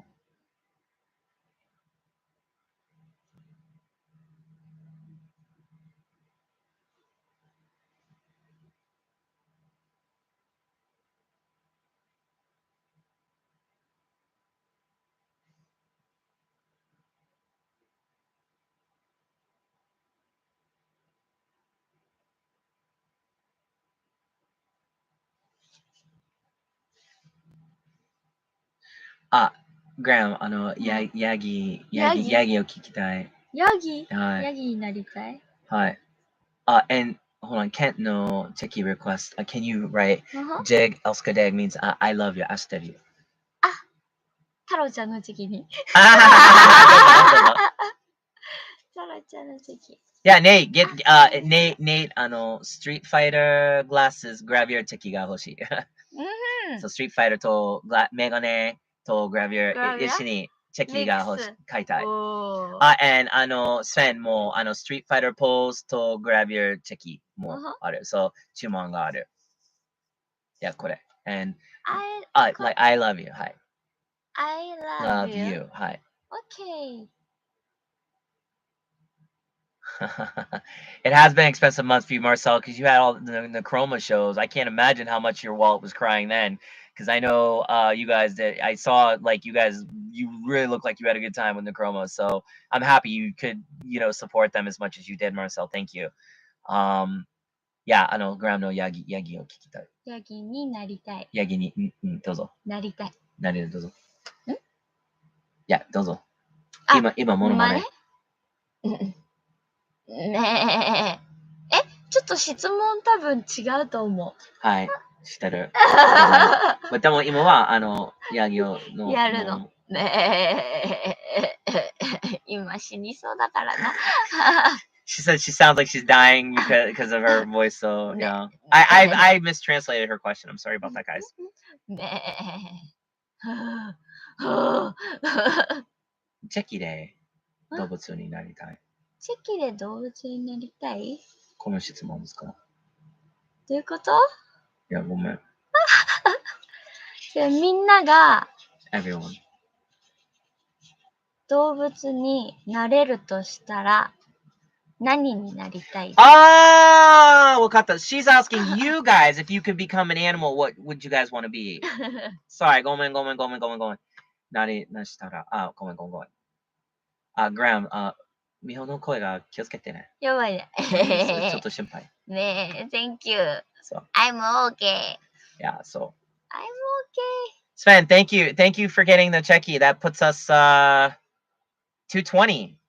Graham, ヤギを聞きたい。ヤギ？はい。ヤギになりたい？はい。And hold on, Kent no cheki request. Can you write Jeg elsker deg means I love you, 愛してるよ。太郎ちゃんのチェキに。太郎ちゃんのチェキ。Yeah, Nate, Nate, Street Fighter glasses, grab your cheki が欲しい。So Street Fighter とメガネと grab your 一緒にチェキが欲しい。買いたい。And Sven もStreet Fighter pose と grab your チェキもある。So 注文がある。いや、これ。And like I love you. はい。I love you. はい。Okay. It has been an expensive month for you, Marcel, because you had all the Chroma shows. I can't imagine how much your wallet was crying then, because I know you guys did. I saw like you really looked like you had a good time with the Chroma. So I'm happy you could support them as much as you did, Marcel. Thank you. Yeah, Graham no Yagiを聞きたい。ヤギになりたい。ヤギにどうぞ。なりたい。どうぞ。いやどうぞ。今モノマネ。ねえ。ちょっと質問多分違うと思う。はい、してる。でも今はヤギをやるの。ねえ。今死にそうだからな。She said she sounds like she's dying because of her voice. So yeah, I mistranslated her question. I'm sorry about that, guys. チェキで動物になりたい。チェキで動物になりたい？この質問ですか？どういうこと？いや、ごめん。みんなが Everyone 動物になれるとしたら何になりたい？わかった。She's asking you guys if you could become an animal, what would you guys want to be? Sorry, ごめん。何したら、ごめん。Graham, ミホの声が気をつけてね。やばいね。ちょっと心配。ねえ、Thank you. So, I'm okay. Yeah, so. I'm okay. Sven, thank you for getting the cheki. That puts us 220.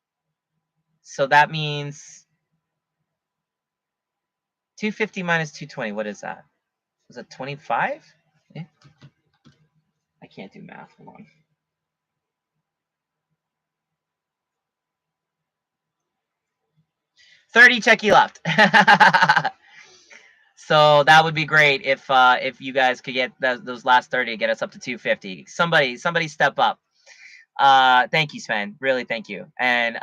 So that means 250 minus 220. What is that? Was it 25? Yeah. I can't do math. Hold on. $30 cheki left. So that would be great if you guys could get those last 30 to get us up to 250. Somebody step up. Thank you, Sven. Really, thank you. And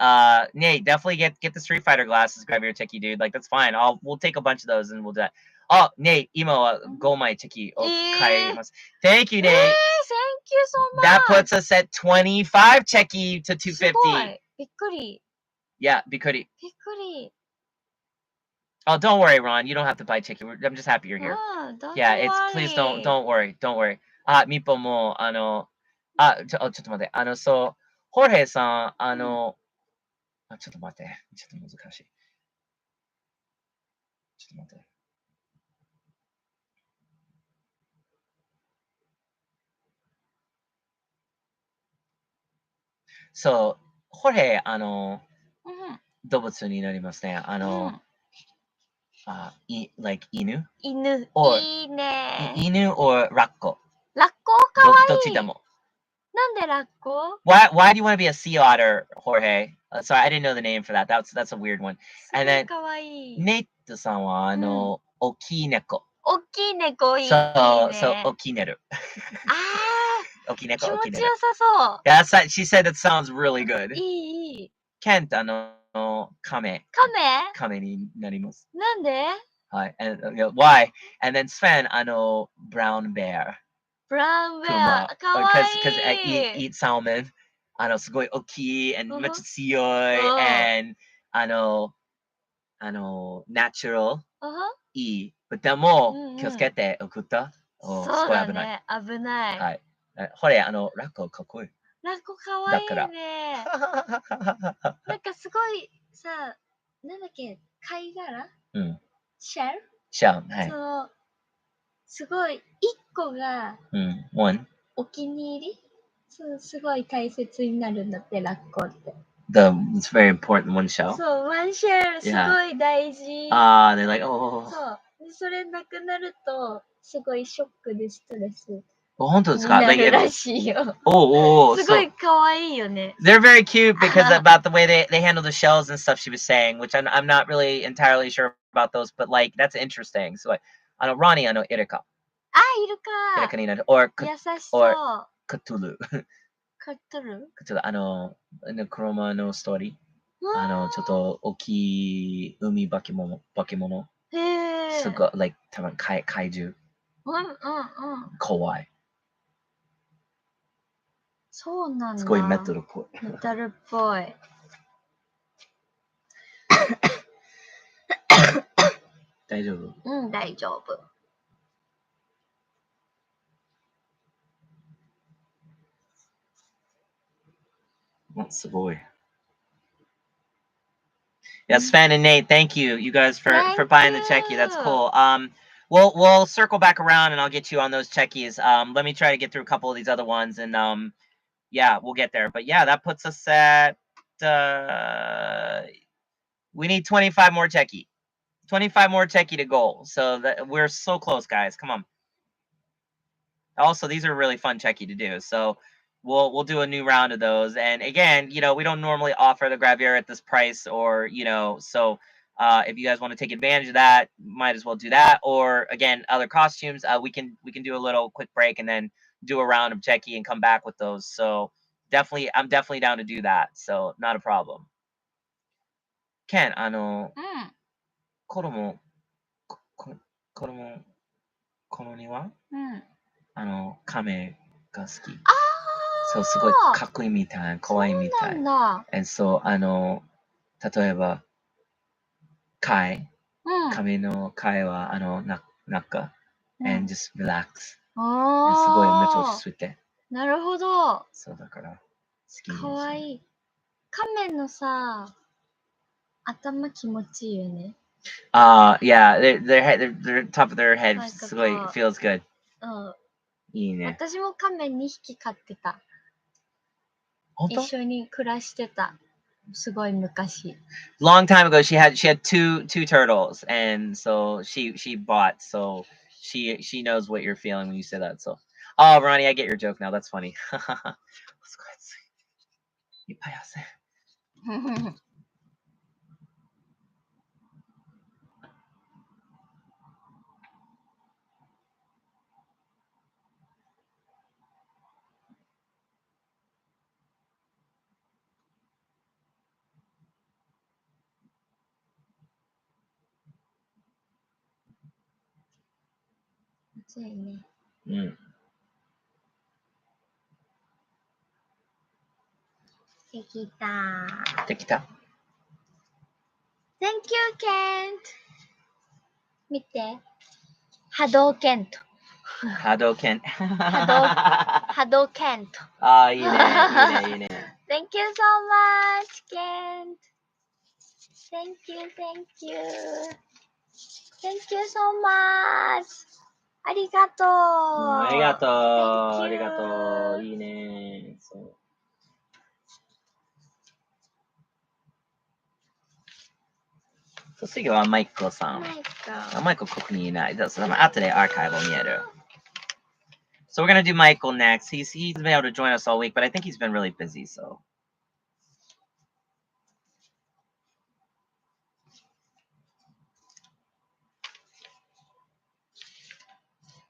Nate, definitely get the Street Fighter glasses. Grab your cheki, dude. Like that's fine. We'll take a bunch of those and we'll do that. Oh, Nate, imo go my cheki. Thank you, Nate. Thank you so much. That puts us at 25 cheki to す 250. ごい。びっくり。 Yeah, bikuri. びっくり。 Oh, don't worry, Ron. You don't have to buy cheki. I'm just happy you're here. Don't Yeah, it's worry. please don't worry. Don't worry. ミポもちょっと待って。そう、ホルヘイさん、ちょっと待って。ちょっと難しい。ちょっと待って。そう、ホルヘイ、動物になりますね。like 犬犬。 or いいね。犬 or ラッコ。ラッコかわいい。どっちでも。なんでラッコ？ Why do you want to be a sea otter, Jorge? Sorry, I didn't know the name for that. That's a weird one. すご And い then かわいい。 Nate さんは大きい猫。大きい猫いいね。そう、大きいねる。大きい猫、気持大きいねる。ちよさそう。 Yeah, she said that sounds really good. いい。 Kent 亀になります。なんで？はい。And why? And then Sven brown bear. ブラウンベア。ア。かわBecause I いい。 eat salmon. すごい大きい and めっちゃ強い and natural いい。でも気をつけて送った。そうすごいだ危ない。ね。危ない。はい。ほれラッコかっこいい。ラッコかわいいね。なんかすごいさ、なんだっけ、貝殻？シェル？シェル、はい。そう。すごい一個がone お気に入り？そう、すごい大切になるんだって、ラッコって。It's very important one shell. そう、ワンシェルすごい大事。they're like, oh. そう。でそれなくなると、すごいショックでストレス本当ですにか？なるらしいよ。すごい可愛いよね。They're very cute because about the way they handle the shells and stuff she was saying, which I'm not really entirely sure about those, but like that's interesting. So Ronnie, Irika. イルカ。イルカになる。or 優しそう。カトゥル。カトゥル？クロマのストーリー。ちょっと大きい海化け物。すごい、like 多分怪獣。怖い。そうなんだ。すごいメタルっぽい。メタルっぽい。大丈夫？大丈夫。すごい。Yeah, Sven and Nate, thank you, you guys, for buying the cheki. That's cool. We'll circle back around and I'll get you on those chekis. Let me try to get through a couple of these other ones and yeah, we'll get there. But yeah, that puts us at we need 25 more cheki. 25 more cheki to goal. So that we're so close, guys. Come on. Also, these are really fun cheki to do. So we'll do a new round of those. And again, we don't normally offer the Gravier at this price, or so if you guys want to take advantage of that, might as well do that. Or again, other costumes, we can do a little quick break and then do a round of cheki and come back with those. So I'm definitely down to do that. So not a problem. Ken, 子供この庭亀が好き。そう、すごいかっこいいみたい、かわいいみたい。And so, 例えば、亀の貝は、中、and just relax. すごいめっちゃ落ち着いて。なるほど。そうだから、好きです。かわいい。亀のさ、頭気持ちいいよね。Yeah, their top of their head すごい feels good. いいね。私も亀2匹飼ってた。一緒に暮らしてた。すごい昔。Long time ago, she had two turtles, and so she bought. So she knows what you're feeling when you say that. So, oh, Ronnie, I get your joke now. That's funny. いっぱい汗。暑いね。できた。できた。Thank you, Kent. 見て。波動ケント。波動拳。波動ケント。ああ、いいね、いいね、いいね。Thank you so much, Kent. Thank you, thank you. Thank you so much. ありがとう。ありがとう。 Thank you. ありがとう。いいね。そう。そう、次はマイコさん。マイコここにいない。その後でアーカイブを見える。So we're gonna do Michael next. He's been able to join us all week, but I think he's been really busy. So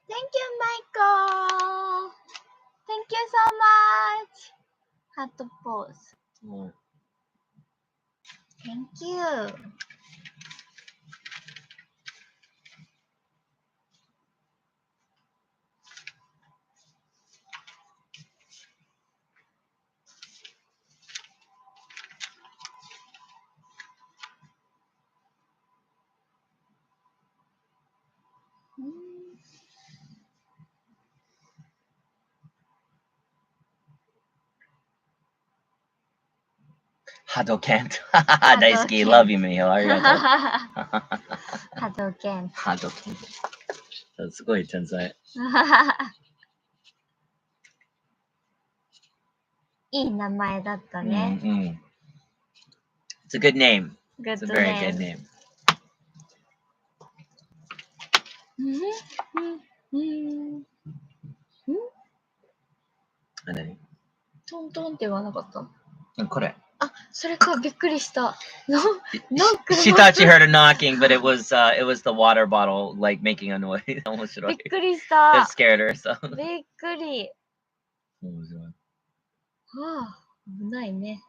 Thank you, Michael. Thank you so much. ハートポーズ。Thank you. ハドケント。大好き。Love you, Miho. ありがとう。波動ケント。ハドケント。すごい天才。いい名前だったね。It's a good name. Good It's a very name. good name. 何？トントンって言わなかったの？これ。あ、それかびっくりした。She thought she heard a knocking, but it was the water bottle like making a noise. 面白い。びっくりした。It scared her, so. びっくり。面白い。はあ、危ないね。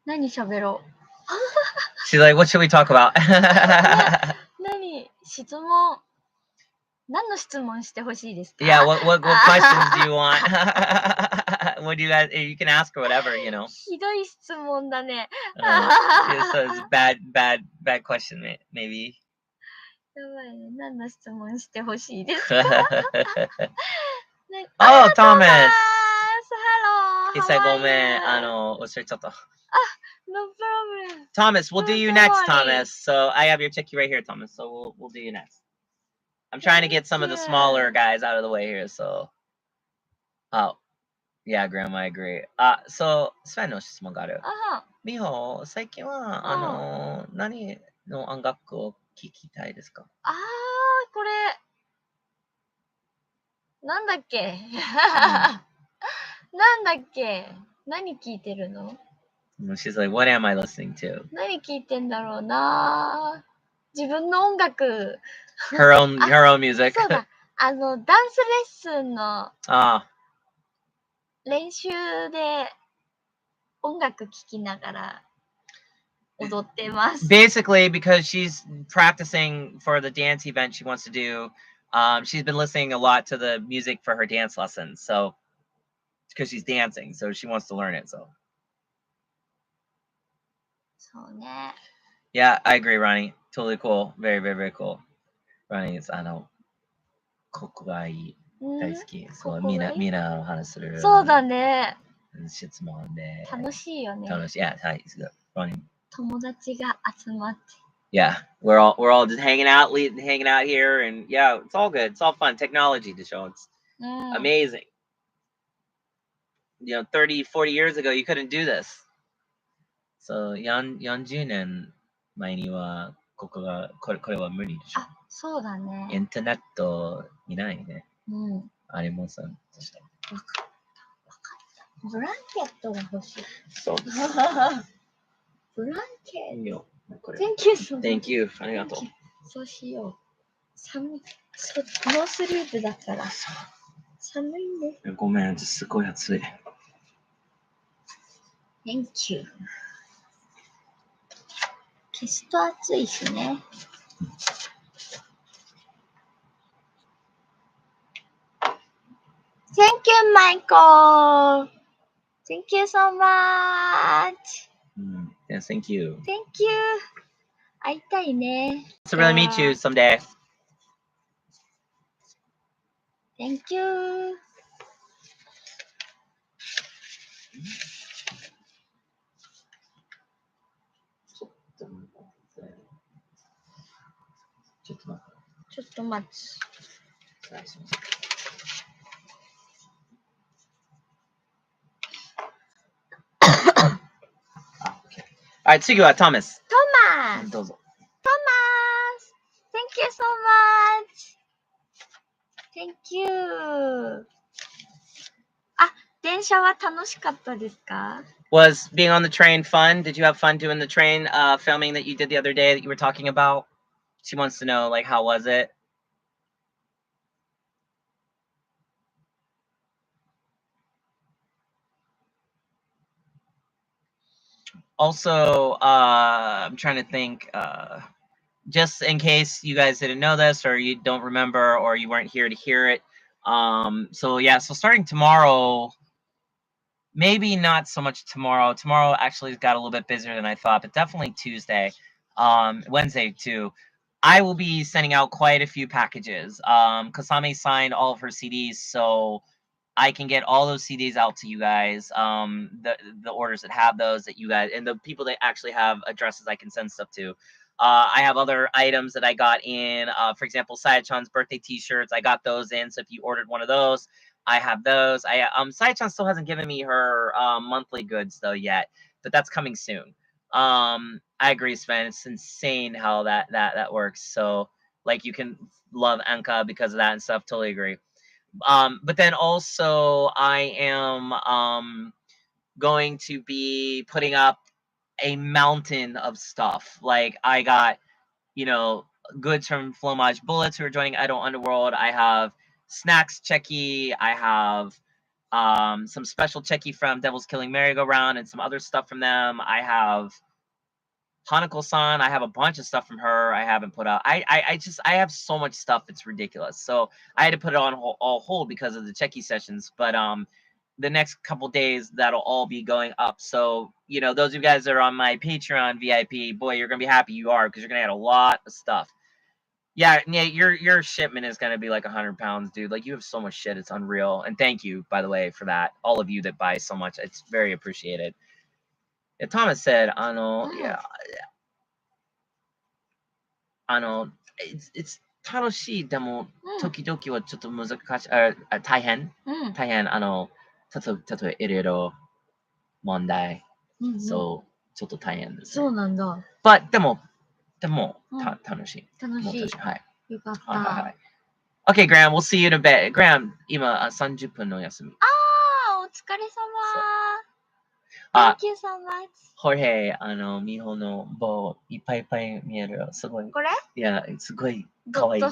何喋ろう。She's like, what should we talk about? 何質問。何の質問してほしいですか？ Yeah, what questions do you want? What do you guys? You can ask her whatever, you know. ひどい質問だね。Yeah, so it's bad question, maybe. やばいね。何の質問してほしいですか？ Oh, Thomas. Hello. He said, ごめん、忘れちゃった。No problem. Thomas, we'll do you Don't next, worry. Thomas. So I have your cheki right here, Thomas. So we'll do you next. I'm trying to get some of the smaller guys out of the way here. So, oh, yeah, Grandma, I agree. So スペインの質問がある。ミホ、最近は何の音楽を聴きたいですか？これなんだっけ？なんだっけ？何聞いてるの？ She's like, what am I listening to? 何聞いてんだろうな。自分の音楽。Her own music. そうだ。ダンスレッスンの練習で音楽聴きながら踊ってます。Basically, because she's practicing for the dance event she wants to do, she's been listening a lot to the music for her dance lessons. So, because she's dancing, so she wants to learn it. So. そうね。Yeah, I agree, Ronnie. Totally cool. Very, very, very cool. Ronnie is ここがいい。大好き。そう、みんなの話する。そうだね。質問で。楽しいよね。楽しい。Yeah, hi, it's good. Ronnie. 友達が集まって。Yeah, we're all just hanging out here, and yeah, it's all good. It's all fun. Technology to show. It's amazing. 30, 40 years ago, you couldn't do this. So, 40年前にはこれは無理でしょ。あ、そうだね。インターネットいないね。ありません。わかった。ブランケットが欲しい。そうです。ブランケット。Thank you so much. Thank you. ありがとう。そうしよう。寒い。ノースリーブだから。寒いね。ごめん、すごい暑い。Thank you. 消すと暑いしね。Thank you, Michael. Thank you so much. Yes, thank you. Thank you. 会いたいね。To really meet you someday. Thank you. ちょっと待つ。Alright, 次は Thomas. Thomas! どうぞ。Thomas! Thank you so much! Thank you! あ、電車は楽しかったですか? Was being on the train fun? Did you have fun doing the train filming that you did the other day that you were talking about? She wants to know, like, how was it? Also, I'm trying to think, just in case you guys didn't know this or you don't remember or you weren't here to hear it. So starting tomorrow, maybe not so much tomorrow. Tomorrow actually got a little bit busier than I thought, but definitely Tuesday, Wednesday too. I will be sending out quite a few packages. Kasame signed all of her CDs, so I can get all those CDs out to you guys. The orders that have those that you guys and the people that actually have addresses I can send stuff to. I have other items that I got in. For example, Sayachan's birthday T-shirts. I got those in. So if you ordered one of those, I have those. Sayachan still hasn't given me her monthly goods though yet, but that's coming soon. I agree, Sven. It's insane how that works. So like you can love Anka because of that and stuff. Totally agree. But then also I am going to be putting up a mountain of stuff. Like I got, goods from Flomage Bullets who are joining Idol Underworld. I have snacks cheki. I have some special cheki from Devil's Killing Merry-Go-Round and some other stuff from them. I have Hanako-san, I have a bunch of stuff from her I haven't put out. I have so much stuff, it's ridiculous. So I had to put it on hold because of the cheki sessions. But the next couple days that'll all be going up. So those of you guys that are on my Patreon VIP, boy, you're gonna be happy you are because you're gonna get a lot of stuff. Yeah, your shipment is gonna be like 100 pounds, dude. Like you have so much shit, it's unreal. And thank you, by the way, for that. All of you that buy so much, it's very appreciated. Yeah, Thomas said, yeah. It's 楽しい。でも、時々はちょっと難しい。大変。大変。例え、いろいろ問題。そう、ちょっと大変です、ね。そうなんだ。But でも、楽しい。楽しい。はい。よかった。はい。Okay, Graham, we'll see you in a bit. Graham, 今、30分の休み。お疲れ様。Thank you so much. Jorge, Mihoの棒いっぱいいっぱい見える。すごい。これ？いや、すごいかわいい。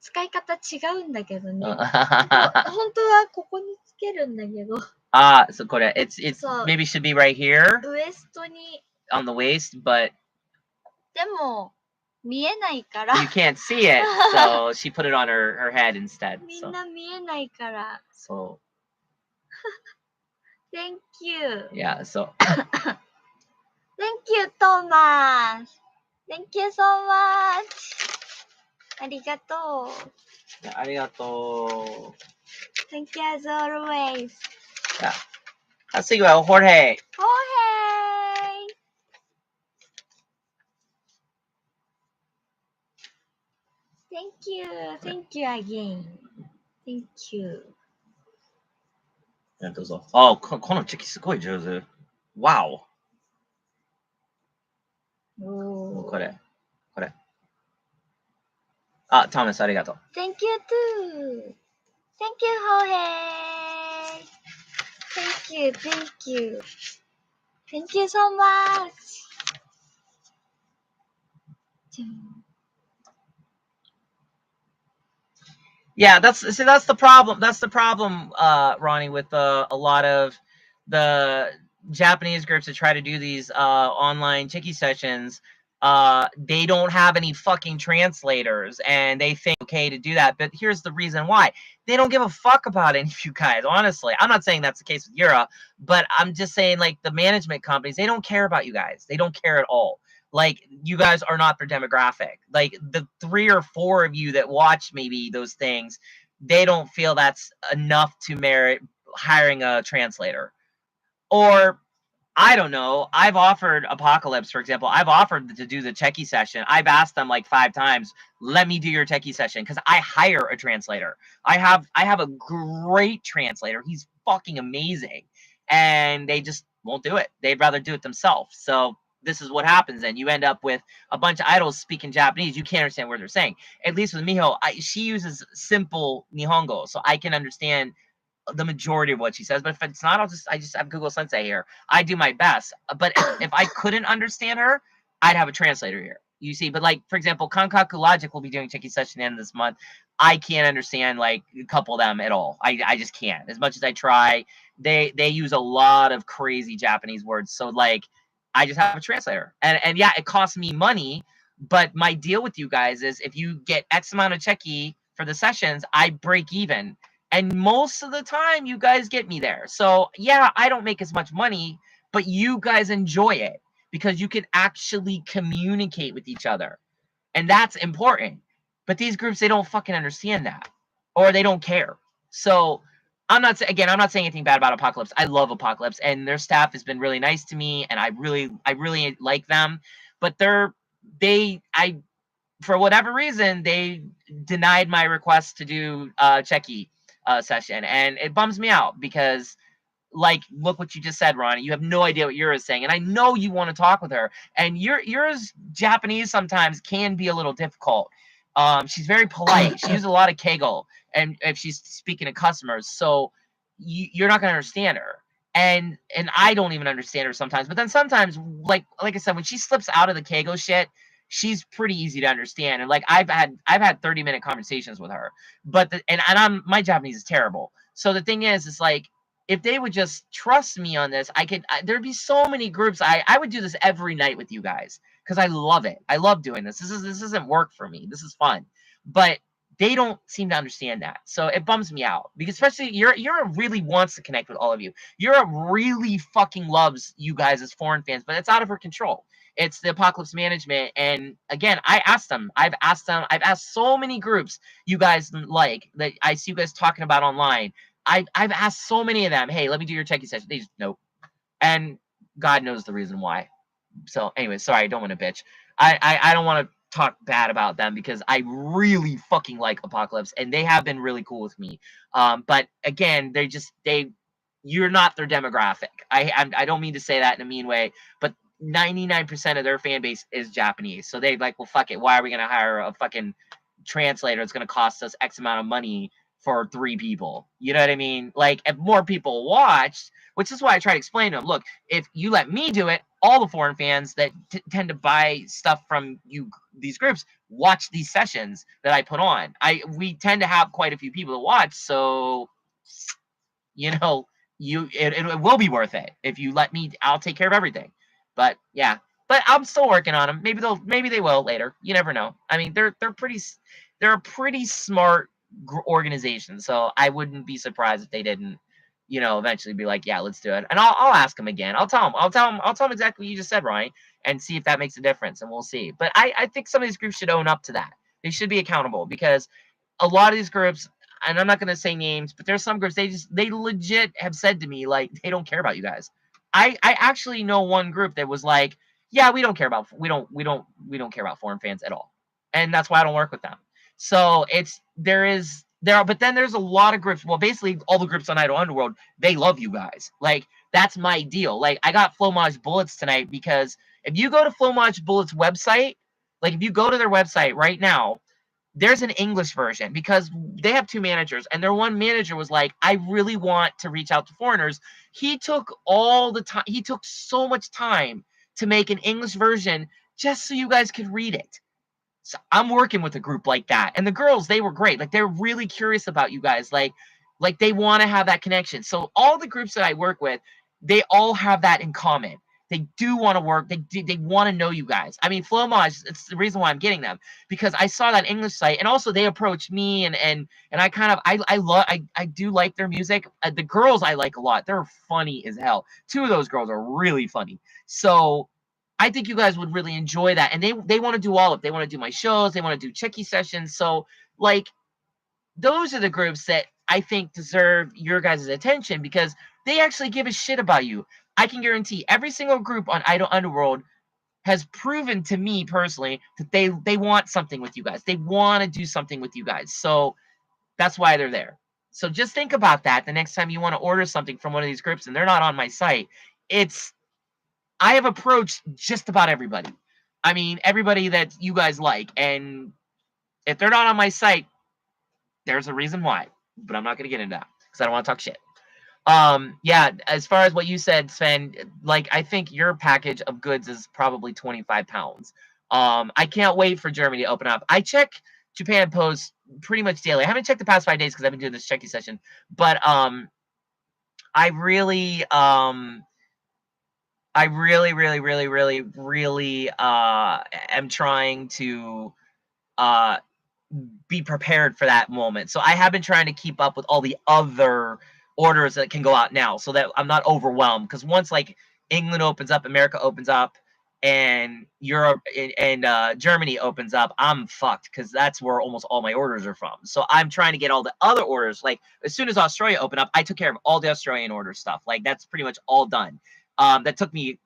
使い方違うんだけどね。本当はここにつけるんだけど。So これ、it's maybe should be right here. ウエストに。On the waist, but. でも、見えないから。You can't see it, so she put it on her head instead. みんな見えないから。So. Thank you. Yeah, so. Thank you, Thomas. Thank you so much. ありがとう。ありがとう。Thank you as always. Yeah. See you, Jorge. Jorge. Thank you. Thank you again. Thank you. どうぞ。このチェキすごい上手。Wow. これ。Thomas ありがとう。Thank you too. Thank you, Jorge. Thank you. Thank you so much. Yeah, that's the problem. That's the problem, Ronnie, with a lot of the Japanese groups that try to do these online cheki sessions. they don't have any fucking translators, and they think okay to do that. But here's the reason why: they don't give a fuck about any of you guys. Honestly, I'm not saying that's the case with Yura, but I'm just saying like the management companies, they don't care about you guys. They don't care at all. Like you guys are not their demographic. Like the 3 or 4 of you that watch maybe those things, they don't feel that's enough to merit hiring a translator. Or I don't know. I've offered Apocalypse, for example. I've offered to do the cheki session. I've asked them like 5 times, let me do your cheki session, because I hire a translator. I have a great translator. He's fucking amazing. And they just won't do it. They'd rather do it themselves. So this is what happens then. You end up with a bunch of idols speaking Japanese. You can't understand what they're saying. At least with Miho, she uses simple Nihongo, so I can understand the majority of what she says. But if it's not, I just have Google Sensei here. I do my best. But if I couldn't understand her, I'd have a translator here. You see, but like for example, Kankaku Logic will be doing cheki session at the end of this month. I can't understand like a couple of them at all. I just can't. As much as I try, they use a lot of crazy Japanese words. So like I just have a translator. And yeah, it costs me money, but my deal with you guys is if you get X amount of cheki for the sessions, I break even. And most of the time, you guys get me there. So, yeah, I don't make as much money, but you guys enjoy it because you can actually communicate with each other. And that's important. But these groups, they don't fucking understand that, or they don't care. So, I'm not saying anything bad about Apocalypse. I love Apocalypse, and their staff has been really nice to me, and I really like them. But I for whatever reason, they denied my request to do cheki session, and it bums me out because like look what you just said, Ronnie. You have no idea what Yura's saying, and I know you want to talk with her, and Yura's Japanese sometimes can be a little difficult. She's very polite. She uses a lot of kegel, and if she's speaking to customers, so you're not going to understand her, and I don't even understand her sometimes. But then sometimes, like I said, when she slips out of the kegel shit, she's pretty easy to understand. And like I've had 30-minute conversations with her, but my Japanese is terrible. So the thing is like if they would just trust me on this, there'd be so many groups. I would do this every night with you guys because I love it. I love doing this. This isn't work for me. This is fun. But they don't seem to understand that. So it bums me out because especially Yura really wants to connect with all of you. Yura really fucking loves you guys as foreign fans, but it's out of her control. It's the Apocalypse management. And again, I've asked so many groups you guys like that I see you guys talking about online. I've asked so many of them, hey, let me do your cheki session. They just nope. And God knows the reason why. So anyway, sorry, I don't want to bitch. I don't want to talk bad about them because I really fucking like Apocalypse and they have been really cool with me. But again, you're not their demographic. I don't mean to say that in a mean way, but 99% of their fan base is Japanese. So they like, well, fuck it. Why are we gonna hire a fucking translator? It's gonna cost us X amount of money for 3 people. You know what I mean? Like if more people watched, which is why I try to explain to them, look, if you let me do it, all the foreign fans that tend to buy stuff from these groups watch these sessions that I put on. We tend to have quite a few people to watch, so you know, it will be worth it if you let me. I'll take care of everything. But yeah, but I'm still working on them. Maybe they will later. You never know. I mean, they're a pretty smart organization, so I wouldn't be surprised if they didn't, eventually be like, yeah, let's do it. And I'll ask them again. I'll tell them exactly what you just said, Ronnie, and see if that makes a difference, and we'll see. But I think some of these groups should own up to that. They should be accountable because a lot of these groups, and I'm not going to say names, but there's some groups they legit have said to me like they don't care about you guys. I actually know one group that was like, yeah, we don't care about foreign fans at all, and that's why I don't work with them. So but then there's a lot of groups. Well, basically all the groups on Idol Underworld, they love you guys. Like that's my deal. Like I got Flomage Bullets tonight because if you go to Flomage Bullets website, like if you go to their website right now, there's an English version because they have 2 managers and their one manager was like, I really want to reach out to foreigners. He took all the time. He took so much time to make an English version just so you guys could read it. So I'm working with a group like that. And the girls, they were great. Like they're really curious about you guys. Like they want to have that connection. So all the groups that I work with, they all have that in common. They do want to work. They want to know you guys. I mean, Flomage, it's the reason why I'm getting them, because I saw that English site, and also they approached me, and I kind of I do like their music. The girls I like a lot. They're funny as hell. Two of those girls are really funny. So I think you guys would really enjoy that. And they want to do all of it. They want to do my shows. They want to do cheki sessions. So like, those are the groups that I think deserve your guys' attention, because they actually give a shit about you. I can guarantee every single group on Idol Underworld has proven to me personally that they want something with you guys. They want to do something with you guys. So that's why they're there. So just think about that the next time you want to order something from one of these groups and they're not on my site. I have approached just about everybody. I mean, everybody that you guys like. And if they're not on my site, there's a reason why. But I'm not going to get into that because I don't want to talk shit. Yeah, as far as what you said, Sven, like, I think your package of goods is probably 25 pounds. I can't wait for Germany to open up. I check Japan Post pretty much daily. I haven't checked the past 5 days because I've been doing this checky session, but I really really am trying to be prepared for that moment. So I have been trying to keep up with all the other orders that can go out now, so that I'm not overwhelmed. Because once like England opens up, America opens up, and Europe and Germany opens up, I'm fucked, because that's where almost all my orders are from. So I'm trying to get all the other orders. Like as soon as Australia opened up, I took care of all the Australian order stuff. Like that's pretty much all done. It took me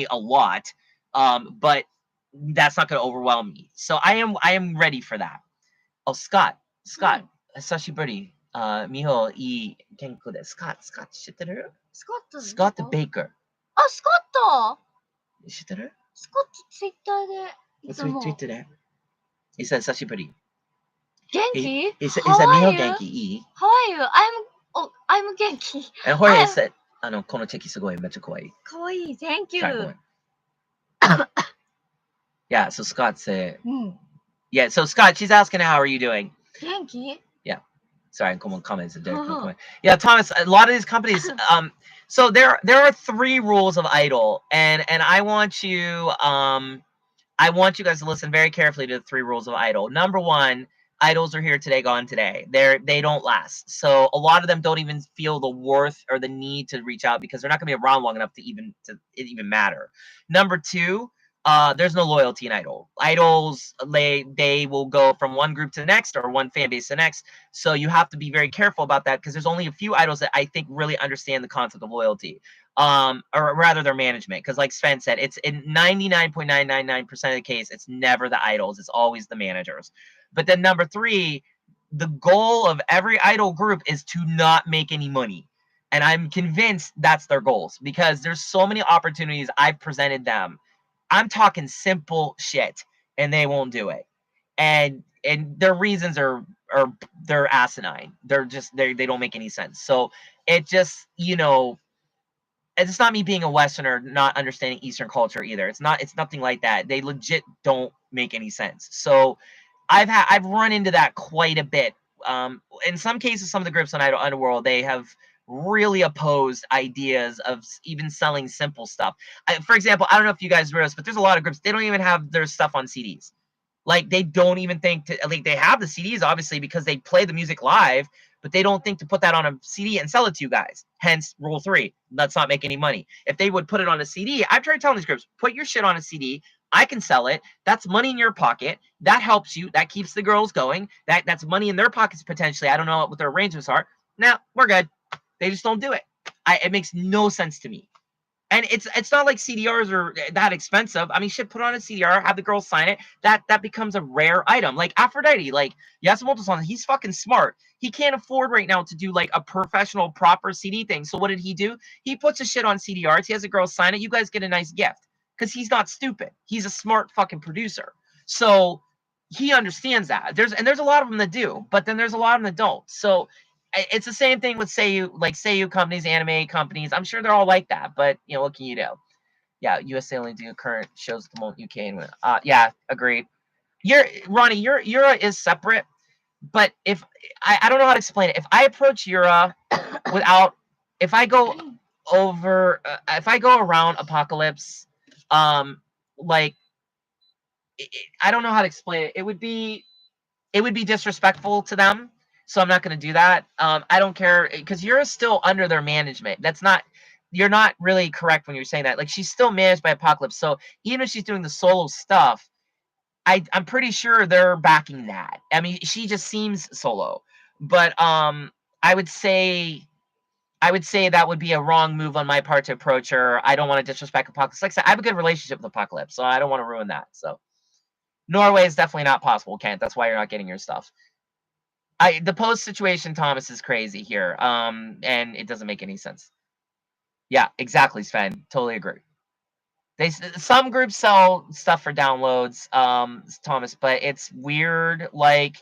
a lot, but that's not going to overwhelm me. So I am ready for that. Oh, Scott, 久しぶり。Miho, いい健康です。Scott 知ってる？ Scott Baker あ、スコット知ってる？スコットツイッターでいつも。ツイッターで。He said 久しぶり。元気 He said How are Miho you? 元気いい？ How are you? I'm 元気。And Jorge said このチェキすごいめっちゃ可愛い。かわいい。Thank you. Sorry, yeah, so Scott said, yeah, so Scott, she's asking how are you doing? 元気 Yeah. Sorry, comments. Yeah, Thomas, a lot of these companies, so there are 3 rules of idol, and I want you guys to listen very carefully to the 3 rules of idol. Number 1, idols are here today, gone today. They don't last. So a lot of them don't even feel the worth or the need to reach out, because they're not going to be around long enough to even matter. Number 2, there's no loyalty in idol. Idols, they will go from one group to the next, or one fan base to the next. So you have to be very careful about that, because there's only a few idols that I think really understand the concept of loyalty. Or rather their management, because like Sven said, it's in 99.999% of the case, it's never the idols, it's always the managers. But then number 3, the goal of every idol group is to not make any money. And I'm convinced that's their goals, because there's so many opportunities I've presented them. I'm talking simple shit, and they won't do it. And their reasons are they're asinine. They're just they don't make any sense. So it just, it's not me being a Westerner not understanding Eastern culture either. It's nothing like that. They legit don't make any sense. So I've run into that quite a bit. In some cases, some of the groups on Idol Underworld, they have really opposed ideas of even selling simple stuff. For example, I don't know if you guys realize, but there's a lot of groups, they don't even have their stuff on CDs. Like, they don't even think to, like, they have the CDs obviously because they play the music live, but they don't think to put that on a CD and sell it to you guys. Hence rule 3, let's not make any money. If they would put it on a CD, I've tried telling these groups, put your shit on a CD, I can sell it. That's money in your pocket. That helps you. That keeps the girls going. That's money in their pockets potentially. I don't know what their arrangements are. Now, we're good. They just don't do it. It makes no sense to me. And it's not like CDRs are that expensive. I mean, shit, put on a CDR, have the girls sign it. That becomes a rare item. Like Aphrodite, like Yasumoto-san, he's fucking smart. He can't afford right now to do like a professional proper CD thing. So what did he do? He puts his shit on CDRs. He has a girl sign it. You guys get a nice gift, because he's not stupid. He's a smart fucking producer. So he understands that. There's a lot of them that do, but then there's a lot of them that don't. So it's the same thing with Seiyu companies, anime companies. I'm sure they're all like that, but what can you do? Yeah, USA only do current shows at the moment. UK and yeah, agreed. Ronnie, Yura is separate, but if I don't know how to explain it. If I approach Yura if I go, over. If I go around Apocalypse, like I don't know how to explain it. It would be disrespectful to them. So I'm not going to do that. I don't care because you're still under their management. You're not really correct when you're saying that. Like she's still managed by Apocalypse. So even if she's doing the solo stuff, I'm pretty sure they're backing that. I mean, she just seems solo, but I would say that would be a wrong move on my part to approach her. I don't want to disrespect Apocalypse. Like I said, I have a good relationship with Apocalypse, so I don't want to ruin that. So Norway is definitely not possible, Kent. That's why you're not getting your stuff. The post situation, Thomas, is crazy here. And it doesn't make any sense. Yeah, exactly, Sven. Totally agree. Some groups sell stuff for downloads, Thomas, but it's weird. Like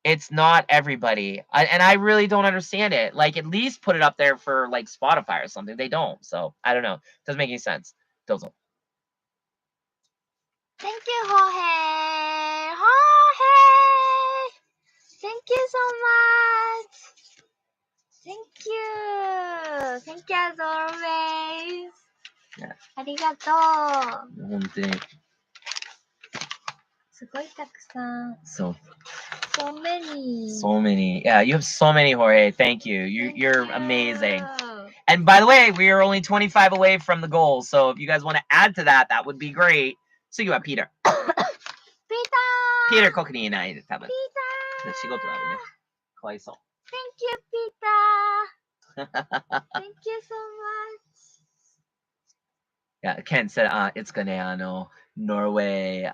it's not everybody, and I really don't understand it. Like at least put it up there for like Spotify or something. They don't, so I don't know. Doesn't make any sense. Doesn't. Thank you, Jorge. Jorge. Thank you so much. Thank you. Thank you as always. Yeah. ありがとう。本当に。すごいたくさん。So many. So many. Yeah, you have so many, Jorge. Thank you. You're amazing. And by the way, we are only 25 away from the goal. So if you guys want to add to that, that would be great. So you have Peter. Peter ここにいないで多分。仕事あるね。かわいそう。Thank you, Peter. Thank you so much. Yeah, Ken said, it's gonna, Norway,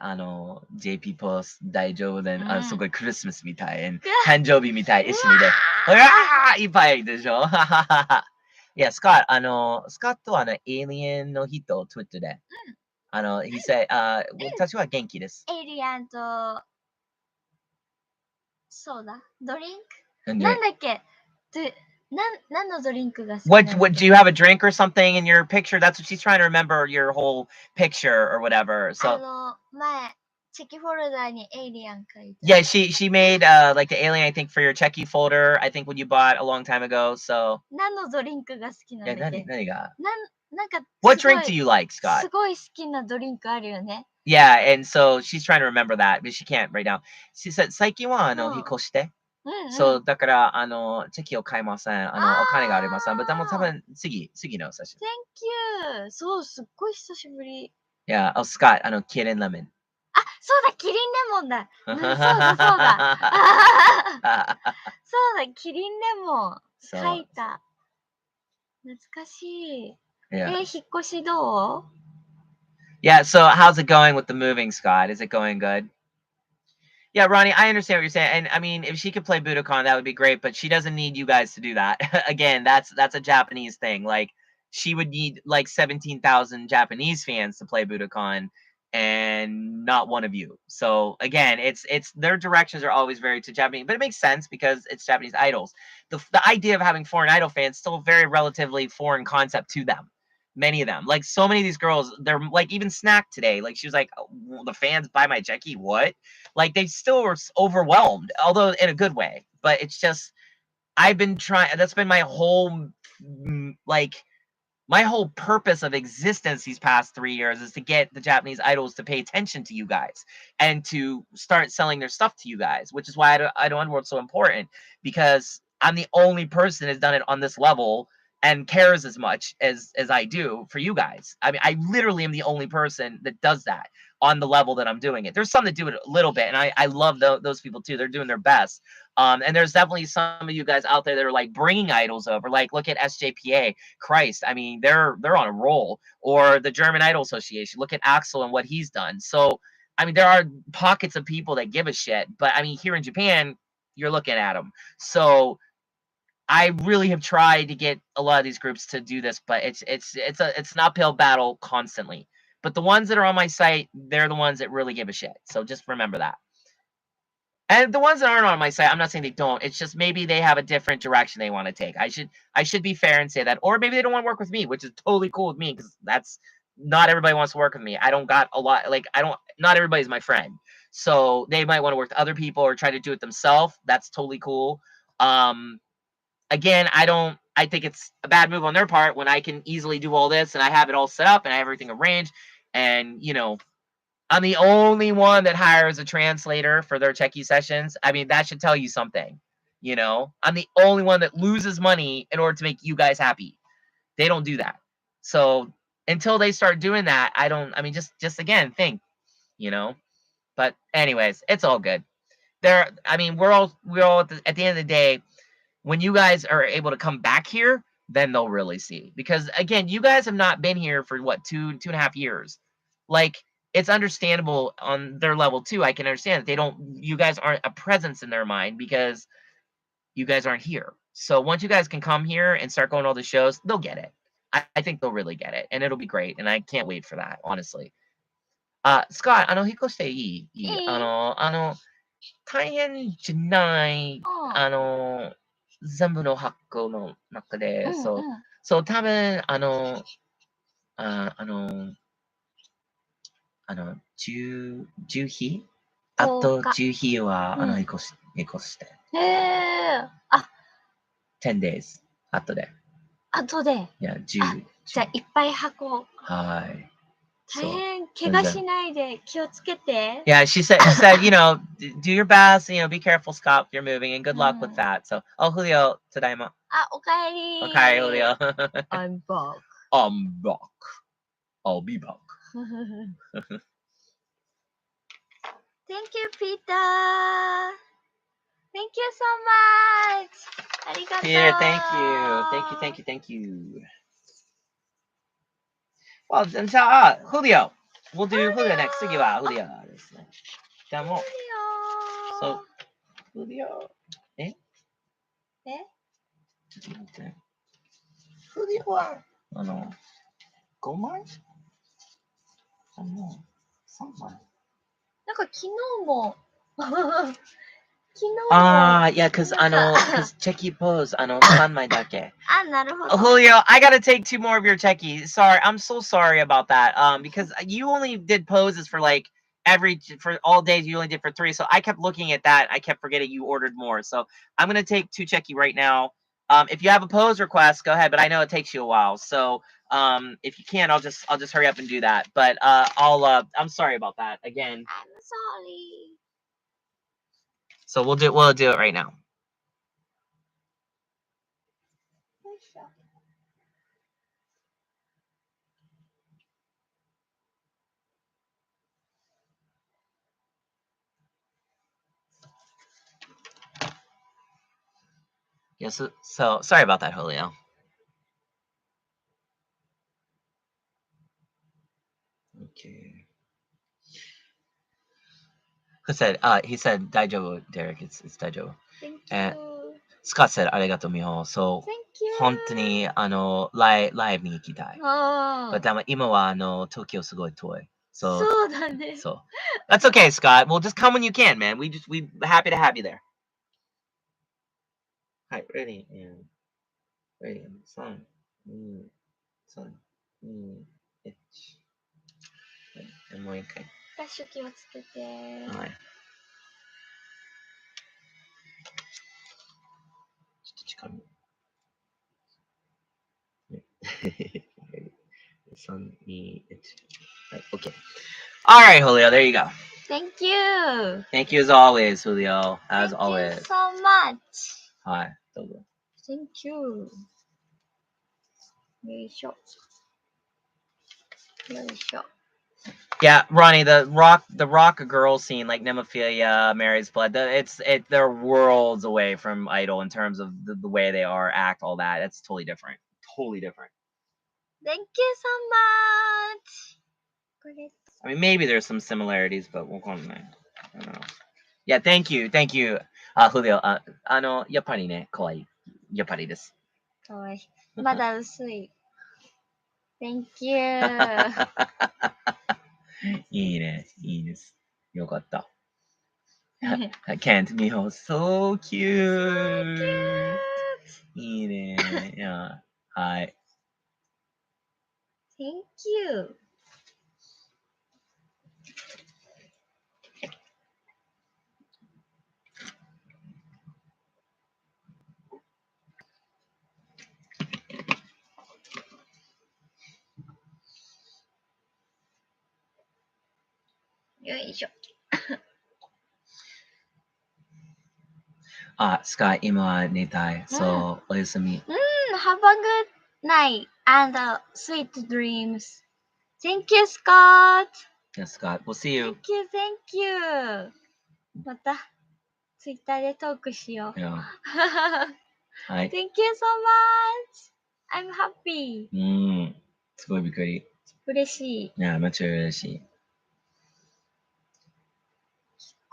JP ポス大丈夫で、すごいクリスマスみたい、誕生日みたい、一緒にで。いっぱいでしょいや、スカットはエイリアンの人、Twitter で。he said, 私は元気です。エイリアンと、そうだ、ドリンクなんだっけ何のドリンクが好きなの What do you have a drink or something in your picture? That's what she's trying to remember your whole picture or whatever. So 前チェキフォルダーにエイリアン書いて yeah, she made like the alien, I think, for your cheki folder. I think when you bought a long time ago. So 何のドリンクが好きなんだっけ何がなんか What drink do you like, Scott? すごい好きなドリンクあるよね Yeah, and so she's trying to remember that, but she can't right now. She said, 最近は引っ越して。そう、だから、チェキを買いません。お金がありません。でも多分、次の写真。Thank you! そう、すっごい久しぶり。Yeah, oh, Scott, キリンレモン。あ、そうだ、キリンレモンだ。そうだ、そうだ。そうだ、キリンレモン。書いた。懐かしい。引っ越しどう Yeah, so how's it going with the moving, Scott? Is it going good? Yeah, Ronnie, I understand what you're saying. And I mean, if she could play Budokan, that would be great, but she doesn't need you guys to do that. Again, that's a Japanese thing. Like she would need like 17,000 Japanese fans to play Budokan and not one of you. So again, it's their directions are always very to Japanese, but it makes sense because it's Japanese idols. The idea of having foreign idol fans still a very relatively foreign concept to them. Many of them, like so many of these girls, they're like even Snack today. Like she was like, oh, the fans buy my Jackie. What? Like they still were overwhelmed, although in a good way. But it's just I've been trying. That's been my whole my whole purpose of existence these past 3 years is to get the Japanese idols to pay attention to you guys and to start selling their stuff to you guys, which is why Underworld's so important because I'm the only person that's done it on this level and cares as much as I do for you guys. I mean, I literally am the only person that does that on the level that I'm doing it. There's some that do it a little bit, and I love those people too. They're doing their best. And there's definitely some of you guys out there that are like bringing idols over. Like, look at SJPA. Christ, I mean, they're on a roll. Or the German Idol Association. Look at Axel and what he's done. So, I mean, there are pockets of people that give a shit. But I mean, here in Japan, you're looking at them. So I really have tried to get a lot of these groups to do this, but it's an uphill battle constantly. But the ones that are on my site, they're the ones that really give a shit. So just remember that. And the ones that aren't on my site, I'm not saying they don't. It's just maybe they have a different direction they want to take. I should be fair and say that. Or maybe they don't want to work with me, which is totally cool with me because that's not everybody wants to work with me. I don't got a lot not everybody's my friend. So they might want to work with other people or try to do it themselves. That's totally cool. again, I think it's a bad move on their part when I can easily do all this and I have it all set up and I have everything arranged. And, I'm the only one that hires a translator for their cheki sessions. I mean, that should tell you something. I'm the only one that loses money in order to make you guys happy. They don't do that. So until they start doing that, just again, think, but anyways, it's all good. We're all at the end of the day, when you guys are able to come back here, then they'll really see. Because again, you guys have not been here for what, 2.5 years. Like, it's understandable on their level too. I can understand that you guys aren't a presence in their mind because you guys aren't here. So once you guys can come here and start going to all the shows, they'll get it. I think they'll really get it, and it'll be great. And I can't wait for that, honestly. Scott, 引っ越していい？大変じゃない、全部の箱の中で、そう、多分、10日あと10日は、引っ越して。へえ。10 days 後で。後で。いや、10。じゃあ、いっぱい箱。はい。大変、怪我しないで気をつけて。Yeah, she said, do your best, be careful, Scott, if you're moving, and good luck with that. So, Julio, tadaima. おかえり。おかえり, Julio. I'm back. I'm back. I'll be back. Thank you, Peter. Thank you so much. ありがとう。Peter, thank you. Well, then, Julio. We'll do Julio next. 次は Julio ですね。じゃあもう。そう。Julio. ちょっと待って。Julio は、5枚3枚なんか昨日もyeah, because cheki pose, 3枚だけ。なるほど。Julio, I gotta take 2 more of your cheki. Sorry, I'm so sorry about that. Because you only did poses for like for all days. You only did for 3, so I kept looking at that. I kept forgetting you ordered more. So I'm gonna take 2 cheki right now. If you have a pose request, go ahead. But I know it takes you a while, so if you can, I'll just hurry up and do that. But I'm sorry about that again. I'm sorry. So we'll do it right now. Yes, so sorry about that, Julio. Okay. He said, Daijobu, Derek, it's Daijobu. Thank And you. Scott said, Arigato, Miho. So, Thank you. 本当に、ライブに行きたい。But 今は、東京すごい遠い。そうだね。So, that's okay, Scott. Well, just come when you can, man. We happy to have you there. Hi, ready, and 3、2、3、2、1。もう一回。ダッシュ気をつけて。はい。ちょっと近め。3、2、1。はい、OK。All right, Julio, there you go. Thank you. Thank you as always, Julio. As Thank always. you so much. はい、どうぞ。Thank you. よいしょ。よいしょ。Yeah, Ronnie, the rock girl scene like Nemophilia, Mary's Blood, they're worlds away from Idol in terms of the way they are, act, all that. That's totally different. Totally different. Thank you so much. I mean, maybe there's some similarities, but we'll call them that. I don't know. Yeah, thank you, Julio. やっぱりね、可愛い。やっぱりです。かわいい。まだ薄い。Thank you. いいね、いいです。よかった。Kent, Miho, so cute. いいね。いや、はい。Thank you. よいしょ。あ、スカイ、今は寝たい。そう、おやすみ。Have a good night and sweet dreams. Thank you, Scott. Yeah, Scott, we'll see you. Thank you. また、ツイッターでトークしよう。Yeah. はい。 Thank you so much. I'm happy. すごいびっくり。嬉しい。いや、めっちゃ嬉しい。引っ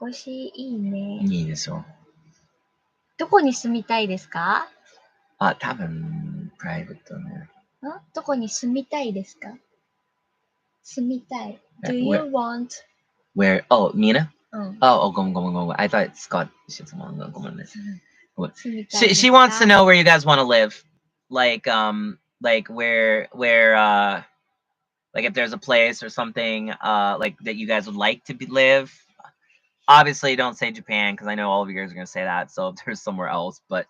越しいいね。いいでしょ。どこに住みたいですか？あ、多分、プライベートね。どこに住みたいですか？住みたい。Do Where- you want? Where? Oh, Mina? うん。 Oh, go on. I thought Scott should someone go on this. 住みたいです She か？ wants to know where you guys want to live. Like where like if there's a place or something like that you guys would like to live. Obviously, don't say Japan because I know all of you guys are gonna say that. So if there's somewhere else, but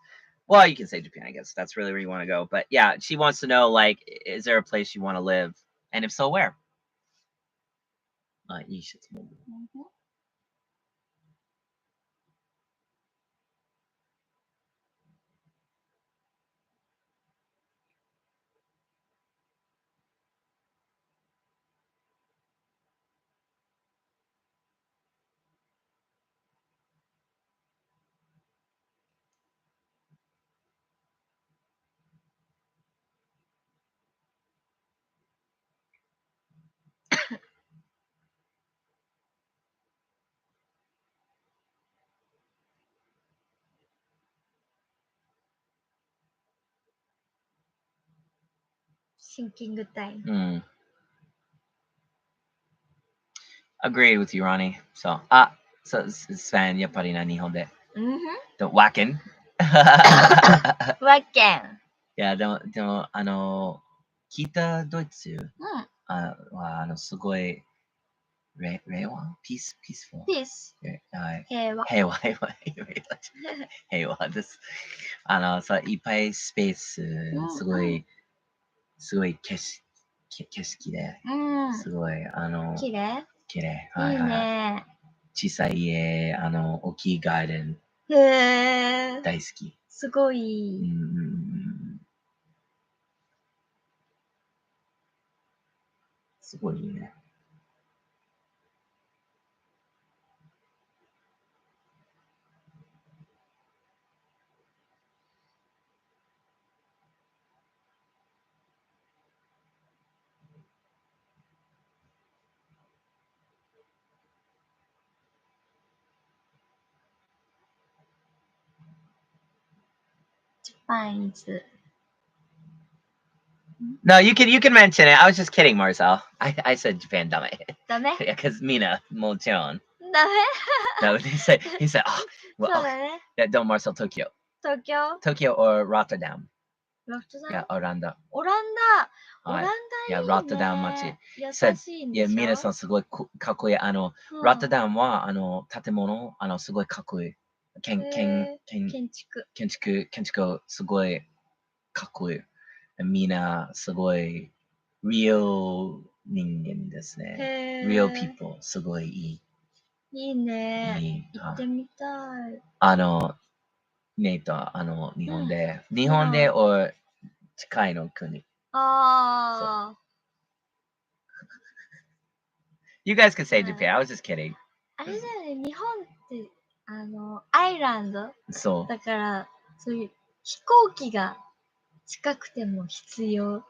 well, you can say Japan, I guess. That's really where you want to go. But yeah, she wants to know like, is there a place you want to live, and if so, where? いい質問。シンキングタイム。Agree with you, Ronnie. So, Sven, やっぱりな、日本で。The Wacken. ワッケン。いや、でも、北ドイツは、すごい、平和ピースピース。平和。平和です。そう、いっぱいスペース、すごい景色で、すごい、綺麗。綺麗。いいね。小さい家、大きいガーデン、へー。大好き。すごい。すごいいいね。Japan is. No, you can mention it. I was just kidding, Marcel. I said Japan, ダメ。ダメ？ Yeah, because Mina, もちろん。ダメ？ No, he said, oh, そう well, だね。 yeah, don't Marcel, Tokyo. 東京？ Tokyo or Rotterdam. ロフトダ Yeah, ム？ Orlando. オランダ。オランダいい Yeah, ね。 Rotterdam 町。優 said, しいん いや、でしょ？皆さんすごいかっこいい。Rotterdam は、建物、すごいかっこいい。建築、すごいかっこいい。みんな、すごい、real 人間ですね。real people、すごいいい。いいね。行ってみたい。ネイト、日本で、or 近いの国。You guys can say Japan. I was just kidding. あれだよね、日本ってアイランドそう。だから、そういう飛行機が近くても必要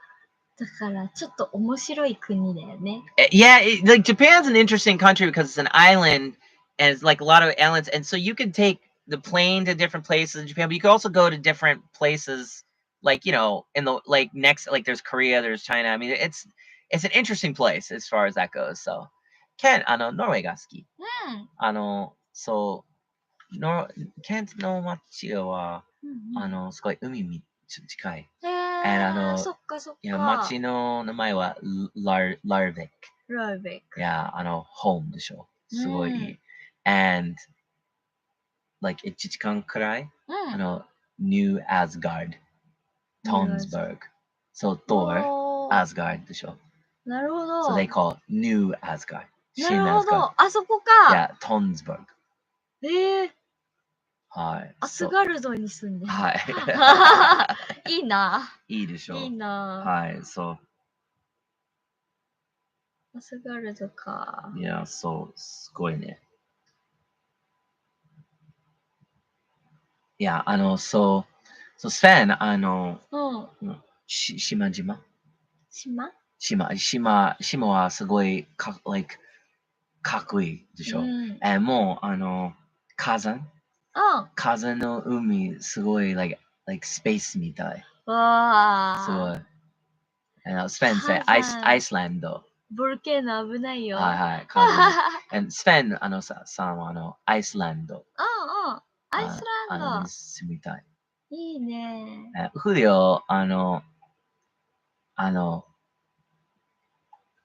だから、ちょっと面白い国だよね。Yeah, like Japan's an interesting country because it's an island and it's like a lot of islands, and so you can take the plane to different places in Japan, but you can also go to different places, like in the like next, like there's Korea, there's China. I mean, it's an interesting place as far as that goes. So, Ken, ノルウェーが好き。そう、ケントの街は、すごい海に近い。そっかそっか。いや、街の名前はラーベック。ラーベック。いや、ホームでしょ。すごいいい。and like 1時間くらい、ニューアズガード、トンズバーグ。そう、トー、アズガードでしょ。なるほど。So they call New Asgard. なるほ She knows ど。あそこか。 Yeah, Tonsberg. はい。アスガルドに住んでる。はい。いいな。いいでしょう。いいな。はい、そう。アスガルドか。いや、そう、すごいね。いや、そう、スフェン、うん。島々島島はすごいlike かっこいいでしょ。うん。もう、火山うん。火山の海、すごい、like space みたい。わすごあ。い。スフェンって火山アイスランド。ボルケーノ危ないよ。はいはい、火山。スフェン、さんはアイスランド。うんうん。アイスランド。に住みたい。いいね。フリオ、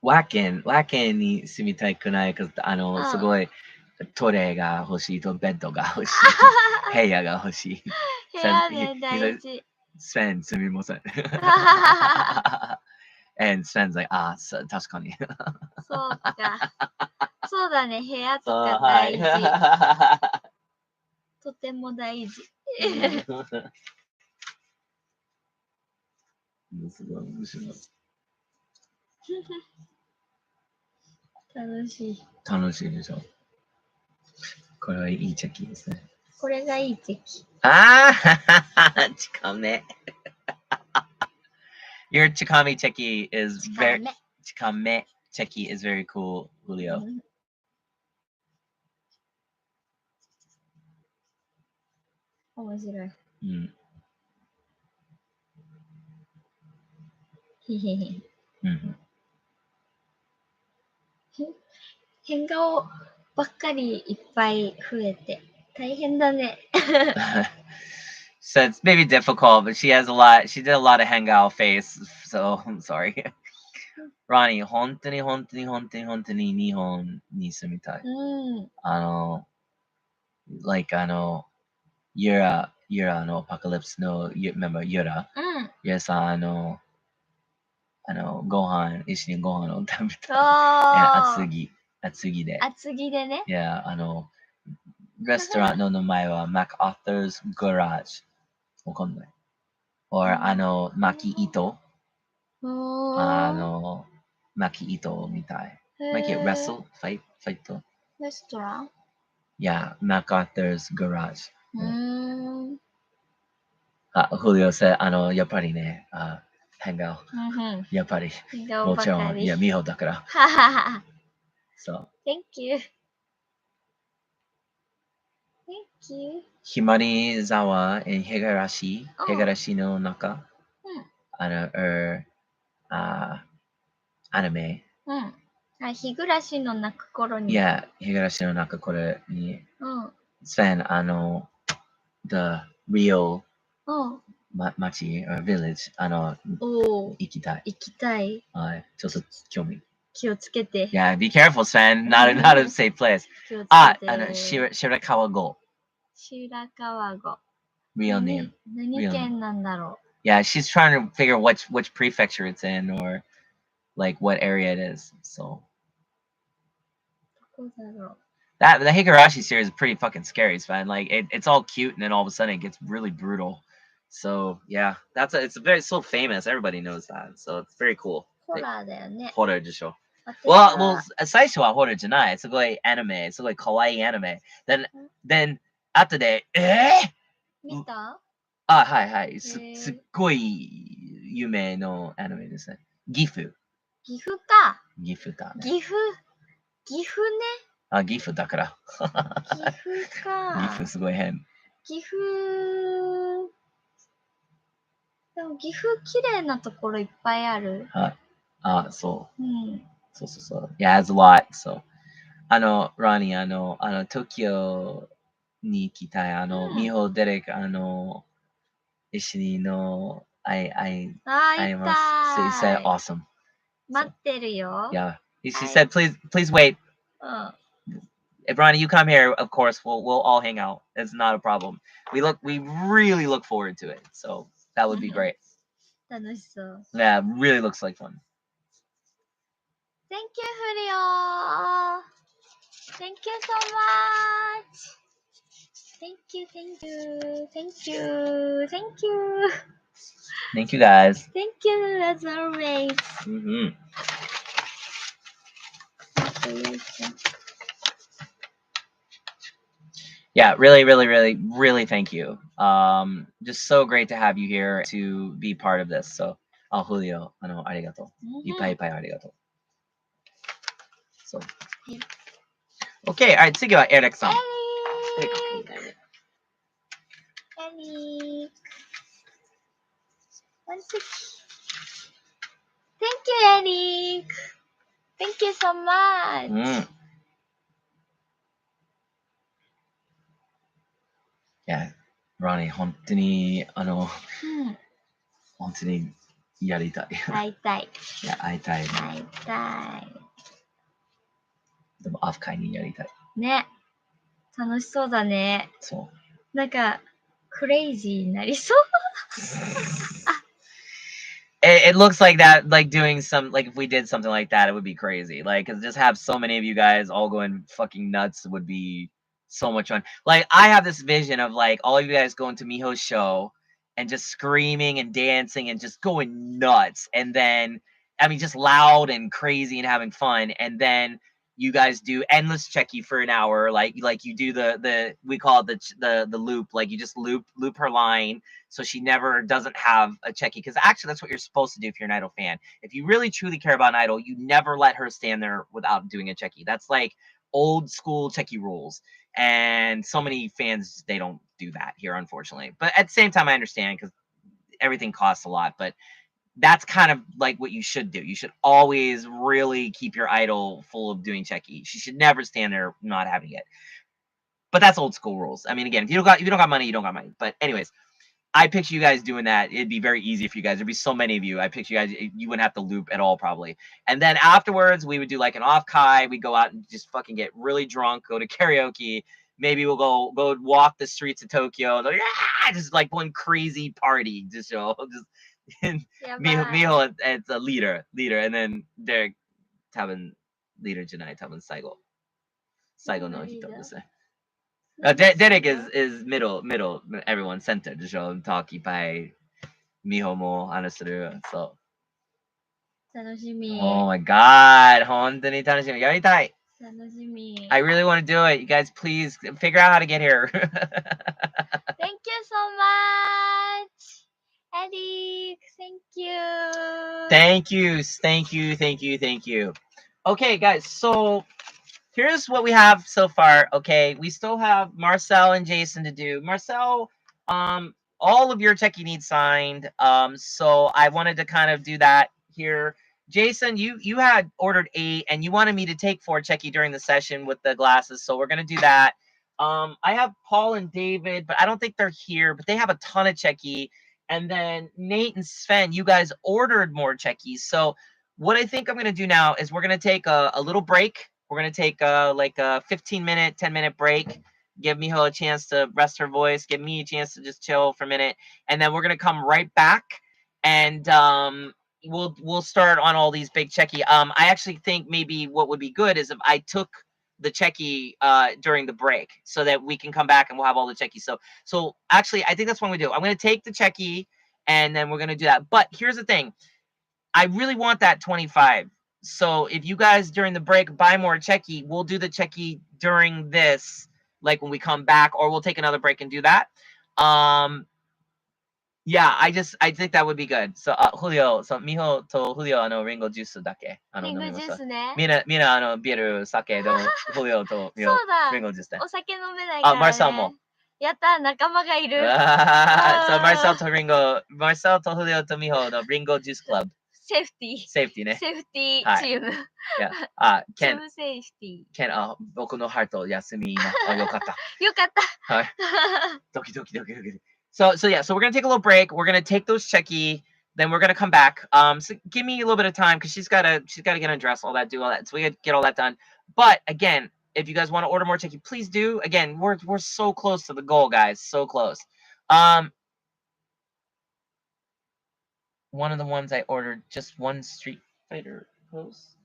ワケンに住みたくないかすごいトレイが欲しいとベッドが欲しい。部屋が欲しい。部屋ね、大事。スフェン、すみません。And Sven's like, 確かに。そうか。そうだね、部屋とかはい。大事。とても大事。すごい面白い。楽しい。楽しいでしょ。これはいいチェキですね。これがいいチェキ。近め。Your Chikami cheki is very Chikame cheki is very cool, Julio. 面白い。うん。へへへ。うん変顔ばっかりいっぱい増えて大変だね。So it's maybe difficult, but she has a lot. She did a lot of hangout face, so I'm sorry. Ronnie, 本当に日本に住みたい。うん。like Yura no Apocalypse no remember Yura? うん。Yura さんご飯一緒にご飯を食べた。厚木で。厚木でね。いやレストランの名前は MacArthur's Garage。わかんない。or マキイト。マキイトみたい。Make it wrestle? Fight? レストラン Yeah, MacArthur's Garage. うJulio said, やっぱりね、変顔。やっぱり。もちろん、いや、ミホだから。そう。Thank you. Thank you. ひまり沢、へがらしの中。アニメ。うん。日暮らしの泣く頃に。いや、日暮らしの中これに。うん。Sven, the real 町 or village, 行きたい。行きたい。はい。ちょっと興味。気をつけて。Yeah, be careful, Sven. Not a safe place. 気をつけて。白川郷。白川郷。Real name. 何県なんだろう。Yeah, she's trying to figure which prefecture it's in or like what area it is. So. どこだろう。The Higurashi series is pretty fucking scary, Sven. Like it's all cute and then all of a sudden it gets really brutal. So yeah, it's very so famous. Everybody knows that. So it's very cool. ホラーだよね。ホラーでしょ。Well, 最初はホラーじゃない。すごいアニメ、すごい可愛いアニメ。Then 後で見た？はいはい。すっごい有名のアニメですね。岐阜か。岐阜だね。岐阜ね。岐阜だから。岐阜か。岐阜すごい変。岐阜。でも岐阜綺麗なところいっぱいある。そう。うん。そう。Yeah, it's a lot. So. ロニー、東京に行きたい。ミホ、デレク、一緒に会います。She said awesome. 待ってるよ。Yeah. She said, please wait. If Ronnie, you come here, of course, we'll all hang out. It's not a problem. We really look forward to it. So that would be great. 楽しそう。Yeah, really looks like fun. Thank you, Julio. Thank you so much. Thank you, thank you, thank you, thank you. Thank you guys. Thank you as always. Mm-hmm. Yeah, really, really, really, really thank you. Just so great to have you here to be part of this. So, Julio, ありがとう。いっぱいいっぱいありがとう。So, okay, alright, 次はエレクさん。Eric. One sec. Thank you, Eric. Thank you so much. うん。いや、Ronnie、本当に、本当にやりたい。会いたい。いや、会いたい。会いたい。でも、オフ会にやりたい。ね。楽しそうだね。そう。なんか、クレイジーになりそう。It looks like that, like doing some, like if we did something like that, it would be crazy. Like, 'cause just have so many of you guys all going fucking nuts would be so much fun. Like, I have this vision of like all of you guys going to Miho's show and just screaming and dancing and just going nuts. And then, I mean, just loud and crazy and having fun. And then you guys do endless cheki for an hour. Like you do we call it the loop. Like you just loop her line so she never doesn't have a cheki, because actually that's what you're supposed to do if you're an idol fan. If you really truly care about an idol, you never let her stand there without doing a cheki. That's like old school cheki rules, and so many fans, they don't do that here, unfortunately. But at the same time, I understand, because everything costs a lot. But that's kind of like what you should do. You should always really keep your idol full of doing cheki. She should never stand there not having it. But that's old school rules. I mean, again, if you don't got money, you don't got money. But anyways, I picture you guys doing that. It'd be very easy for you guys. There'd be so many of you. I picture you guys, you wouldn't have to loop at all, probably. And then afterwards, we would do like an off kai. We'd go out and just fucking get really drunk, go to karaoke. Maybe we'll go walk the streets of Tokyo. Like, just like one crazy party. Just Miho as a leader. And then Derek 多分 leader じゃない。多分最後の人ですね。Derek is middle, everyone center でしょ。talk いっぱい、Miho も話する。そう。楽しみ。Oh my god! 本当に楽しみ。やりたい。楽しみ。I really want to do it. You guys, please figure out how to get here. Thank you so much, Eric. Thank you. Okay, guys, so here's what we have so far. Okay, we still have Marcel and Jason to do. Marcel, all of your cheki needs signed. So I wanted to kind of do that here. Jason, you had ordered 8 and you wanted me to take 4 cheki during the session with the glasses, so we're gonna do that. I have Paul and David, but I don't think they're here, but they have a ton of cheki. And then Nate and Sven, you guys ordered more chekis. So what I think I'm gonna do now is we're gonna take a little break. We're going to take like a 15-minute, 10-minute break. Give Miho a chance to rest her voice. Give me a chance to just chill for a minute. And then we're going to come right back. And we'll start on all these big cheki. I actually think maybe what would be good is if I took the cheki during the break so that we can come back and we'll have all the cheki. So actually, I think that's what we do. I'm going to take the cheki and then we're going to do that. But here's the thing. I really want that 25. So if you guys during the break buy more cheki, we'll do the cheki during this, like when we come back, or we'll take another break and do that. Yeah, I think that would be good. So Julio, so Miho to Julio Ringo juice だけリンゴジュースね。みんなビール酒でもJulioとMiho そうだ。Ringo juice で。お酒飲めないからね。Marcel も。やった仲間がいる。So Marcel to Julio to Miho の Ringo Juice Club. セーフティー。セーフティーね。セーフティーチーム。チームセーフティー。僕のハート休み今。よかった。よかった。はい。ドキドキ。So yeah, so we're gonna take a little break. We're gonna take those cheki, then we're gonna come back. So give me a little bit of time because she's gotta get undressed, all that, do all that. So we gotta get all that done. But again, if you guys want to order more cheki, please do. Again, we're so close to the goal, guys. So close. One of the ones I ordered, just one Street Fighter pose.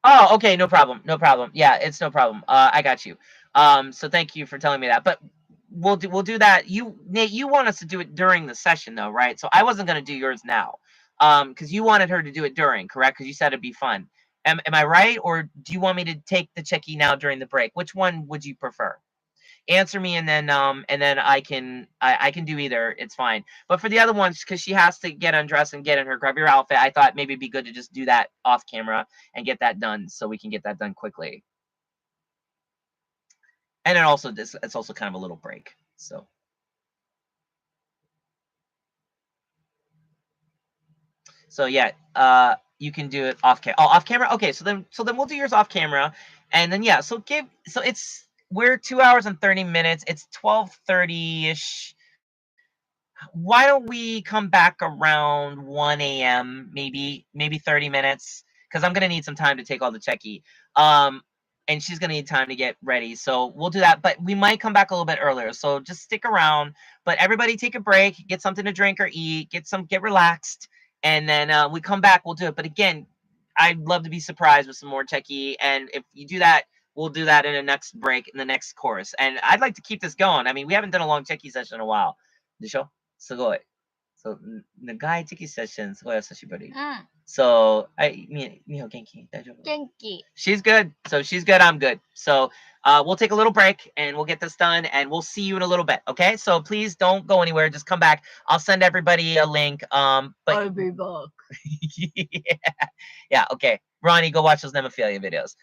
Oh, okay, no problem, no problem. Yeah, it's no problem. I got you. So thank you for telling me that. But we'll do that. You, Nate, you want us to do it during the session though, right? So I wasn't gonna do yours now, because you wanted her to do it during, correct? Because you said it'd be fun. Am I right, or do you want me to take the checkie now during the break? Which one would you prefer? Answer me, and then I can do either. It's fine. But for the other ones, because she has to get undressed and get in her grubbier outfit, I thought maybe it'd be good to just do that off camera and get that done, so we can get that done quickly. And then also this, it's also kind of a little break. So yeah, you can do it off camera. Oh, off camera. Okay, so then we'll do yours off camera, and then yeah. So it's, we're 2 hours and 30 minutes. It's 12:30 ish. Why don't we come back around 1 a.m. maybe 30 minutes, because I'm gonna need some time to take all the checky. And she's gonna need time to get ready. So we'll do that. But we might come back a little bit earlier. So just stick around. But everybody take a break, get something to drink or eat, get relaxed, and then we come back, we'll do it. But again, I'd love to be surprised with some more checky. And if you do that, we'll do that in the next break, in the next course. And I'd like to keep this going. I mean, we haven't done a long checky session in a while. でしょ? すごい。そう、長いチェキセッション、すごい久しぶり。So, Miho, 元気? 大丈夫? 元気。 She's good. So she's good, I'm good. So we'll take a little break and we'll get this done, and we'll see you in a little bit. Okay? So please don't go anywhere. Just come back. I'll send everybody a link. But I'll be back. yeah, okay. Ronnie, go watch those Nemophilia videos.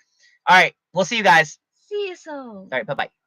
All right, we'll see you guys. See you soon. All right, bye-bye.